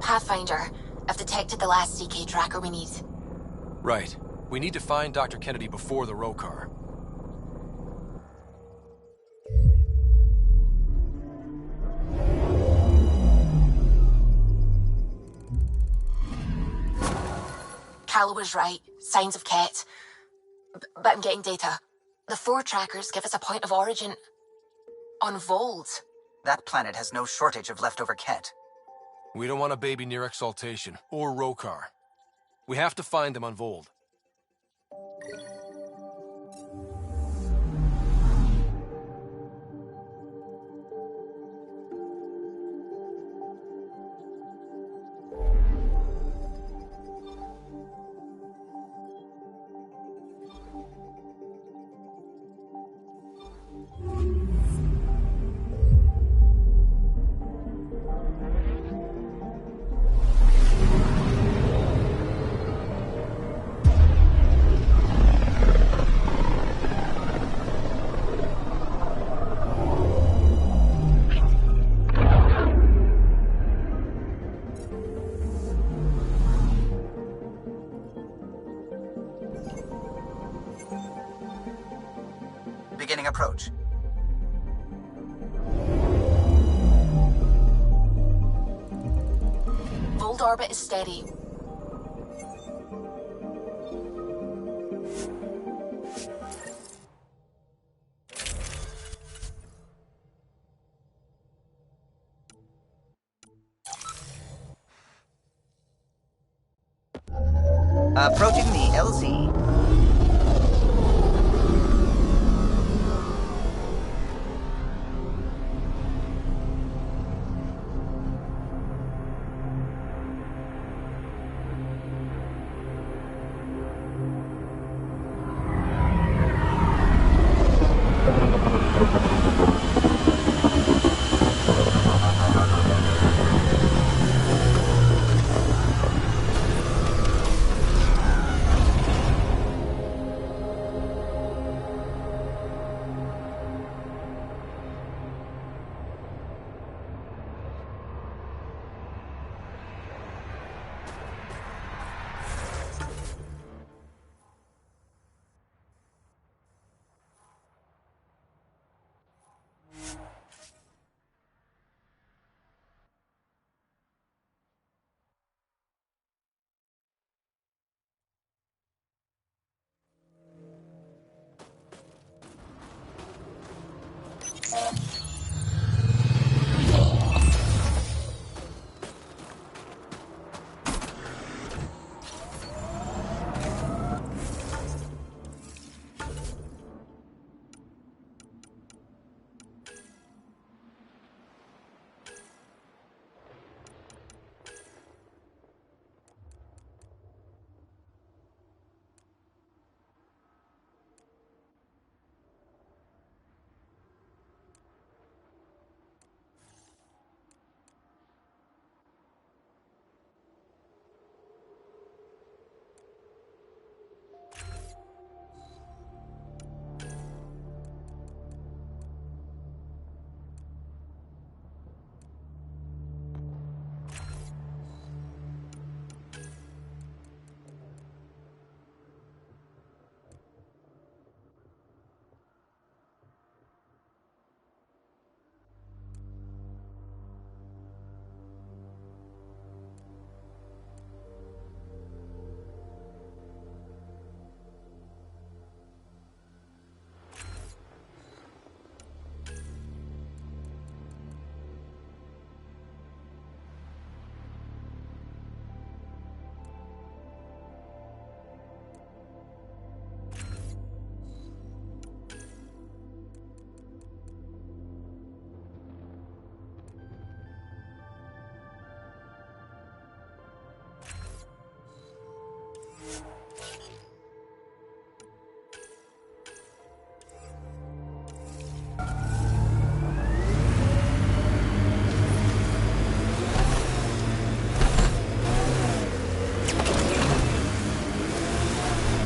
Pathfinder, I've detected the last CK tracker we need. Right. We need to find Dr. Kennedy before the Rokar. Calla was right. Signs of Ket. But I'm getting data. The 4 trackers give us a point of origin on Vold. That planet has no shortage of leftover Ket. We don't want a baby near Exaltation, or Rokar. We have to find them on Vold. Beginning approach. Vold orbit is steady. Approaching the LZ.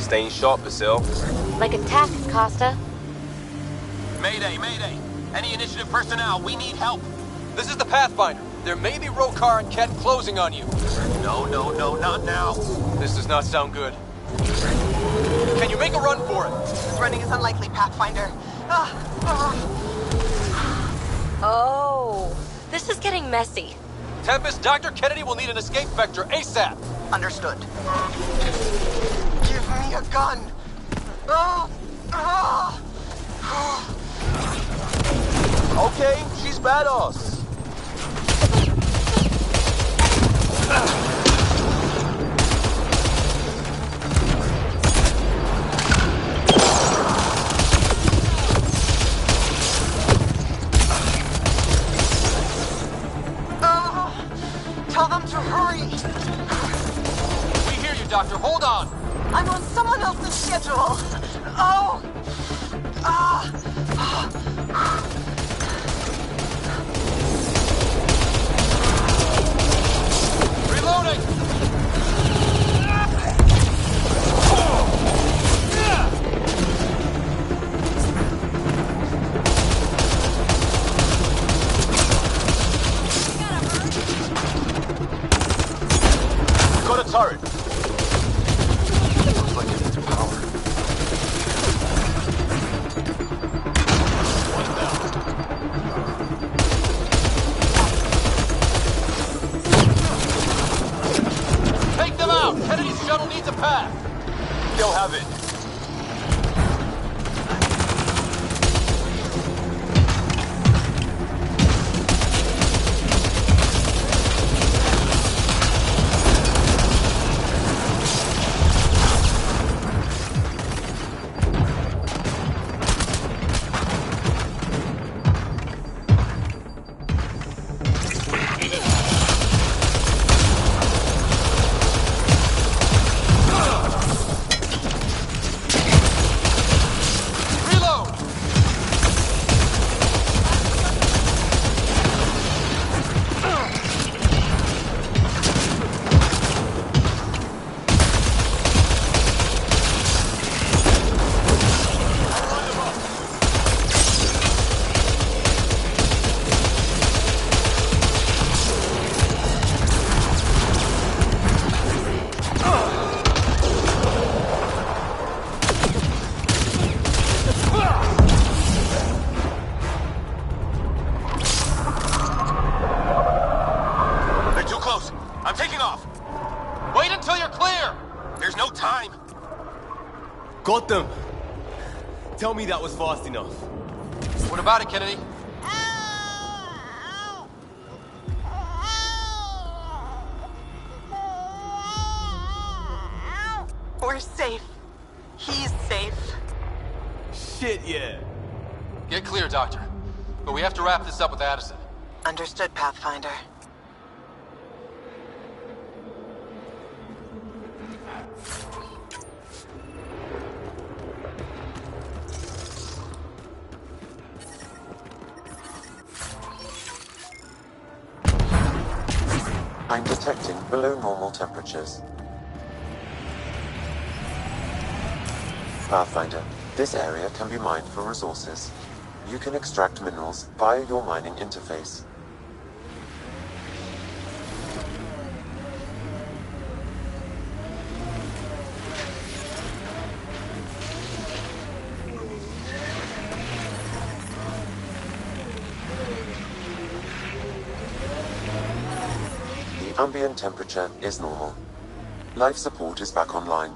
Staying sharp, Basil. Like a tack, Costa. Mayday, mayday! Any initiative personnel, we need help! This is the Pathfinder. There may be Rokar and Ket closing on you. No, not now. This does not sound good. Can you make a run for it? Running is unlikely, Pathfinder. Oh, this is getting messy. Tempest, Dr. Kennedy will need an escape vector ASAP. Understood. Give me a gun. Okay, she's badass. Tell them to hurry. We hear you, Doctor. Hold on. I'm on someone else's schedule. Reloading. Got a turret. Looks like it needs power. Take them out! Kennedy's shuttle needs a path! They'll have it. There's no time! Got them! Tell me that was fast enough. What about it, Kennedy? We're safe. He's safe. Shit, yeah. Get clear, Doctor. But we have to wrap this up with Addison. Understood, Pathfinder. I'm detecting below normal temperatures. Pathfinder, this area can be mined for resources. You can extract minerals via your mining interface. The ambient temperature is normal. Life support is back online.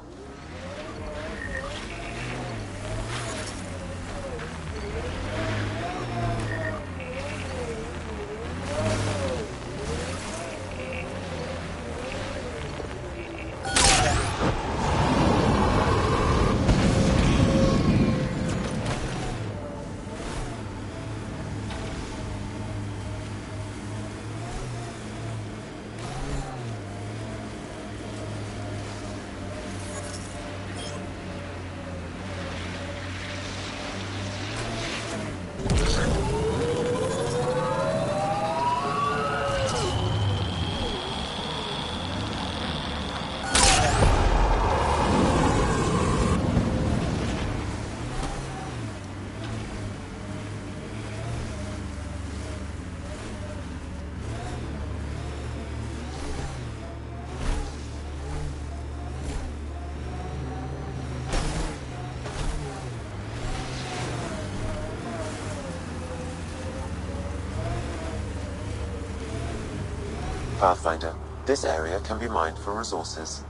Pathfinder, this area can be mined for resources.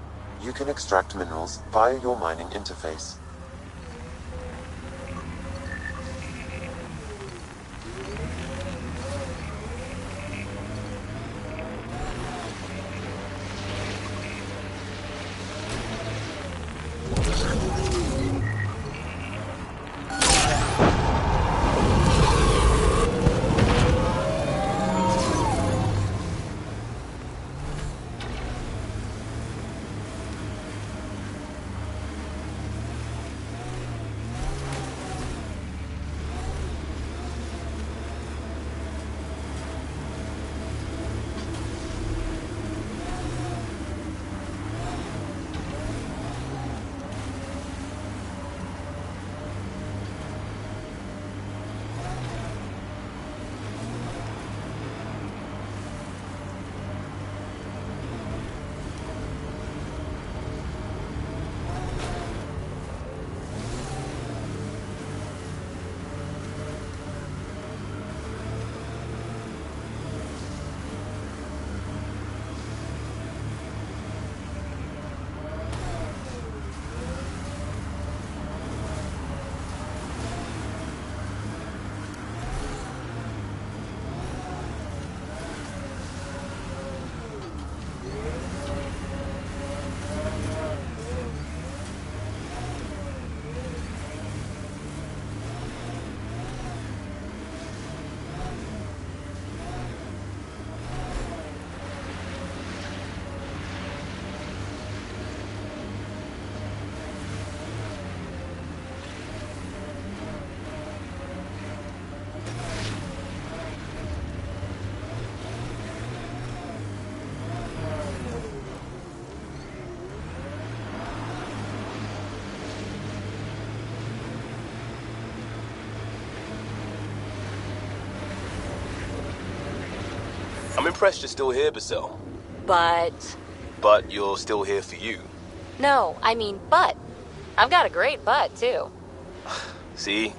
You can extract minerals via your mining interface. I'm impressed you're still here, Basel. But... But you're still here for you. No, I mean but. I've got a great butt, too. See?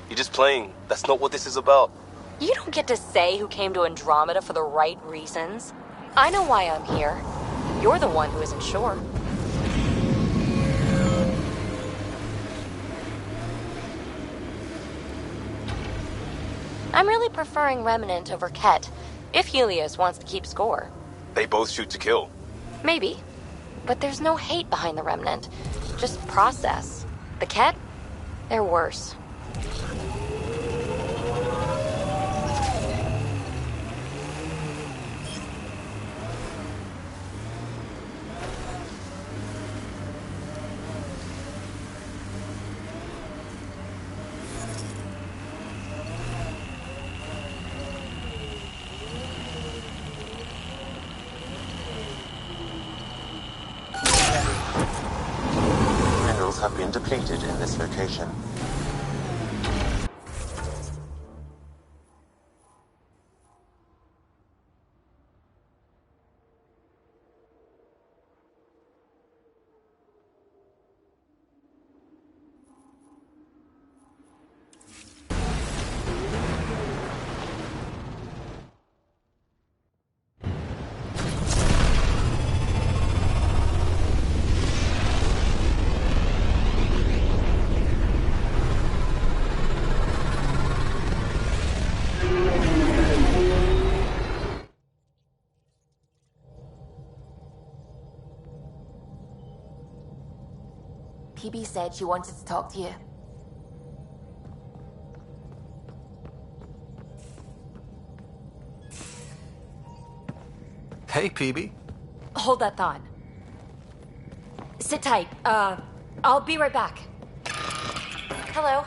You're just playing. That's not what this is about. You don't get to say who came to Andromeda for the right reasons. I know why I'm here. You're the one who isn't sure. I'm really preferring Remnant over Ket, if Helios wants to keep score. They both shoot to kill. Maybe. But there's no hate behind the Remnant. Just process. The Ket? They're worse. Minerals have been depleted in this location. PB said she wanted to talk to you. Hey, PB. Hold that thought. Sit tight. I'll be right back. Hello.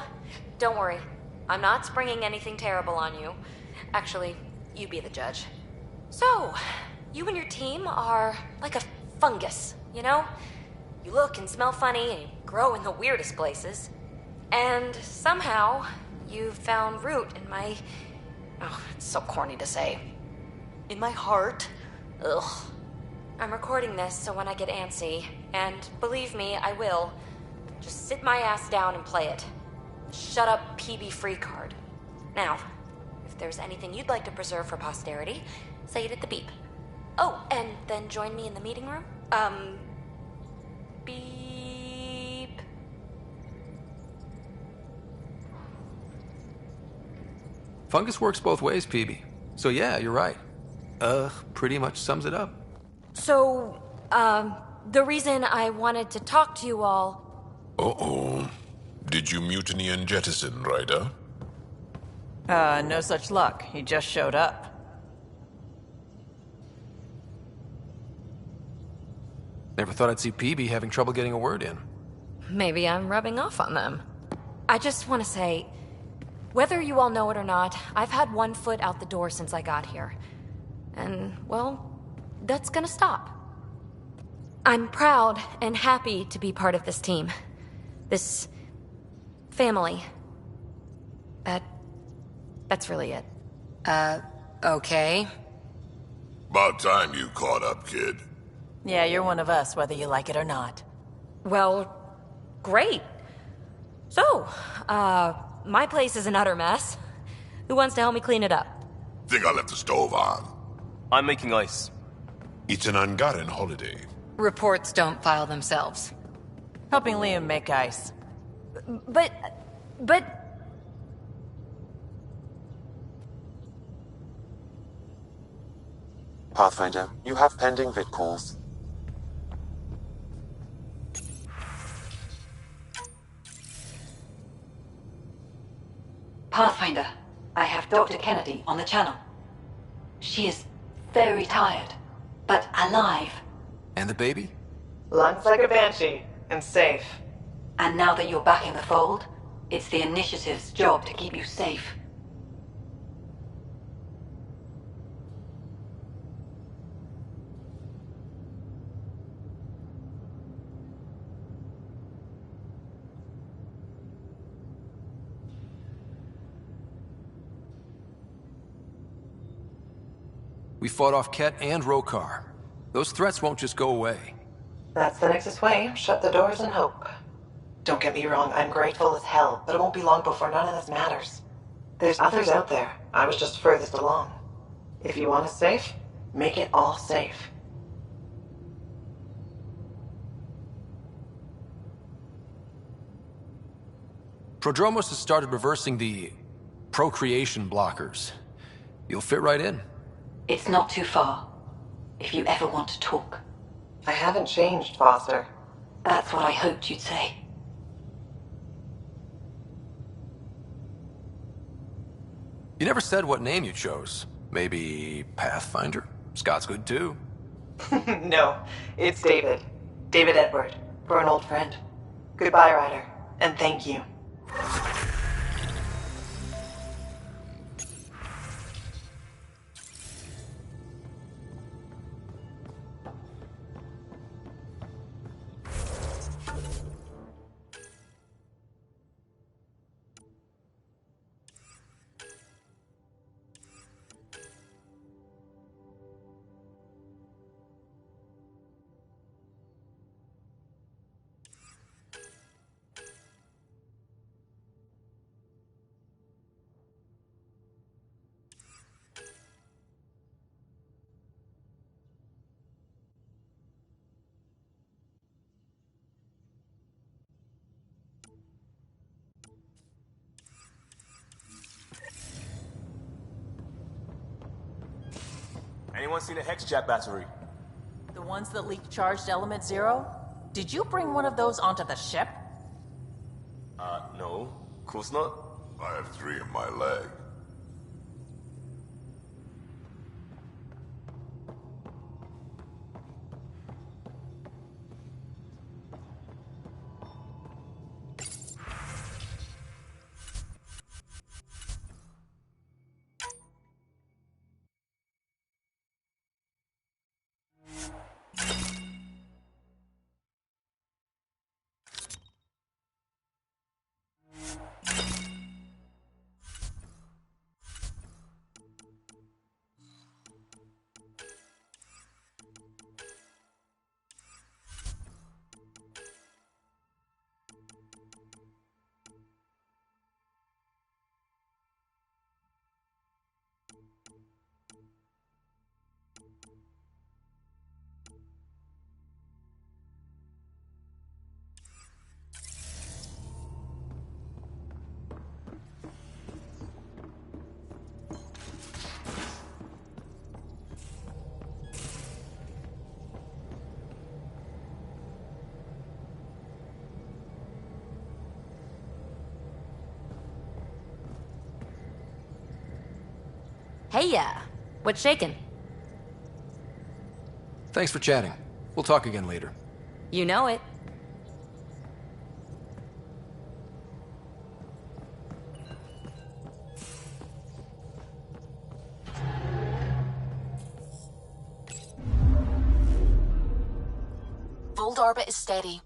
Don't worry. I'm not springing anything terrible on you. Actually, you be the judge. So, you and your team are like a fungus, you know? You look and smell funny and you grow in the weirdest places. And somehow, you've found root in my... Oh, it's so corny to say. In my heart. Ugh. I'm recording this so when I get antsy, and believe me, I will, just sit my ass down and play it. Shut up, PB free card. Now, if there's anything you'd like to preserve for posterity, say it at the beep. Oh, and then join me in the meeting room? Beep. Fungus works both ways, PB. So yeah, you're right. Pretty much sums it up. So, the reason I wanted to talk to you all... Uh-oh. Did you mutiny and jettison, Ryder? No such luck. He just showed up. Never thought I'd see PB having trouble getting a word in. Maybe I'm rubbing off on them. I just want to say, whether you all know it or not, I've had one foot out the door since I got here. And, well, that's gonna stop. I'm proud and happy to be part of this team. This... family. That's really it. Okay. About time you caught up, kid. Yeah, you're one of us, whether you like it or not. Well, great. So, my place is an utter mess. Who wants to help me clean it up? Think I left the stove on. I'm making ice. It's an Angaran holiday. Reports don't file themselves. Helping Liam make ice. But... Pathfinder, you have pending vid calls. Pathfinder, I have Dr. Kennedy on the channel. She is very tired, but alive. And the baby? Lungs like a banshee, and safe. And now that you're back in the fold, it's the Initiative's job to keep you safe. We fought off Ket and Rokar. Those threats won't just go away. That's the Nexus way. Shut the doors and hope. Don't get me wrong, I'm grateful as hell, but it won't be long before none of this matters. There's others out there. I was just furthest along. If you want us safe, make it all safe. Prodromos has started reversing the procreation blockers. You'll fit right in. It's not too far. If you ever want to talk. I haven't changed, Foster. That's what I hoped you'd say. You never said what name you chose. Maybe Pathfinder? Scott's good too. No, it's David. David Edward, for an old friend. Goodbye, Ryder, and thank you. Anyone seen a Hexjack battery? The ones that leaked charged element 0? Did you bring one of those onto the ship? No. Course not. I have 3 in my leg. Hey, yeah. What's shaking? Thanks for chatting. We'll talk again later. You know it. Fold orbit is steady.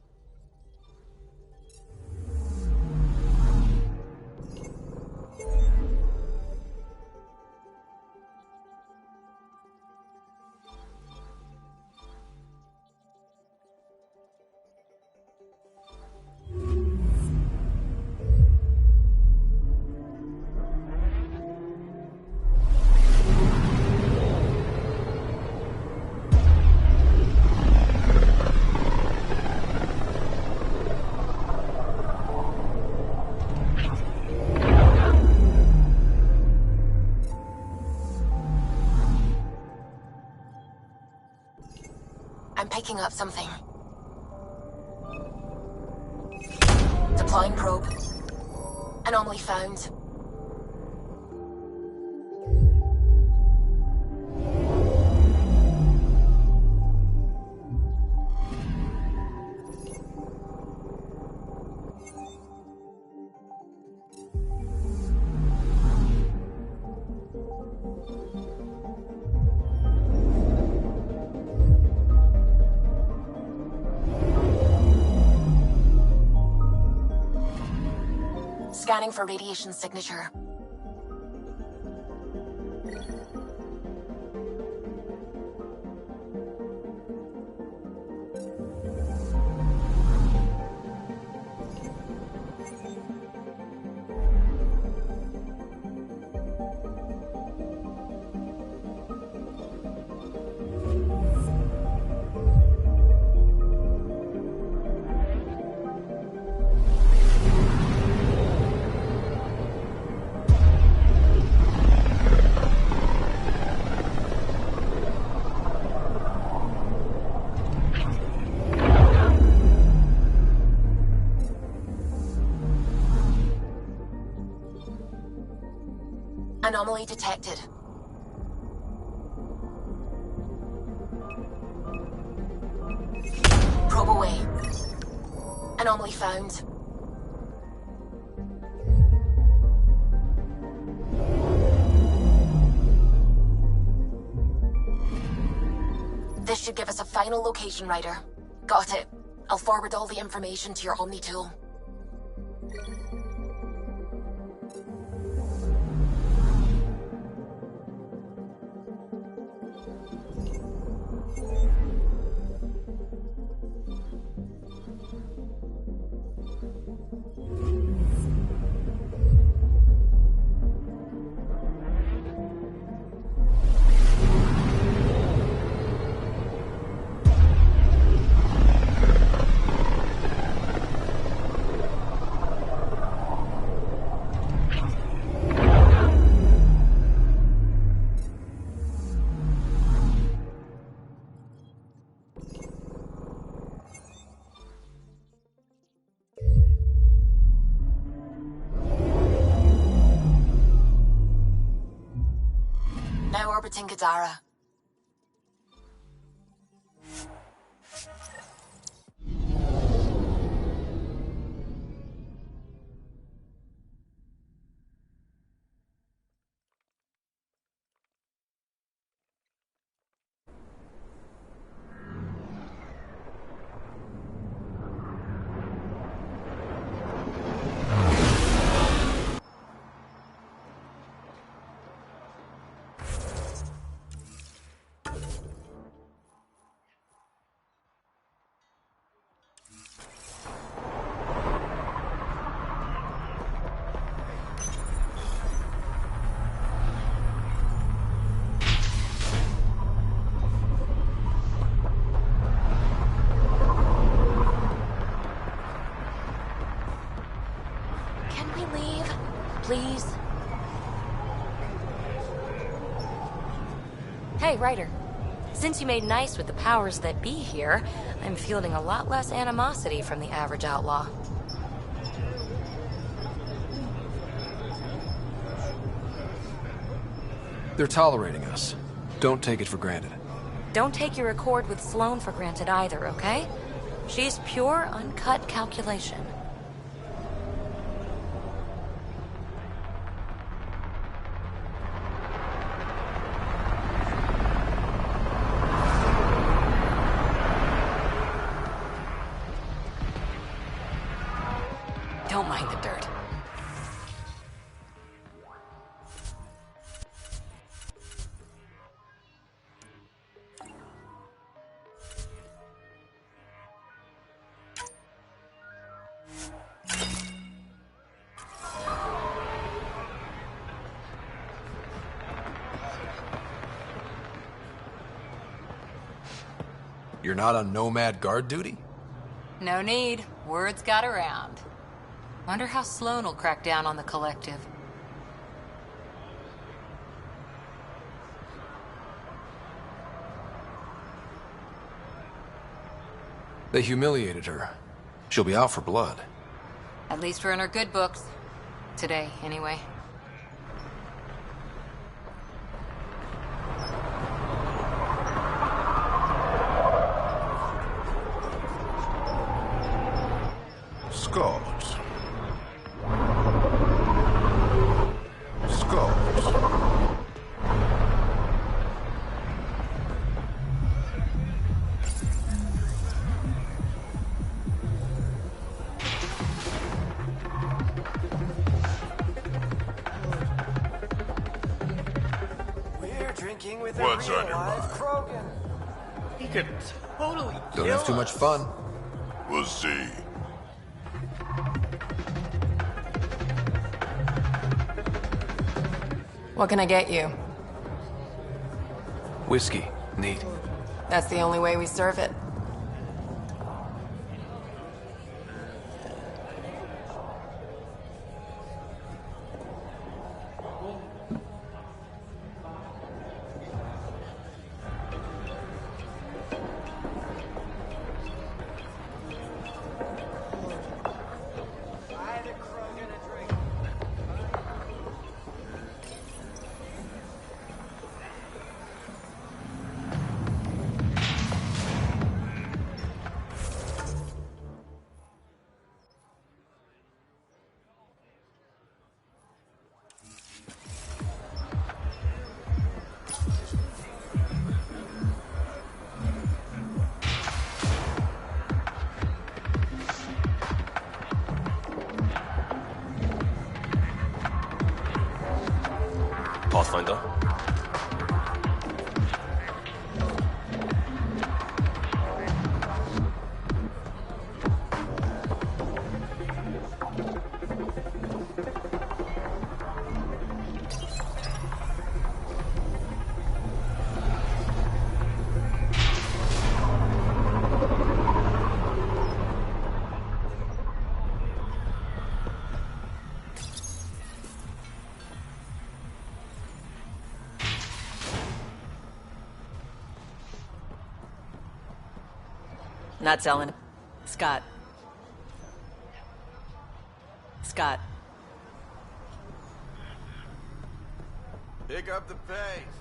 I'm picking up something. Deploying probe. Anomaly found. Scanning for radiation signature. Anomaly detected. Probe away. Anomaly found. This should give us a final location, Ryder. Got it. I'll forward all the information to your Omni tool. Now orbiting Gadara. Please? Hey, Ryder. Since you made nice with the powers that be here, I'm fielding a lot less animosity from the average outlaw. They're tolerating us. Don't take it for granted. Don't take your accord with Sloane for granted either, okay? She's pure, uncut calculation. Don't mind the dirt. You're not on Nomad guard duty? No need. Word's got around. Wonder how Sloane will crack down on the collective. They humiliated her. She'll be out for blood. At least we're in her good books. Today, anyway. Scott. Scott. We're drinking with What's a on your real-life mind? Krogan. He could totally Don't kill have too much us. fun. We'll see. What can I get you? Whiskey. Neat. That's the only way we serve it. Pathfinder. Not selling. Scott. Scott. Pick up the pace.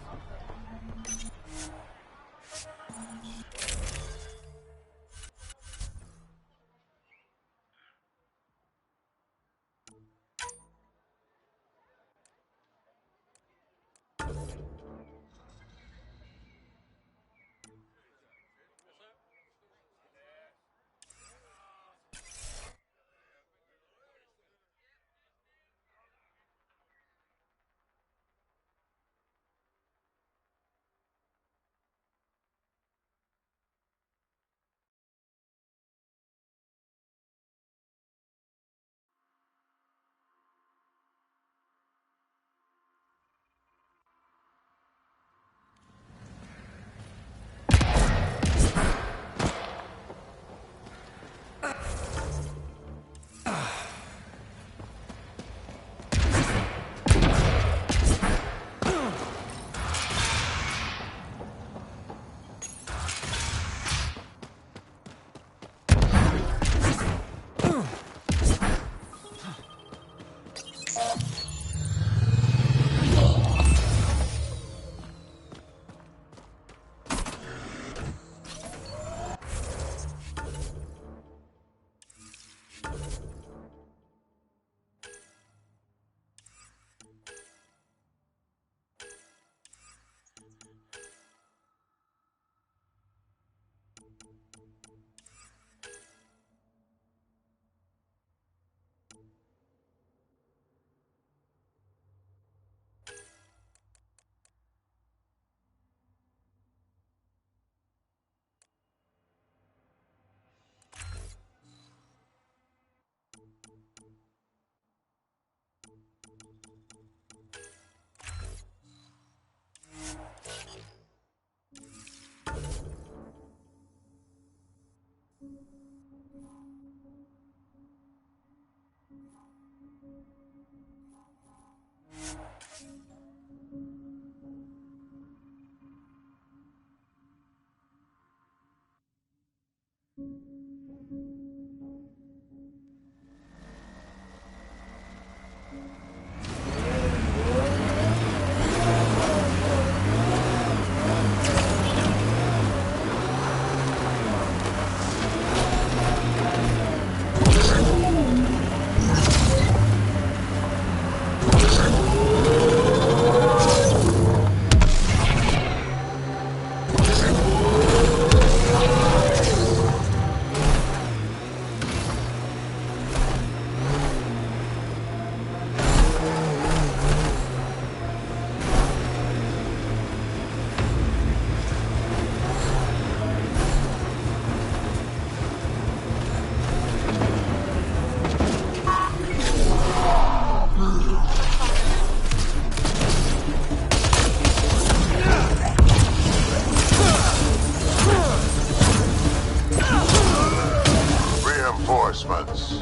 Reinforcements.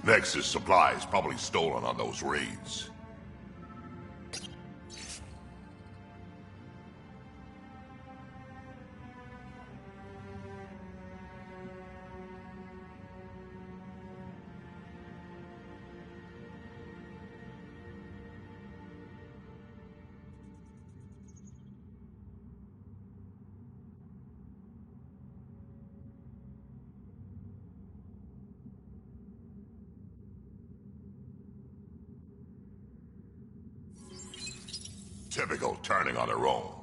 Nexus supplies probably stolen on those raids. Typical turning on their own.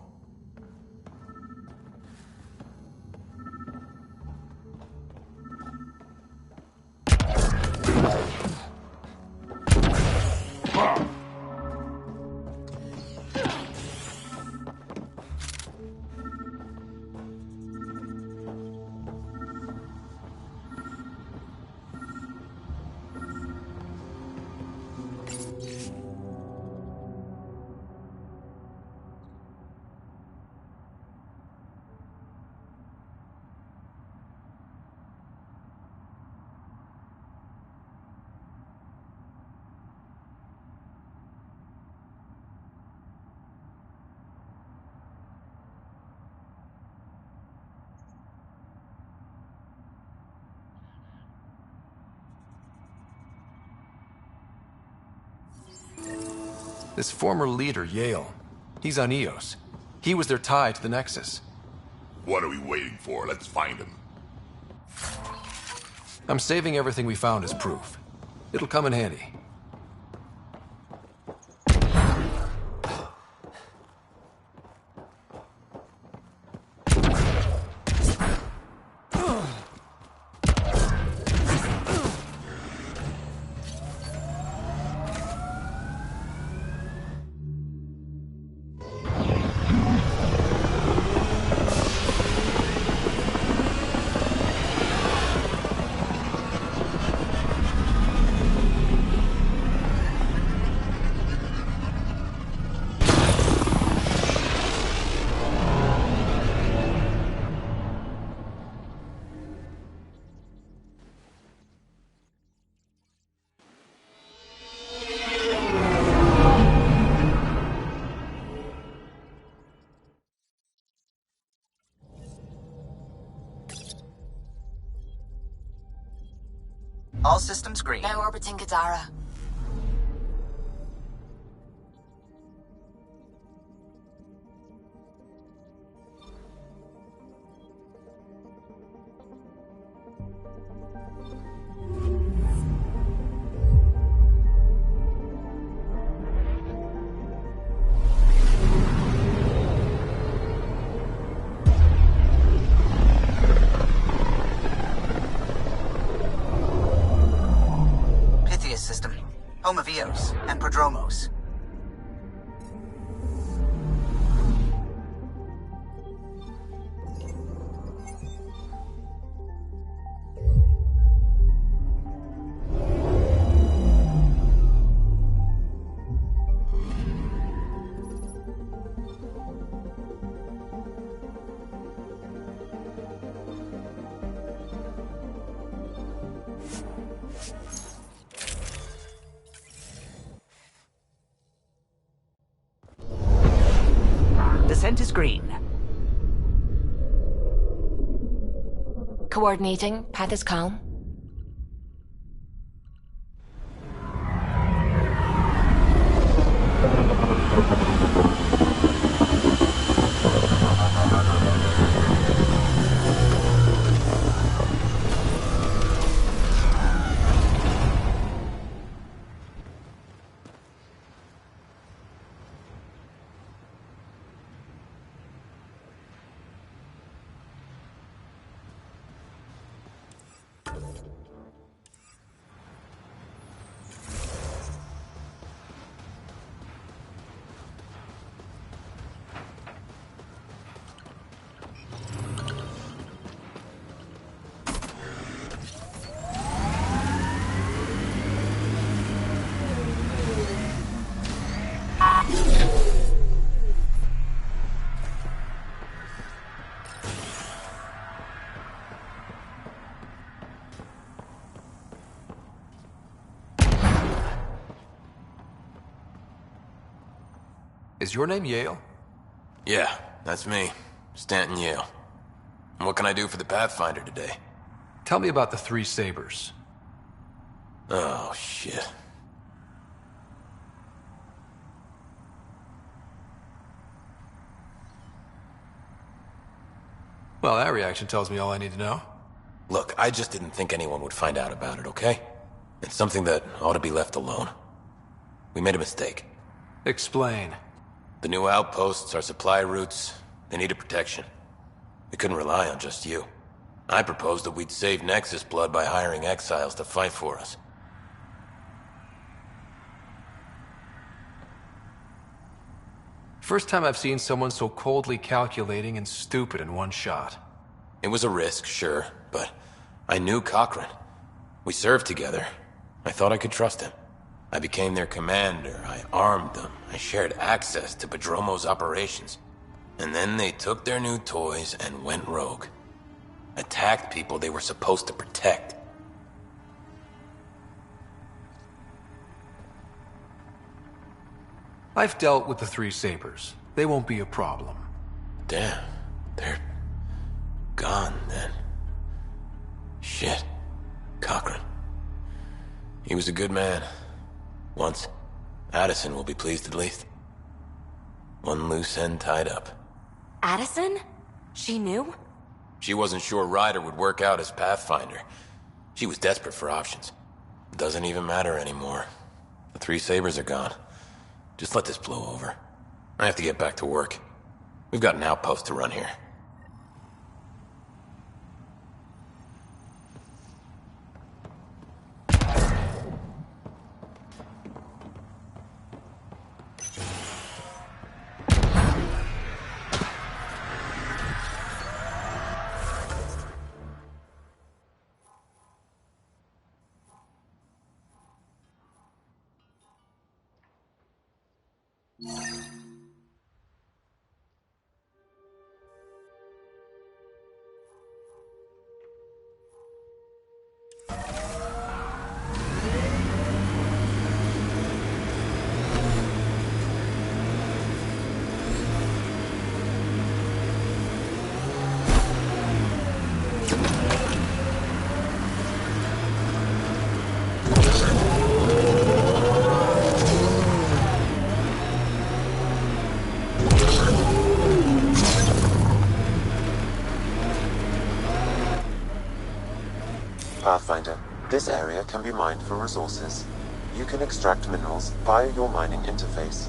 This former leader, Yale, he's on Eos. He was their tie to the Nexus. What are we waiting for? Let's find him. I'm saving everything we found as proof. It'll come in handy. All systems green. Now orbiting Gadara. System, home of Eos and Prodromos. Descent is green. Coordinating. Path is calm. Is your name Yale? Yeah, that's me. Stanton Yale. And what can I do for the Pathfinder today? Tell me about the Three Sabers. Oh, shit. Well, that reaction tells me all I need to know. Look, I just didn't think anyone would find out about it, okay? It's something that ought to be left alone. We made a mistake. Explain. The new outposts, our supply routes, they needed protection. We couldn't rely on just you. I proposed that we'd save Nexus blood by hiring exiles to fight for us. First time I've seen someone so coldly calculating and stupid in one shot. It was a risk, sure, but I knew Cochran. We served together. I thought I could trust him. I became their commander, I armed them, I shared access to Padromo's operations. And then they took their new toys and went rogue. Attacked people they were supposed to protect. I've dealt with the Three Sabers. They won't be a problem. Damn, they're gone then. Shit, Cochran. He was a good man. Once. Addison will be pleased at least. One loose end tied up. Addison? She knew? She wasn't sure Ryder would work out as Pathfinder. She was desperate for options. It doesn't even matter anymore. The Three Sabers are gone. Just let this blow over. I have to get back to work. We've got an outpost to run here. Pathfinder, this area can be mined for resources. You can extract minerals via your mining interface.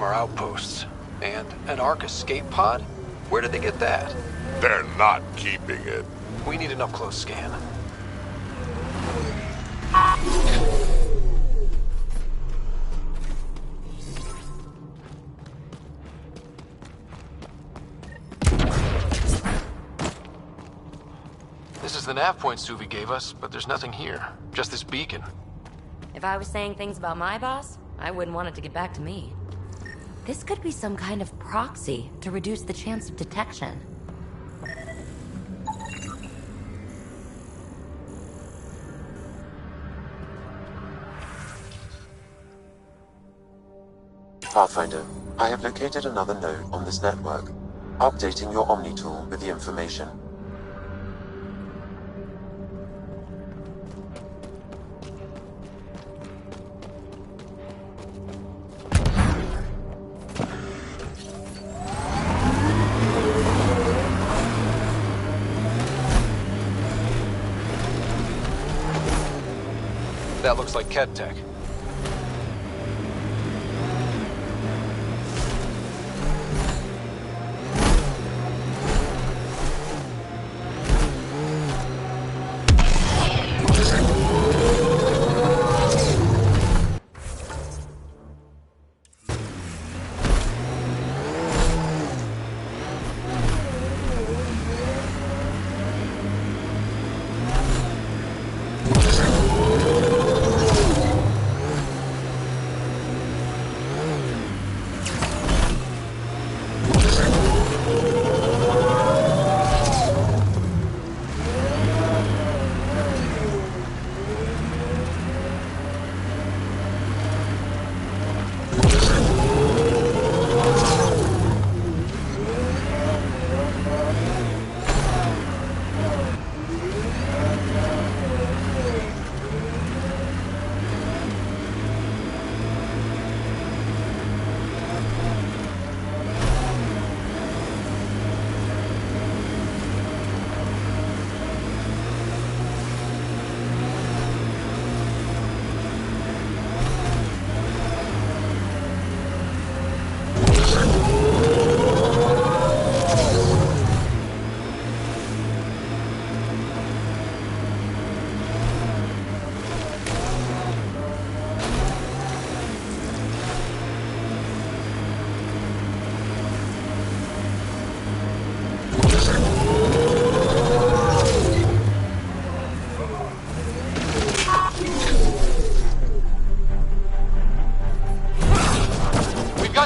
Outposts. And an Ark escape pod? Where did they get that? They're not keeping it. We need an up-close scan. This is the nav point Suvi gave us, but there's nothing here. Just this beacon. If I was saying things about my boss, I wouldn't want it to get back to me. This could be some kind of proxy to reduce the chance of detection. Pathfinder, I have located another node on this network. Updating your Omni tool with the information. That looks like Ket tech.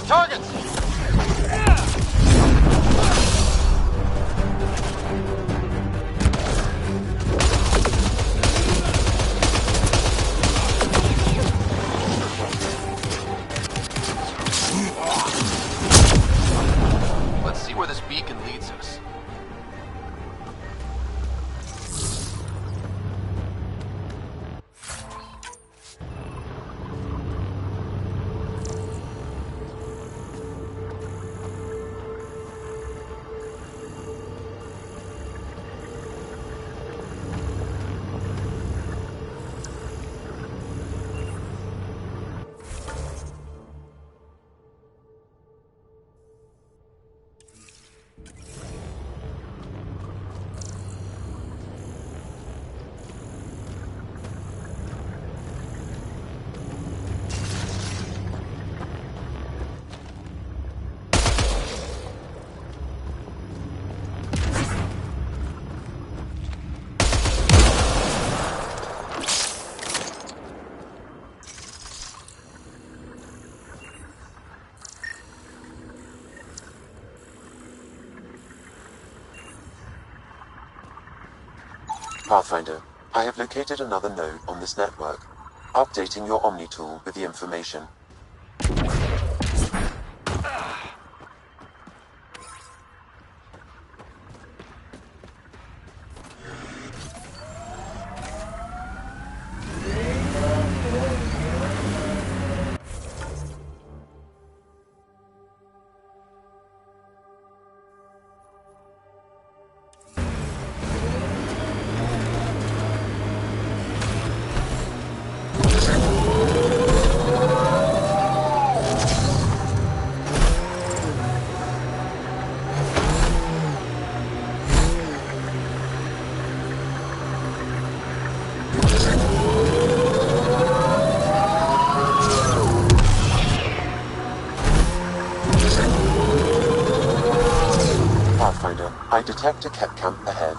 targets! Let's see where this beacon leads us. Pathfinder, I have located another node on this network. Updating your Omni tool with the information. Pathfinder, I detect a Ket camp ahead.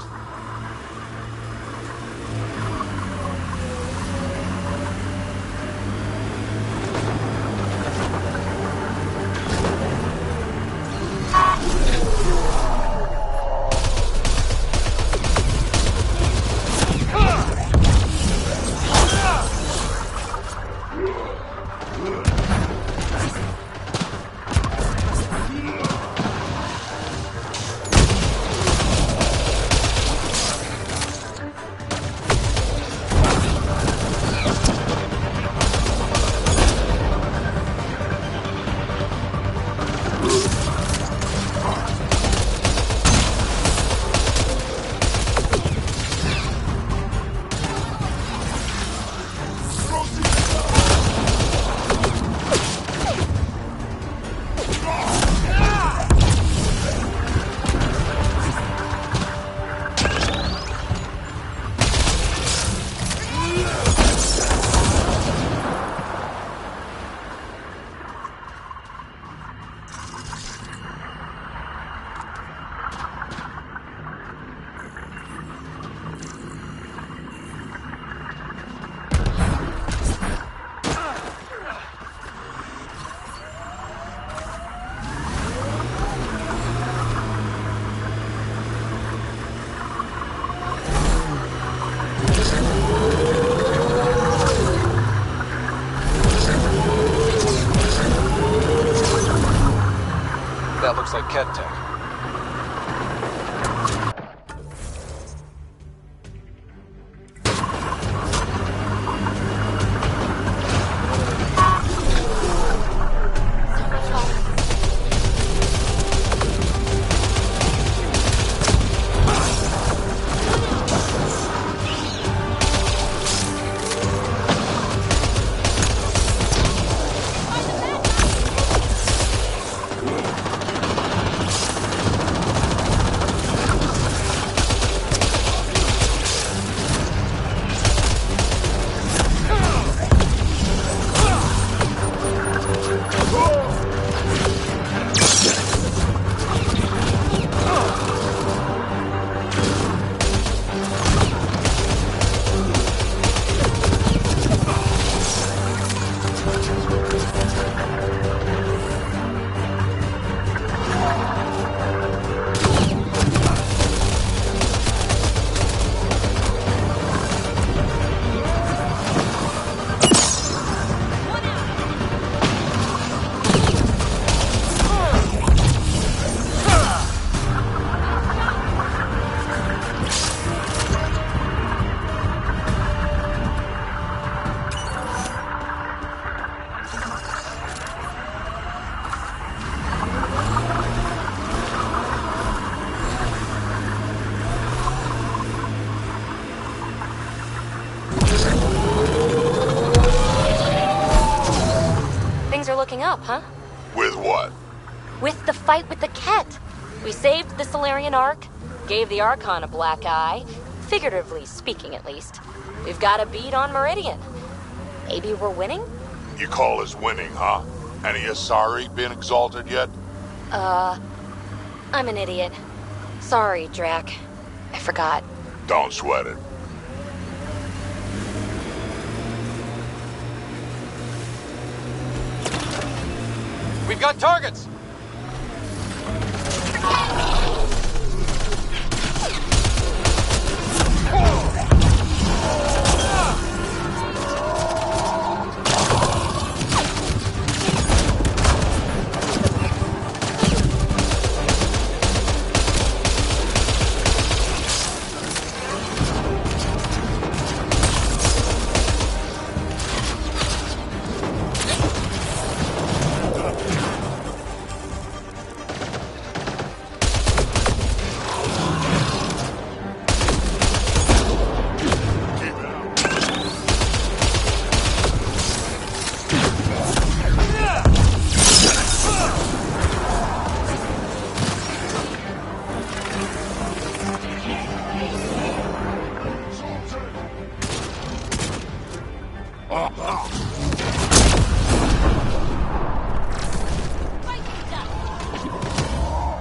That looks like Ket tech. are looking up, huh? With what? With the fight with the Ket. We saved the Solarian Ark, gave the Archon a black eye, figuratively speaking at least. We've got a beat on Meridian. Maybe we're winning? You call us winning, huh? Any Asari been exalted yet? I'm an idiot. Sorry, Drac. I forgot. Don't sweat it. We've got targets!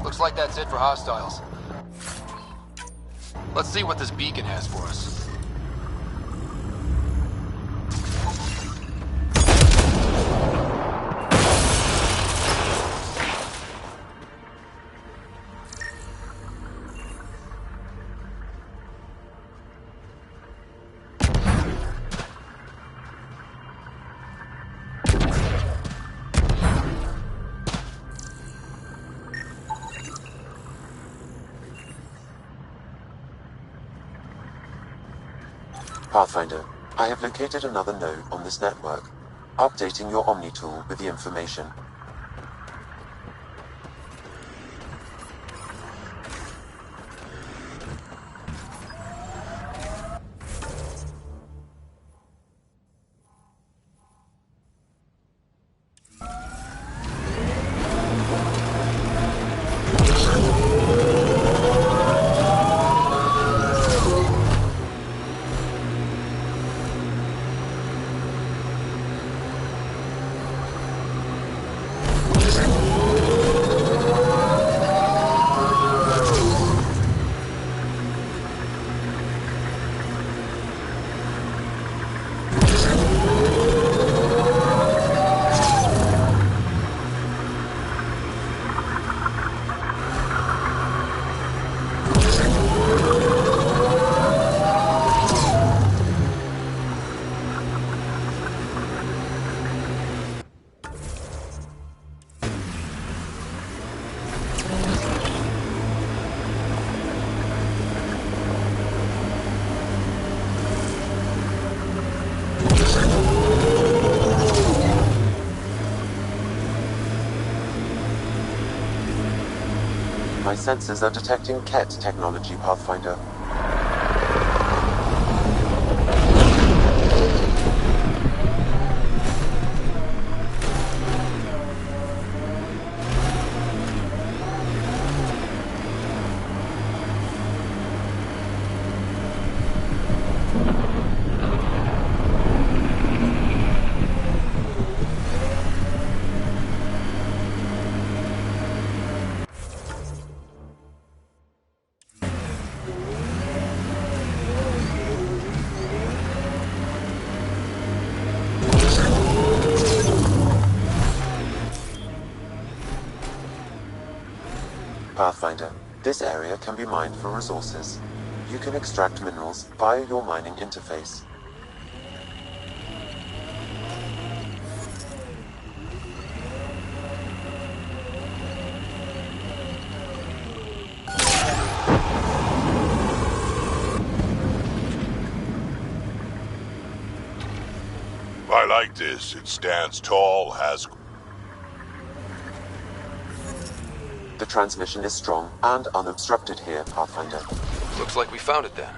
Looks like that's it for hostiles. Let's see what this beacon has for us. Pathfinder, I have located another node on this network. Updating your Omni tool with the information. My sensors are detecting Ket technology, Pathfinder. Pathfinder, this area can be mined for resources. You can extract minerals via your mining interface. I like this. It stands tall, has... The transmission is strong and unobstructed here, Pathfinder. Looks like we found it then.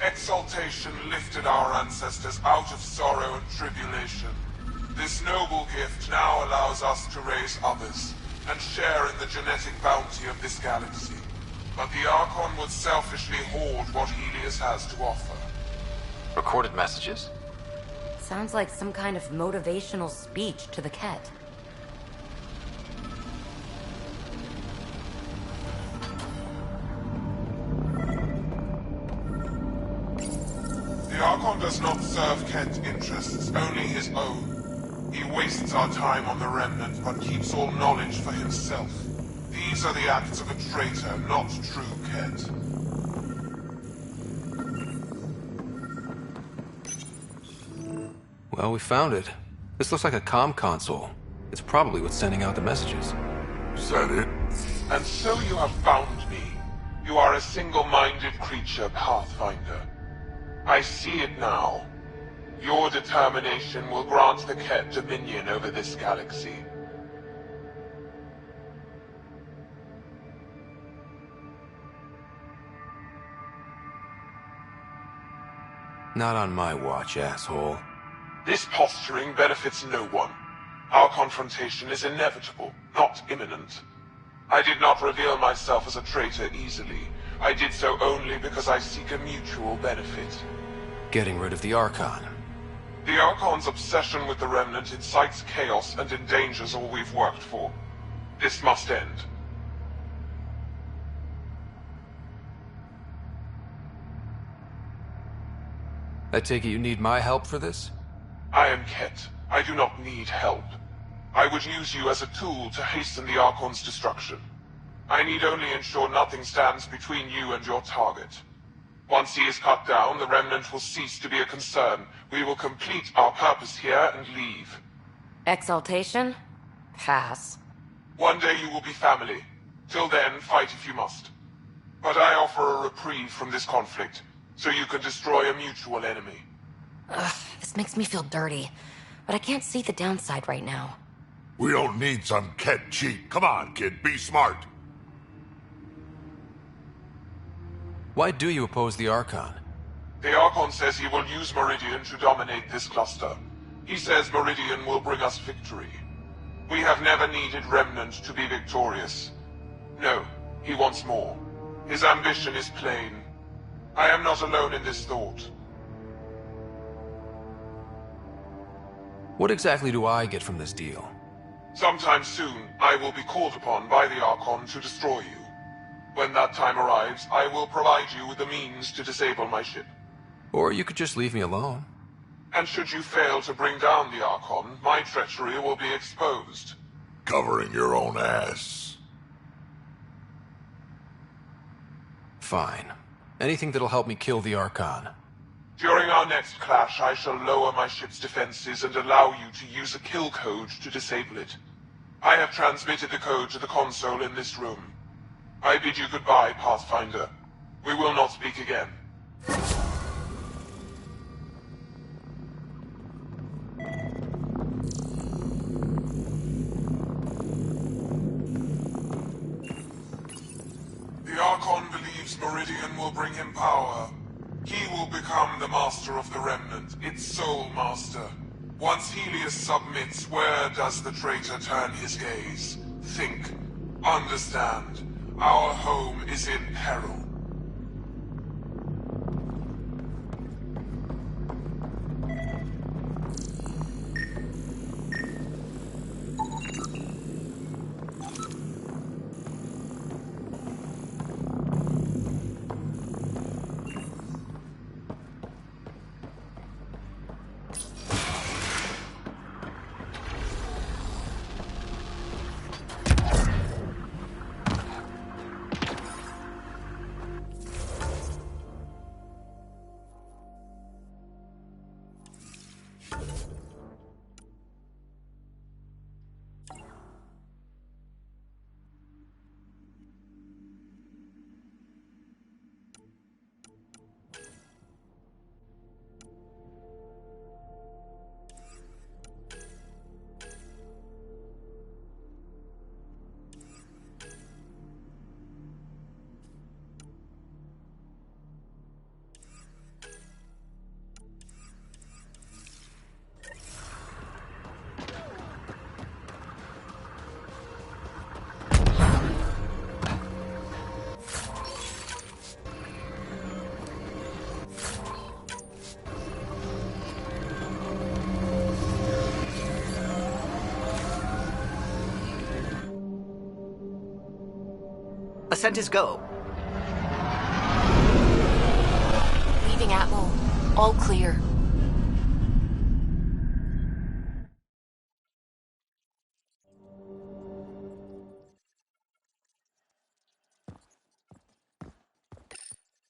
Exaltation lifted our ancestors out of sorrow and tribulation. This noble gift now allows us to raise others, and share in the genetic bounty of this galaxy. But the Archon would selfishly hoard what Helios has to offer. Recorded messages? Sounds like some kind of motivational speech to the Ket. The Archon does not serve Ket interests, only his own. He wastes our time on the Remnant, but keeps all knowledge for himself. These are the acts of a traitor, not true Ket. Well, we found it. This looks like a comm console. It's probably what's sending out the messages. Is that it? And so you have found me. You are a single-minded creature, Pathfinder. I see it now. Your determination will grant the Ket dominion over this galaxy. Not on my watch, asshole. This posturing benefits no one. Our confrontation is inevitable, not imminent. I did not reveal myself as a traitor easily. I did so only because I seek a mutual benefit. Getting rid of the Archon. The Archon's obsession with the Remnant incites chaos and endangers all we've worked for. This must end. I take it you need my help for this? I am Ket. I do not need help. I would use you as a tool to hasten the Archon's destruction. I need only ensure nothing stands between you and your target. Once he is cut down, the Remnant will cease to be a concern. We will complete our purpose here and leave. Exaltation? Pass. One day you will be family. Till then, fight if you must. But I offer a reprieve from this conflict, so you can destroy a mutual enemy. Ugh, this makes me feel dirty, but I can't see the downside right now. We don't need some Ket cheat. Come on, kid, be smart. Why do you oppose the Archon? The Archon says he will use Meridian to dominate this cluster. He says Meridian will bring us victory. We have never needed Remnant to be victorious. No, he wants more. His ambition is plain. I am not alone in this thought. What exactly do I get from this deal? Sometime soon, I will be called upon by the Archon to destroy you. When that time arrives, I will provide you with the means to disable my ship. Or you could just leave me alone. And should you fail to bring down the Archon, my treachery will be exposed. Covering your own ass. Fine. Anything that'll help me kill the Archon. During our next clash, I shall lower my ship's defenses and allow you to use a kill code to disable it. I have transmitted the code to the console in this room. I bid you goodbye, Pathfinder. We will not speak again. The Archon believes Meridian will bring him power. He will become the master of the Remnant, its sole master. Once Helios submits, where does the traitor turn his gaze? Think. Understand. Our home is in peril. Ascent is go. Leaving Atmo. All clear.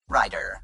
Ryder.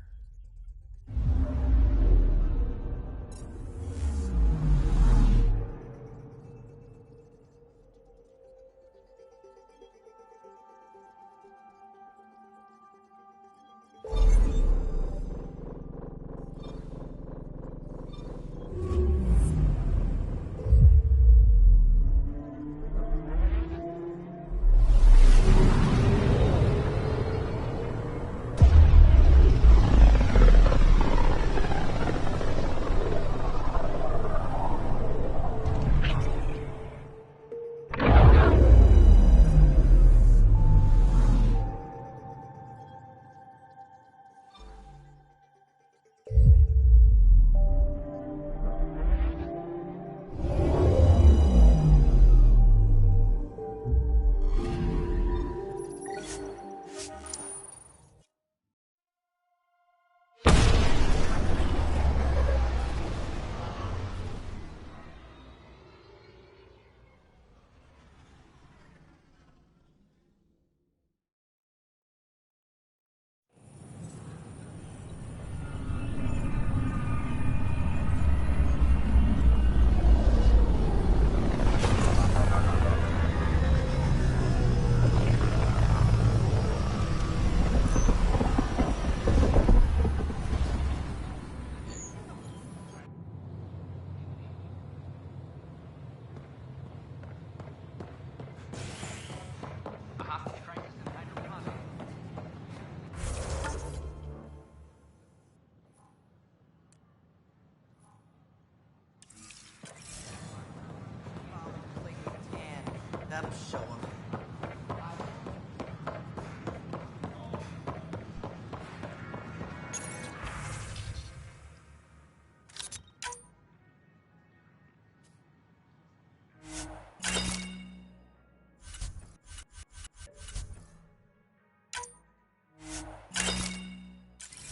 That'll show him.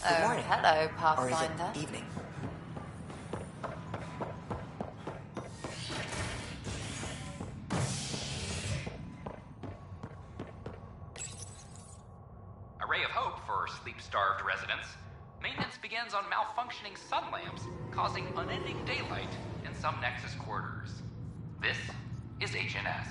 Oh, morning. hello, Or is Pathfinder. it evening? A ray of hope for sleep-starved residents. Maintenance begins on malfunctioning sun lamps, causing unending daylight in some Nexus quarters. This is HNS.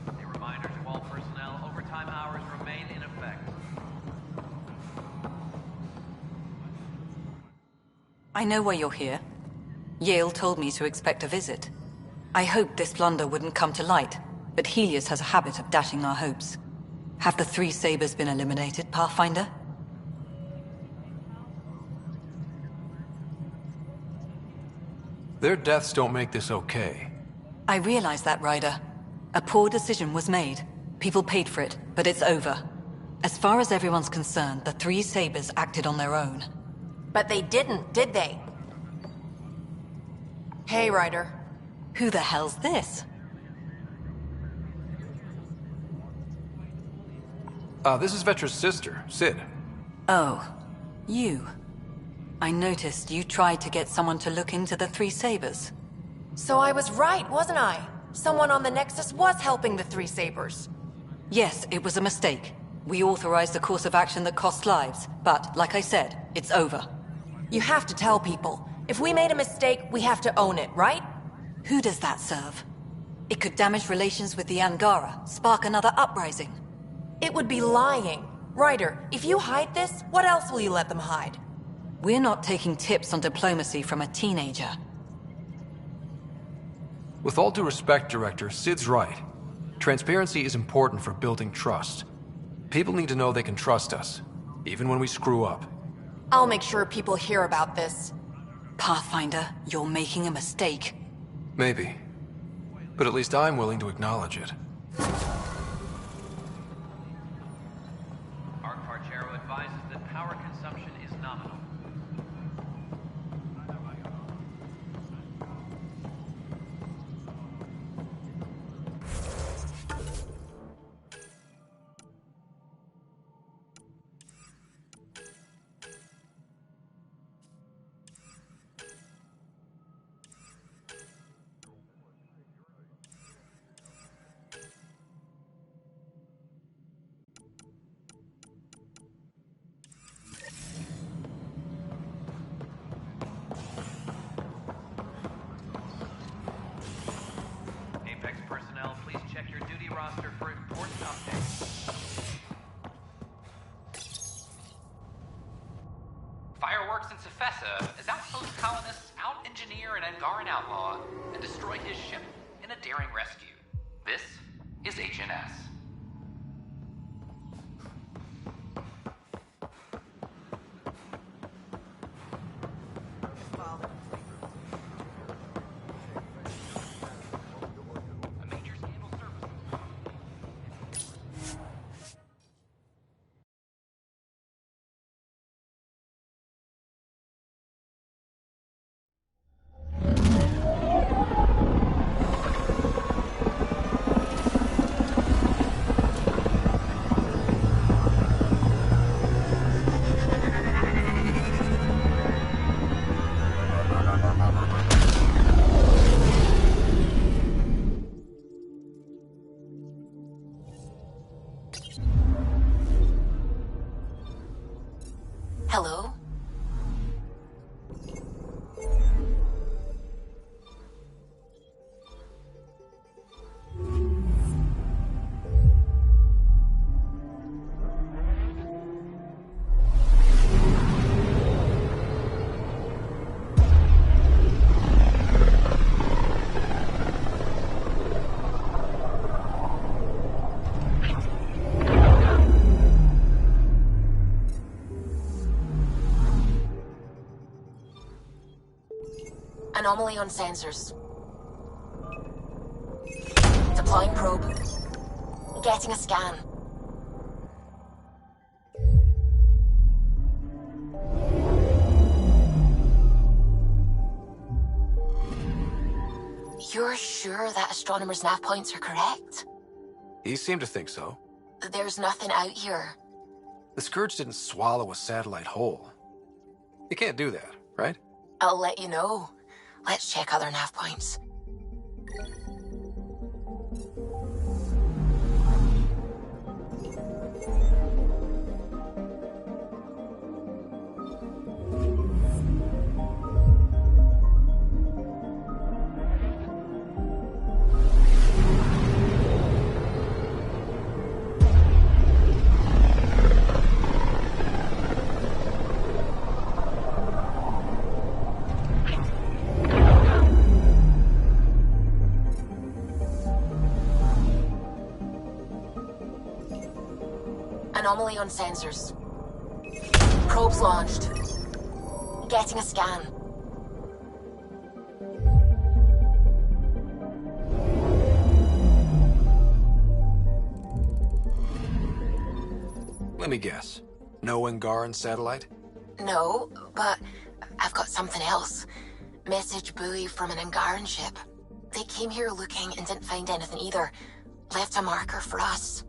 A reminder to all personnel, overtime hours remain in effect. I know why you're here. Yale told me to expect a visit. I hoped this blunder wouldn't come to light, but Helios has a habit of dashing our hopes. Have the three Sabers been eliminated, Pathfinder? Their deaths don't make this okay. I realize that, Ryder. A poor decision was made. People paid for it, but it's over. As far as everyone's concerned, the three Sabers acted on their own. But they didn't, did they? Hey, Ryder. Who the hell's this? This is Vetra's sister, Sid. Oh, you. I noticed you tried to get someone to look into the three Sabers. So I was right, wasn't I? Someone on the Nexus was helping the three Sabers. Yes, it was a mistake. We authorized a course of action that cost lives, but, like I said, it's over. You have to tell people. If we made a mistake, we have to own it, right? Who does that serve? It could damage relations with the Angara, spark another uprising. It would be lying. Ryder, if you hide this, what else will you let them hide? We're not taking tips on diplomacy from a teenager. With all due respect, Director, Sid's right. Transparency is important for building trust. People need to know they can trust us, even when we screw up. I'll make sure people hear about this. Pathfinder, you're making a mistake. Maybe. But at least I'm willing to acknowledge it. ARC Part Angaran outlaw and destroy his ship in a daring rescue. This is HNS. Hello? Anomaly on sensors. Deploying probe. Getting a scan. You're sure that astronomers' nav points are correct? He seemed to think so. There's nothing out here. The Scourge didn't swallow a satellite whole. You can't do that, right? I'll let you know. Let's check other nav points. Anomaly on sensors. Probes launched. Getting a scan. Let me guess. No Angaran satellite? No, but I've got something else. Message buoy from an Angaran ship. They came here looking and didn't find anything either. Left a marker for us.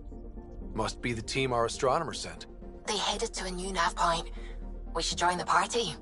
Must be the team our astronomer sent. They headed to a new nav point. We should join the party.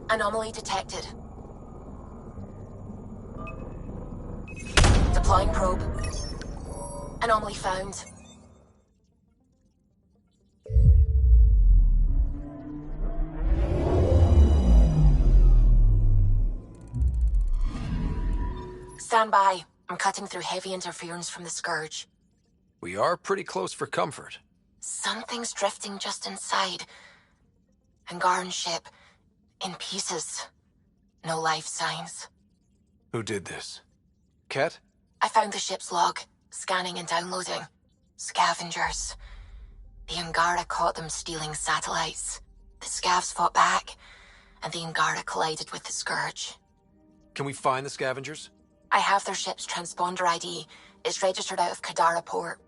Anomaly detected. Deploying probe. Anomaly found. Stand by. I'm cutting through heavy interference from the Scourge. We are pretty close for comfort. Something's drifting just inside. Angaran ship. In pieces. No life signs. Who did this? Ket? I found the ship's log. Scanning and downloading. Scavengers. The Angara caught them stealing satellites. The Scavs fought back, and the Angara collided with the Scourge. Can we find the scavengers? I have their ship's transponder ID. It's registered out of Kadara port.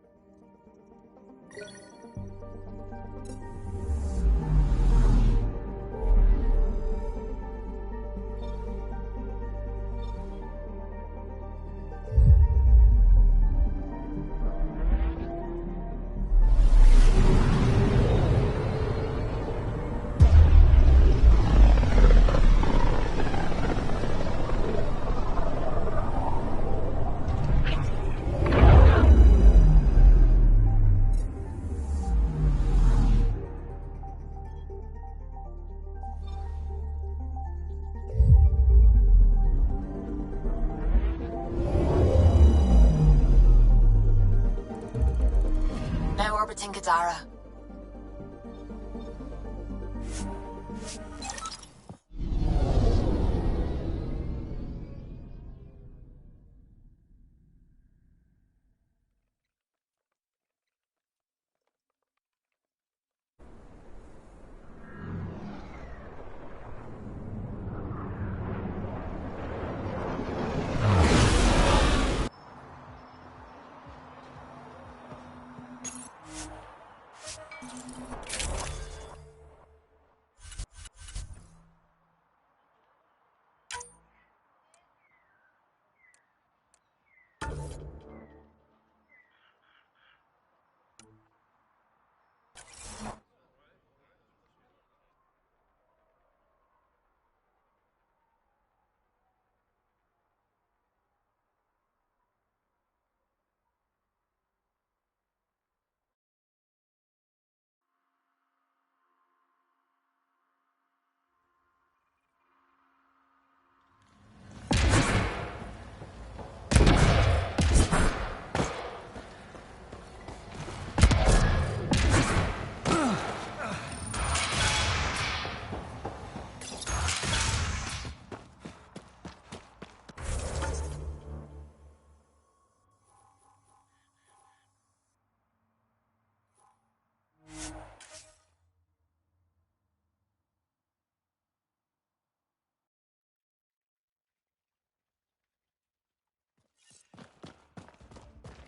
Gadara.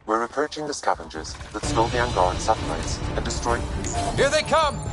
We're approaching the scavengers that stole the Angaran satellites and destroyed... Here they come!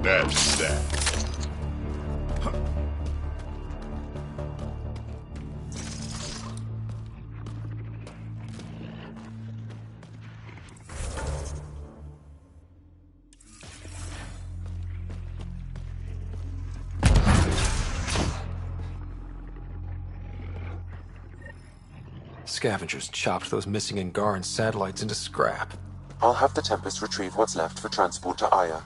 That's that. Scavengers chopped those missing Angaran satellites into scrap. I'll have the Tempest retrieve what's left for transport to Aya.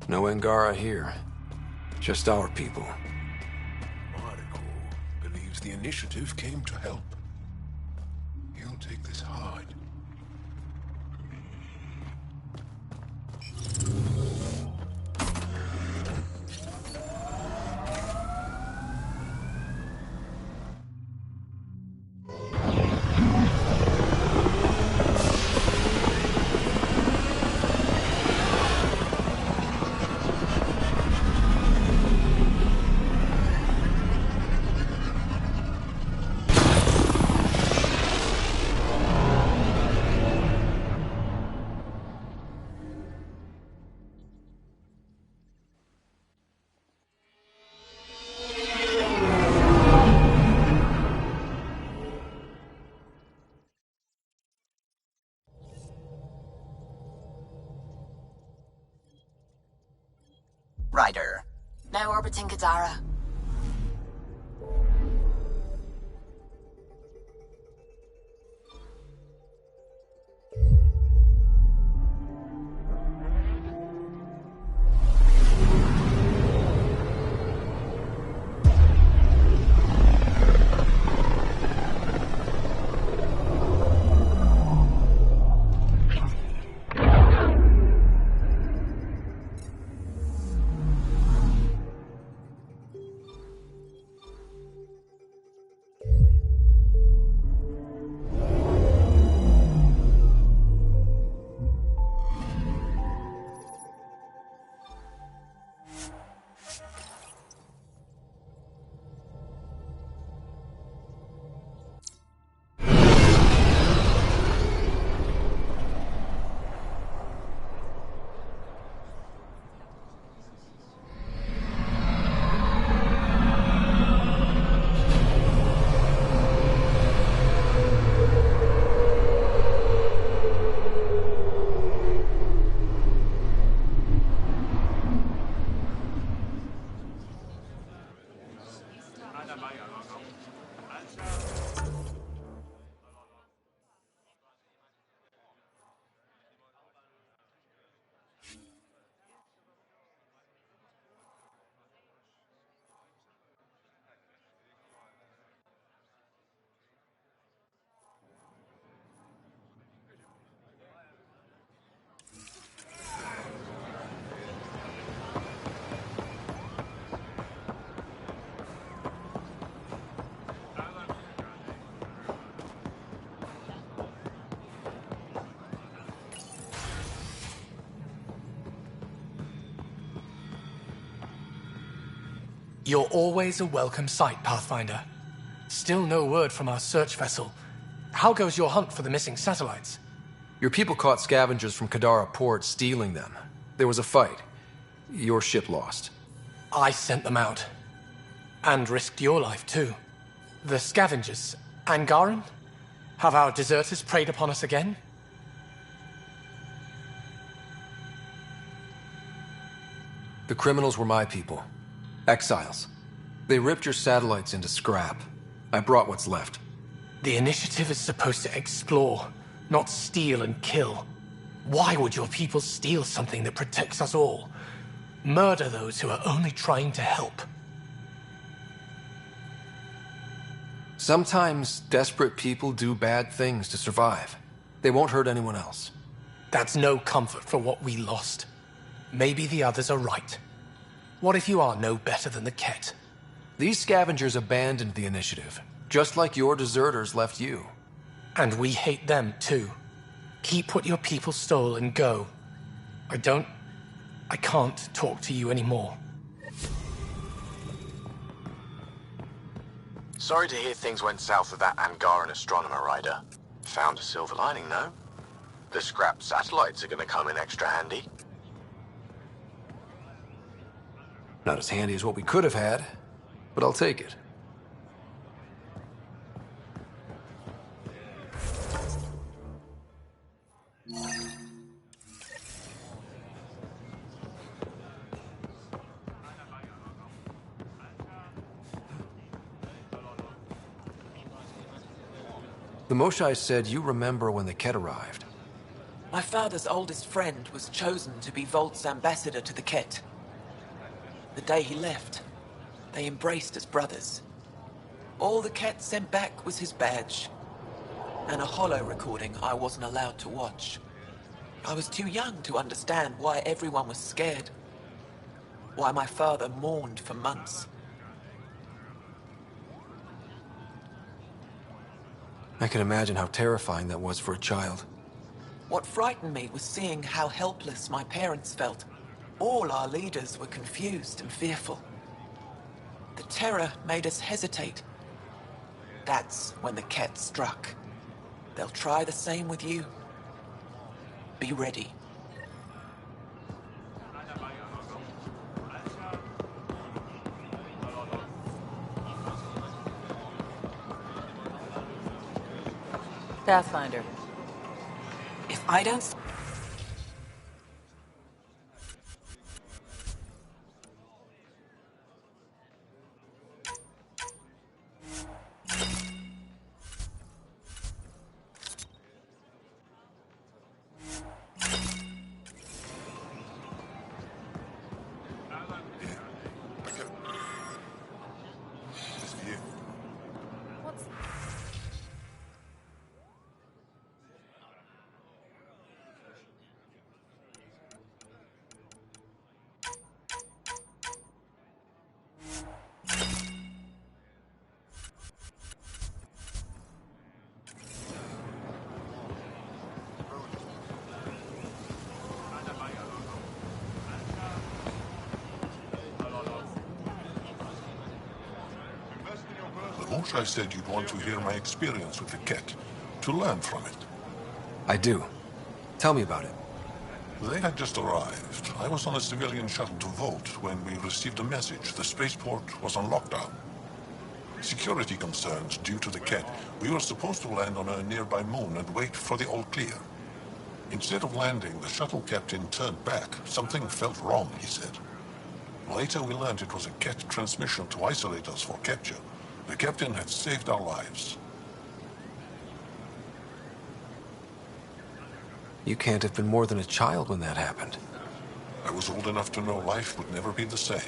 No Angara here. Just our people. Article believes the initiative came to help. He'll take this hard. Now orbiting Kadara. You're always a welcome sight, Pathfinder. Still no word from our search vessel. How goes your hunt for the missing satellites? Your people caught scavengers from Kadara port stealing them. There was a fight. Your ship lost. I sent them out. And risked your life, too. The scavengers, Angaran? Have our deserters preyed upon us again? The criminals were my people. Exiles. They ripped your satellites into scrap. I brought what's left. The initiative is supposed to explore, not steal and kill. Why would your people steal something that protects us all? Murder those who are only trying to help. Sometimes desperate people do bad things to survive. They won't hurt anyone else. That's no comfort for what we lost. Maybe the others are right. What if you are no better than the Ket? These scavengers abandoned the initiative, just like your deserters left you. And we hate them, too. Keep what your people stole and go. I can't talk to you anymore. Sorry to hear things went south with that Angaran astronomer rider. Found a silver lining, though. The scrap satellites are gonna come in extra handy. Not as handy as what we could have had, but I'll take it. The Moshai said you remember when the Ket arrived. My father's oldest friend was chosen to be Volt's ambassador to the Ket. The day he left, they embraced as brothers. All the Ket sent back was his badge, and a holo recording I wasn't allowed to watch. I was too young to understand why everyone was scared, why my father mourned for months. I can imagine how terrifying that was for a child. What frightened me was seeing how helpless my parents felt. All our leaders were confused and fearful. The terror made us hesitate. That's when the Ket struck. They'll try the same with you. Be ready. Pathfinder. If I don't... Moshe said you'd want to hear my experience with the Ket, to learn from it. I do. Tell me about it. They had just arrived. I was on a civilian shuttle to Volt when we received a message. The spaceport was on lockdown. Security concerns due to the Ket. We were supposed to land on a nearby moon and wait for the all clear. Instead of landing, the shuttle captain turned back. Something felt wrong, he said. Later we learned it was a Ket transmission to isolate us for capture. The captain had saved our lives. You can't have been more than a child when that happened. I was old enough to know life would never be the same.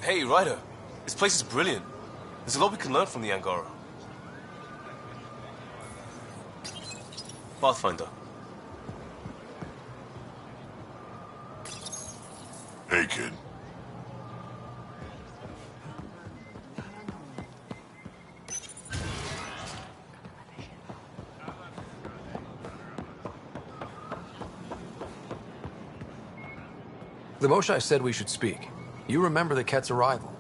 Hey, Ryder. This place is brilliant. There's a lot we can learn from the Angara. Pathfinder. Hey, kid. The Moshe said we should speak. You remember the Ket's arrival.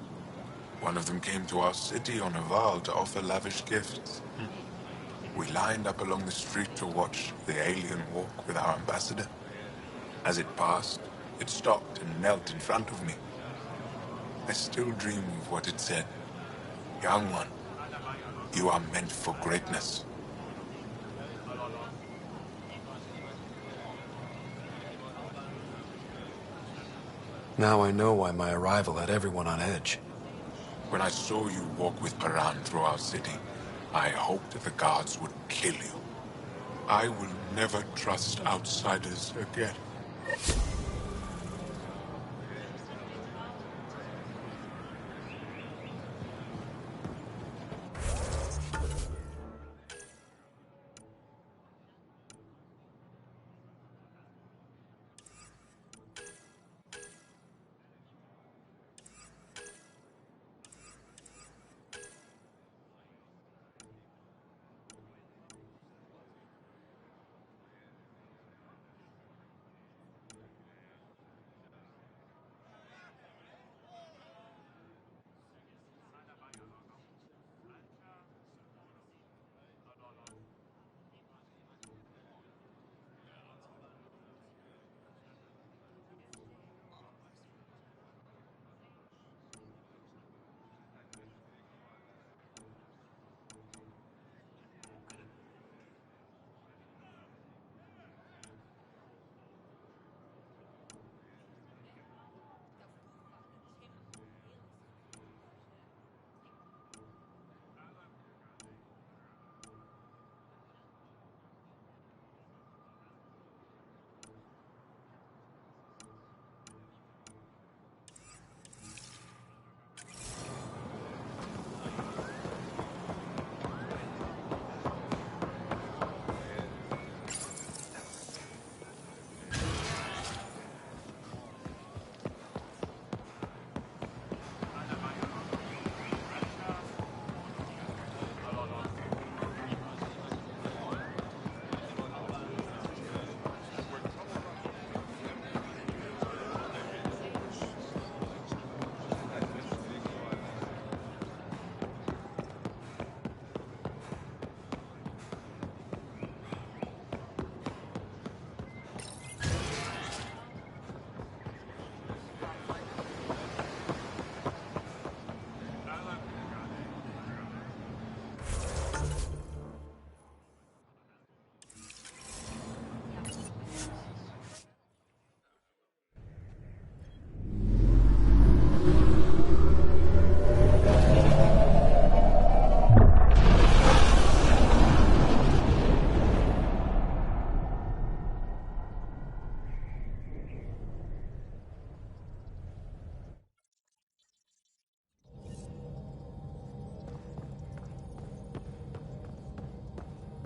One of them came to our city on a vow to offer lavish gifts. We lined up along the street to watch the alien walk with our ambassador. As it passed, it stopped and knelt in front of me. I still dream of what it said. Young one, you are meant for greatness. Now I know why my arrival had everyone on edge. When I saw you walk with Paran through our city, I hoped that the guards would kill you. I will never trust outsiders again.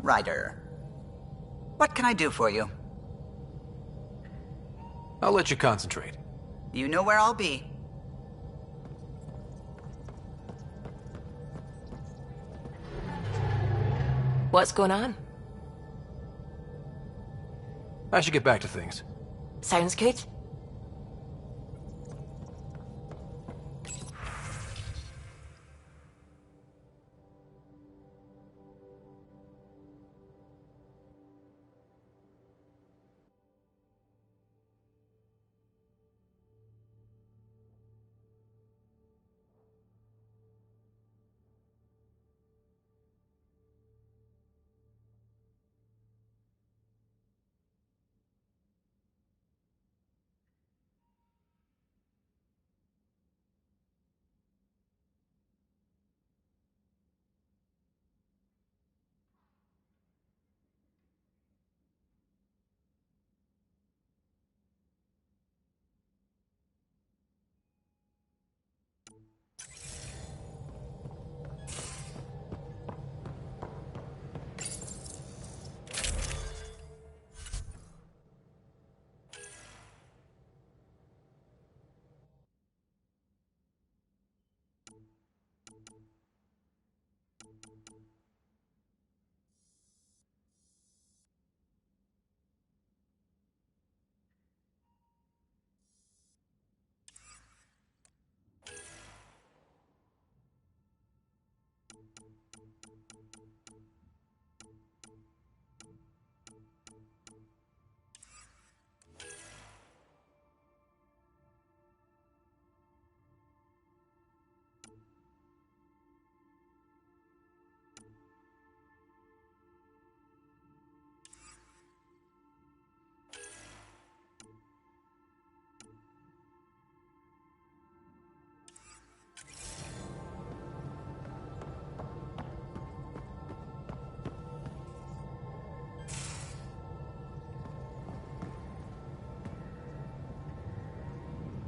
Ryder, what can I do for you? I'll let you concentrate. You know where I'll be. What's going on? I should get back to things. Sounds good.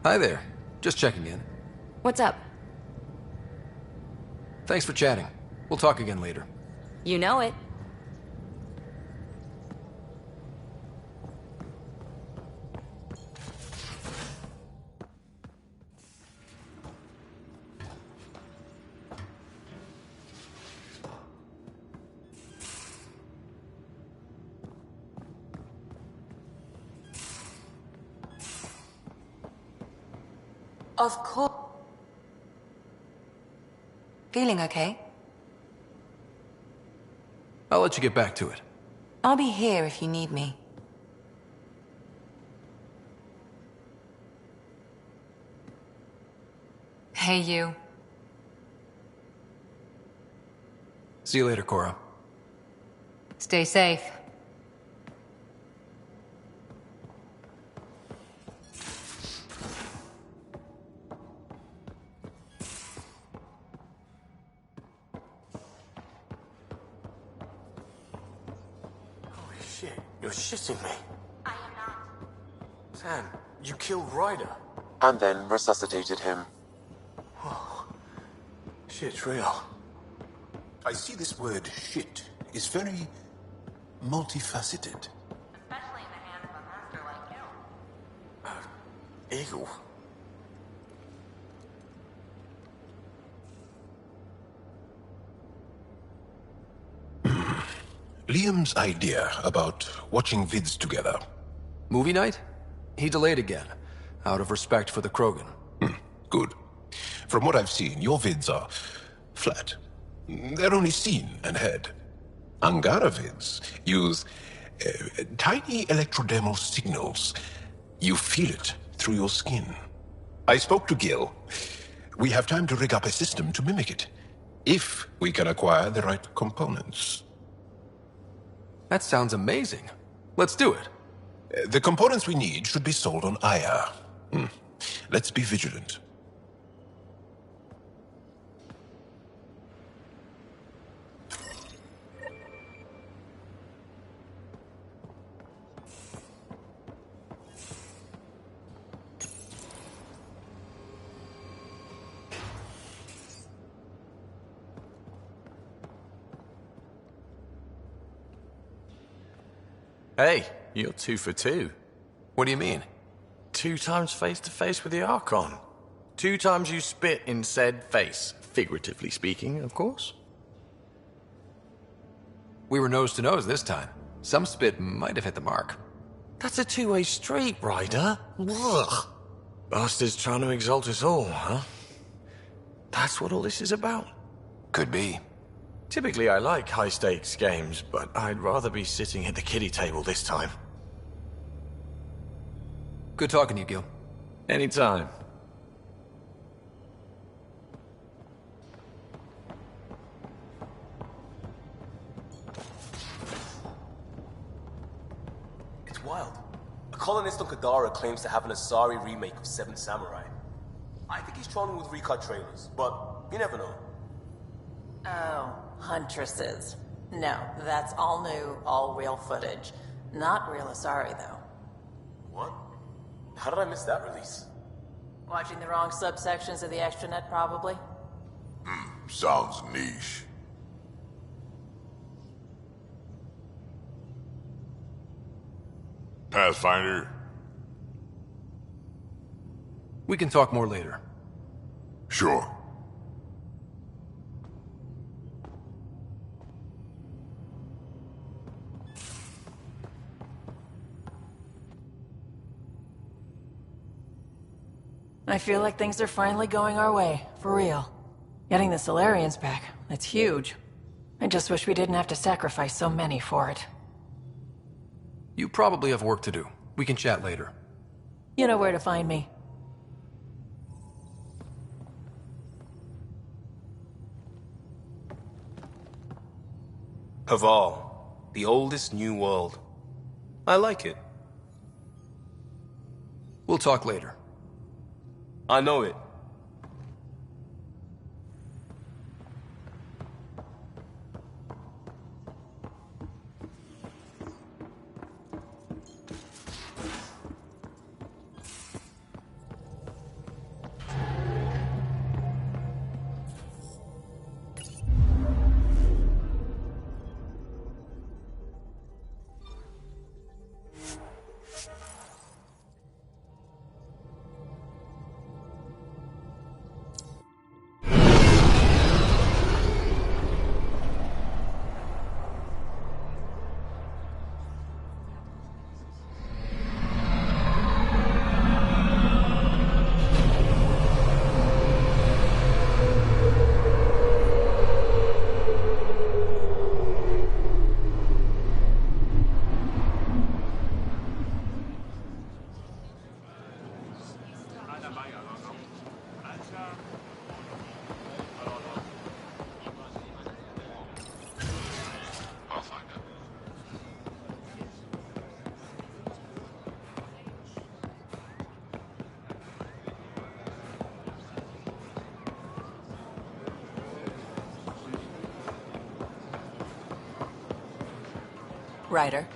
Hi there. Just checking in. What's up? Thanks for chatting. We'll talk again later. You know it. Of course. Feeling okay? I'll let you get back to it. I'll be here if you need me. Hey, you. See you later, Cora. Stay safe. Shit, you're shitting me. I am not. Sam, you killed Ryder. And then resuscitated him. Oh, shit's real. I see this word shit is very multifaceted. Especially in the hands of a master like you. Eagle. Liam's idea about watching vids together. Movie night? He delayed again, out of respect for the Krogan. Good. From what I've seen, your vids are flat. They're only seen and heard. Angara vids use tiny electrodermal signals. You feel it through your skin. I spoke to Gil. We have time to rig up a system to mimic it, if we can acquire the right components. That sounds amazing. Let's do it. The components we need should be sold on Aya. Let's be vigilant. Hey, you're 2 for 2. What do you mean? 2 times face-to-face with the Archon. 2 times you spit in said face. Figuratively speaking, of course. We were nose to nose this time. Some spit might have hit the mark. That's a two-way street, Ryder. Ugh. Bastards trying to exalt us all, huh? That's what all this is about? Could be. Typically I like high-stakes games, but I'd rather be sitting at the kiddie table this time. Good talking to you, Gil. Anytime. It's wild. A colonist on Kadara claims to have an Asari remake of Seven Samurai. I think he's trolling with recut trailers, but you never know. Oh, Huntresses. No, that's all new, all real footage. Not real Asari, though. What? How did I miss that release? Watching the wrong subsections of the extranet, probably? Sounds niche. Pathfinder? We can talk more later. Sure. I feel like things are finally going our way, for real. Getting the Solarians back, that's huge. I just wish we didn't have to sacrifice so many for it. You probably have work to do. We can chat later. You know where to find me. Haval, the oldest new world. I like it. We'll talk later. I know it. Ryder.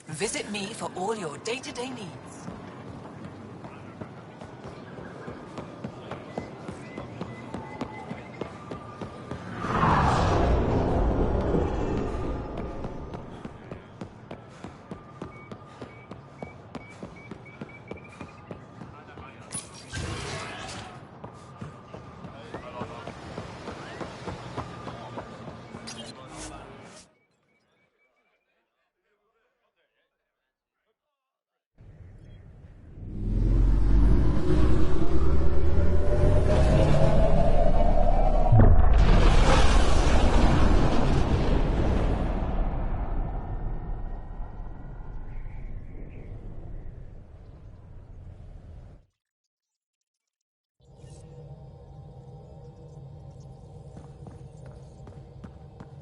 Visit me for all your day-to-day needs.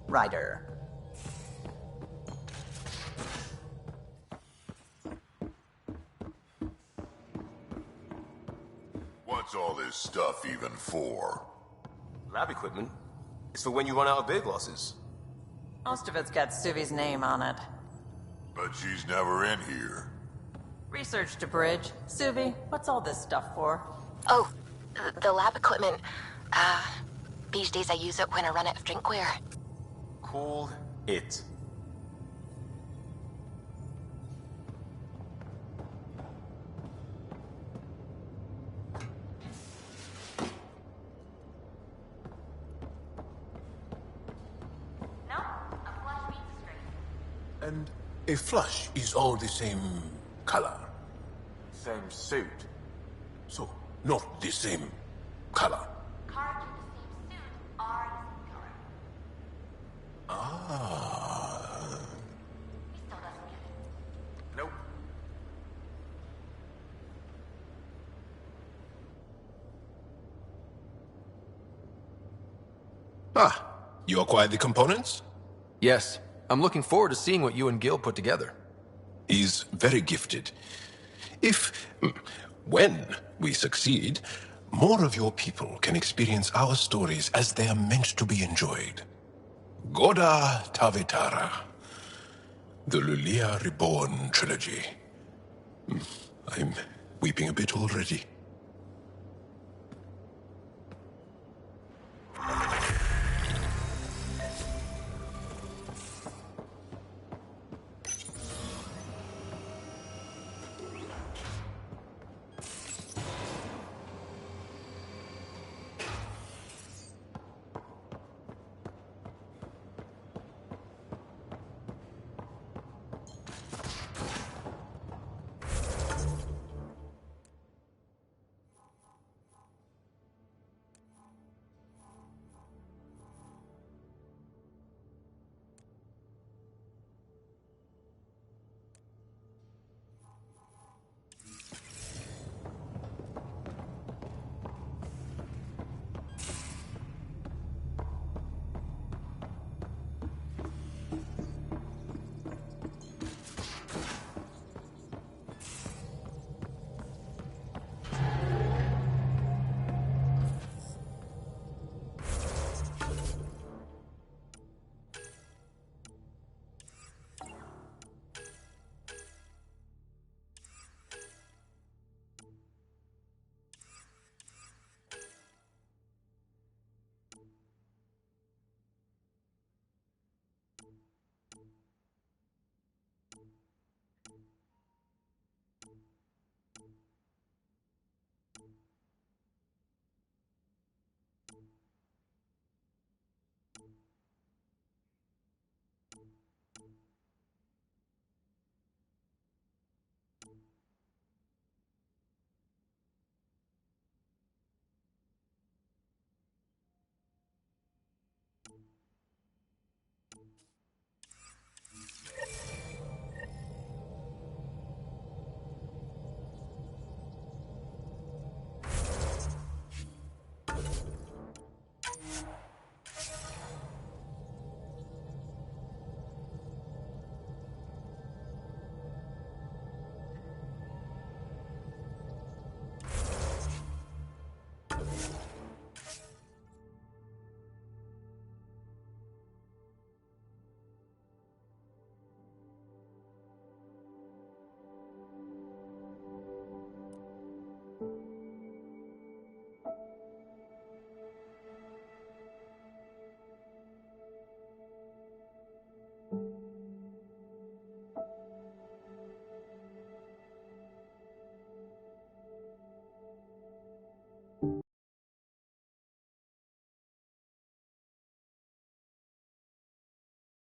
Ryder. What's all this stuff even for? Lab equipment. It's for when you run out of beer glasses. Most of it's got Suvi's name on it. But she's never in here. Research to bridge. Suvi, what's all this stuff for? Oh, the lab equipment. These days I use it when I run out of drinkware. Call it. And a flush is all the same color. Same suit. So, not the same color. Ah. Nope. Ah, you acquired the components? Yes. I'm looking forward to seeing what you and Gil put together. He's very gifted. When we succeed, more of your people can experience our stories as they are meant to be enjoyed. Goda Tavetara, the Lulia Reborn trilogy. I'm weeping a bit already.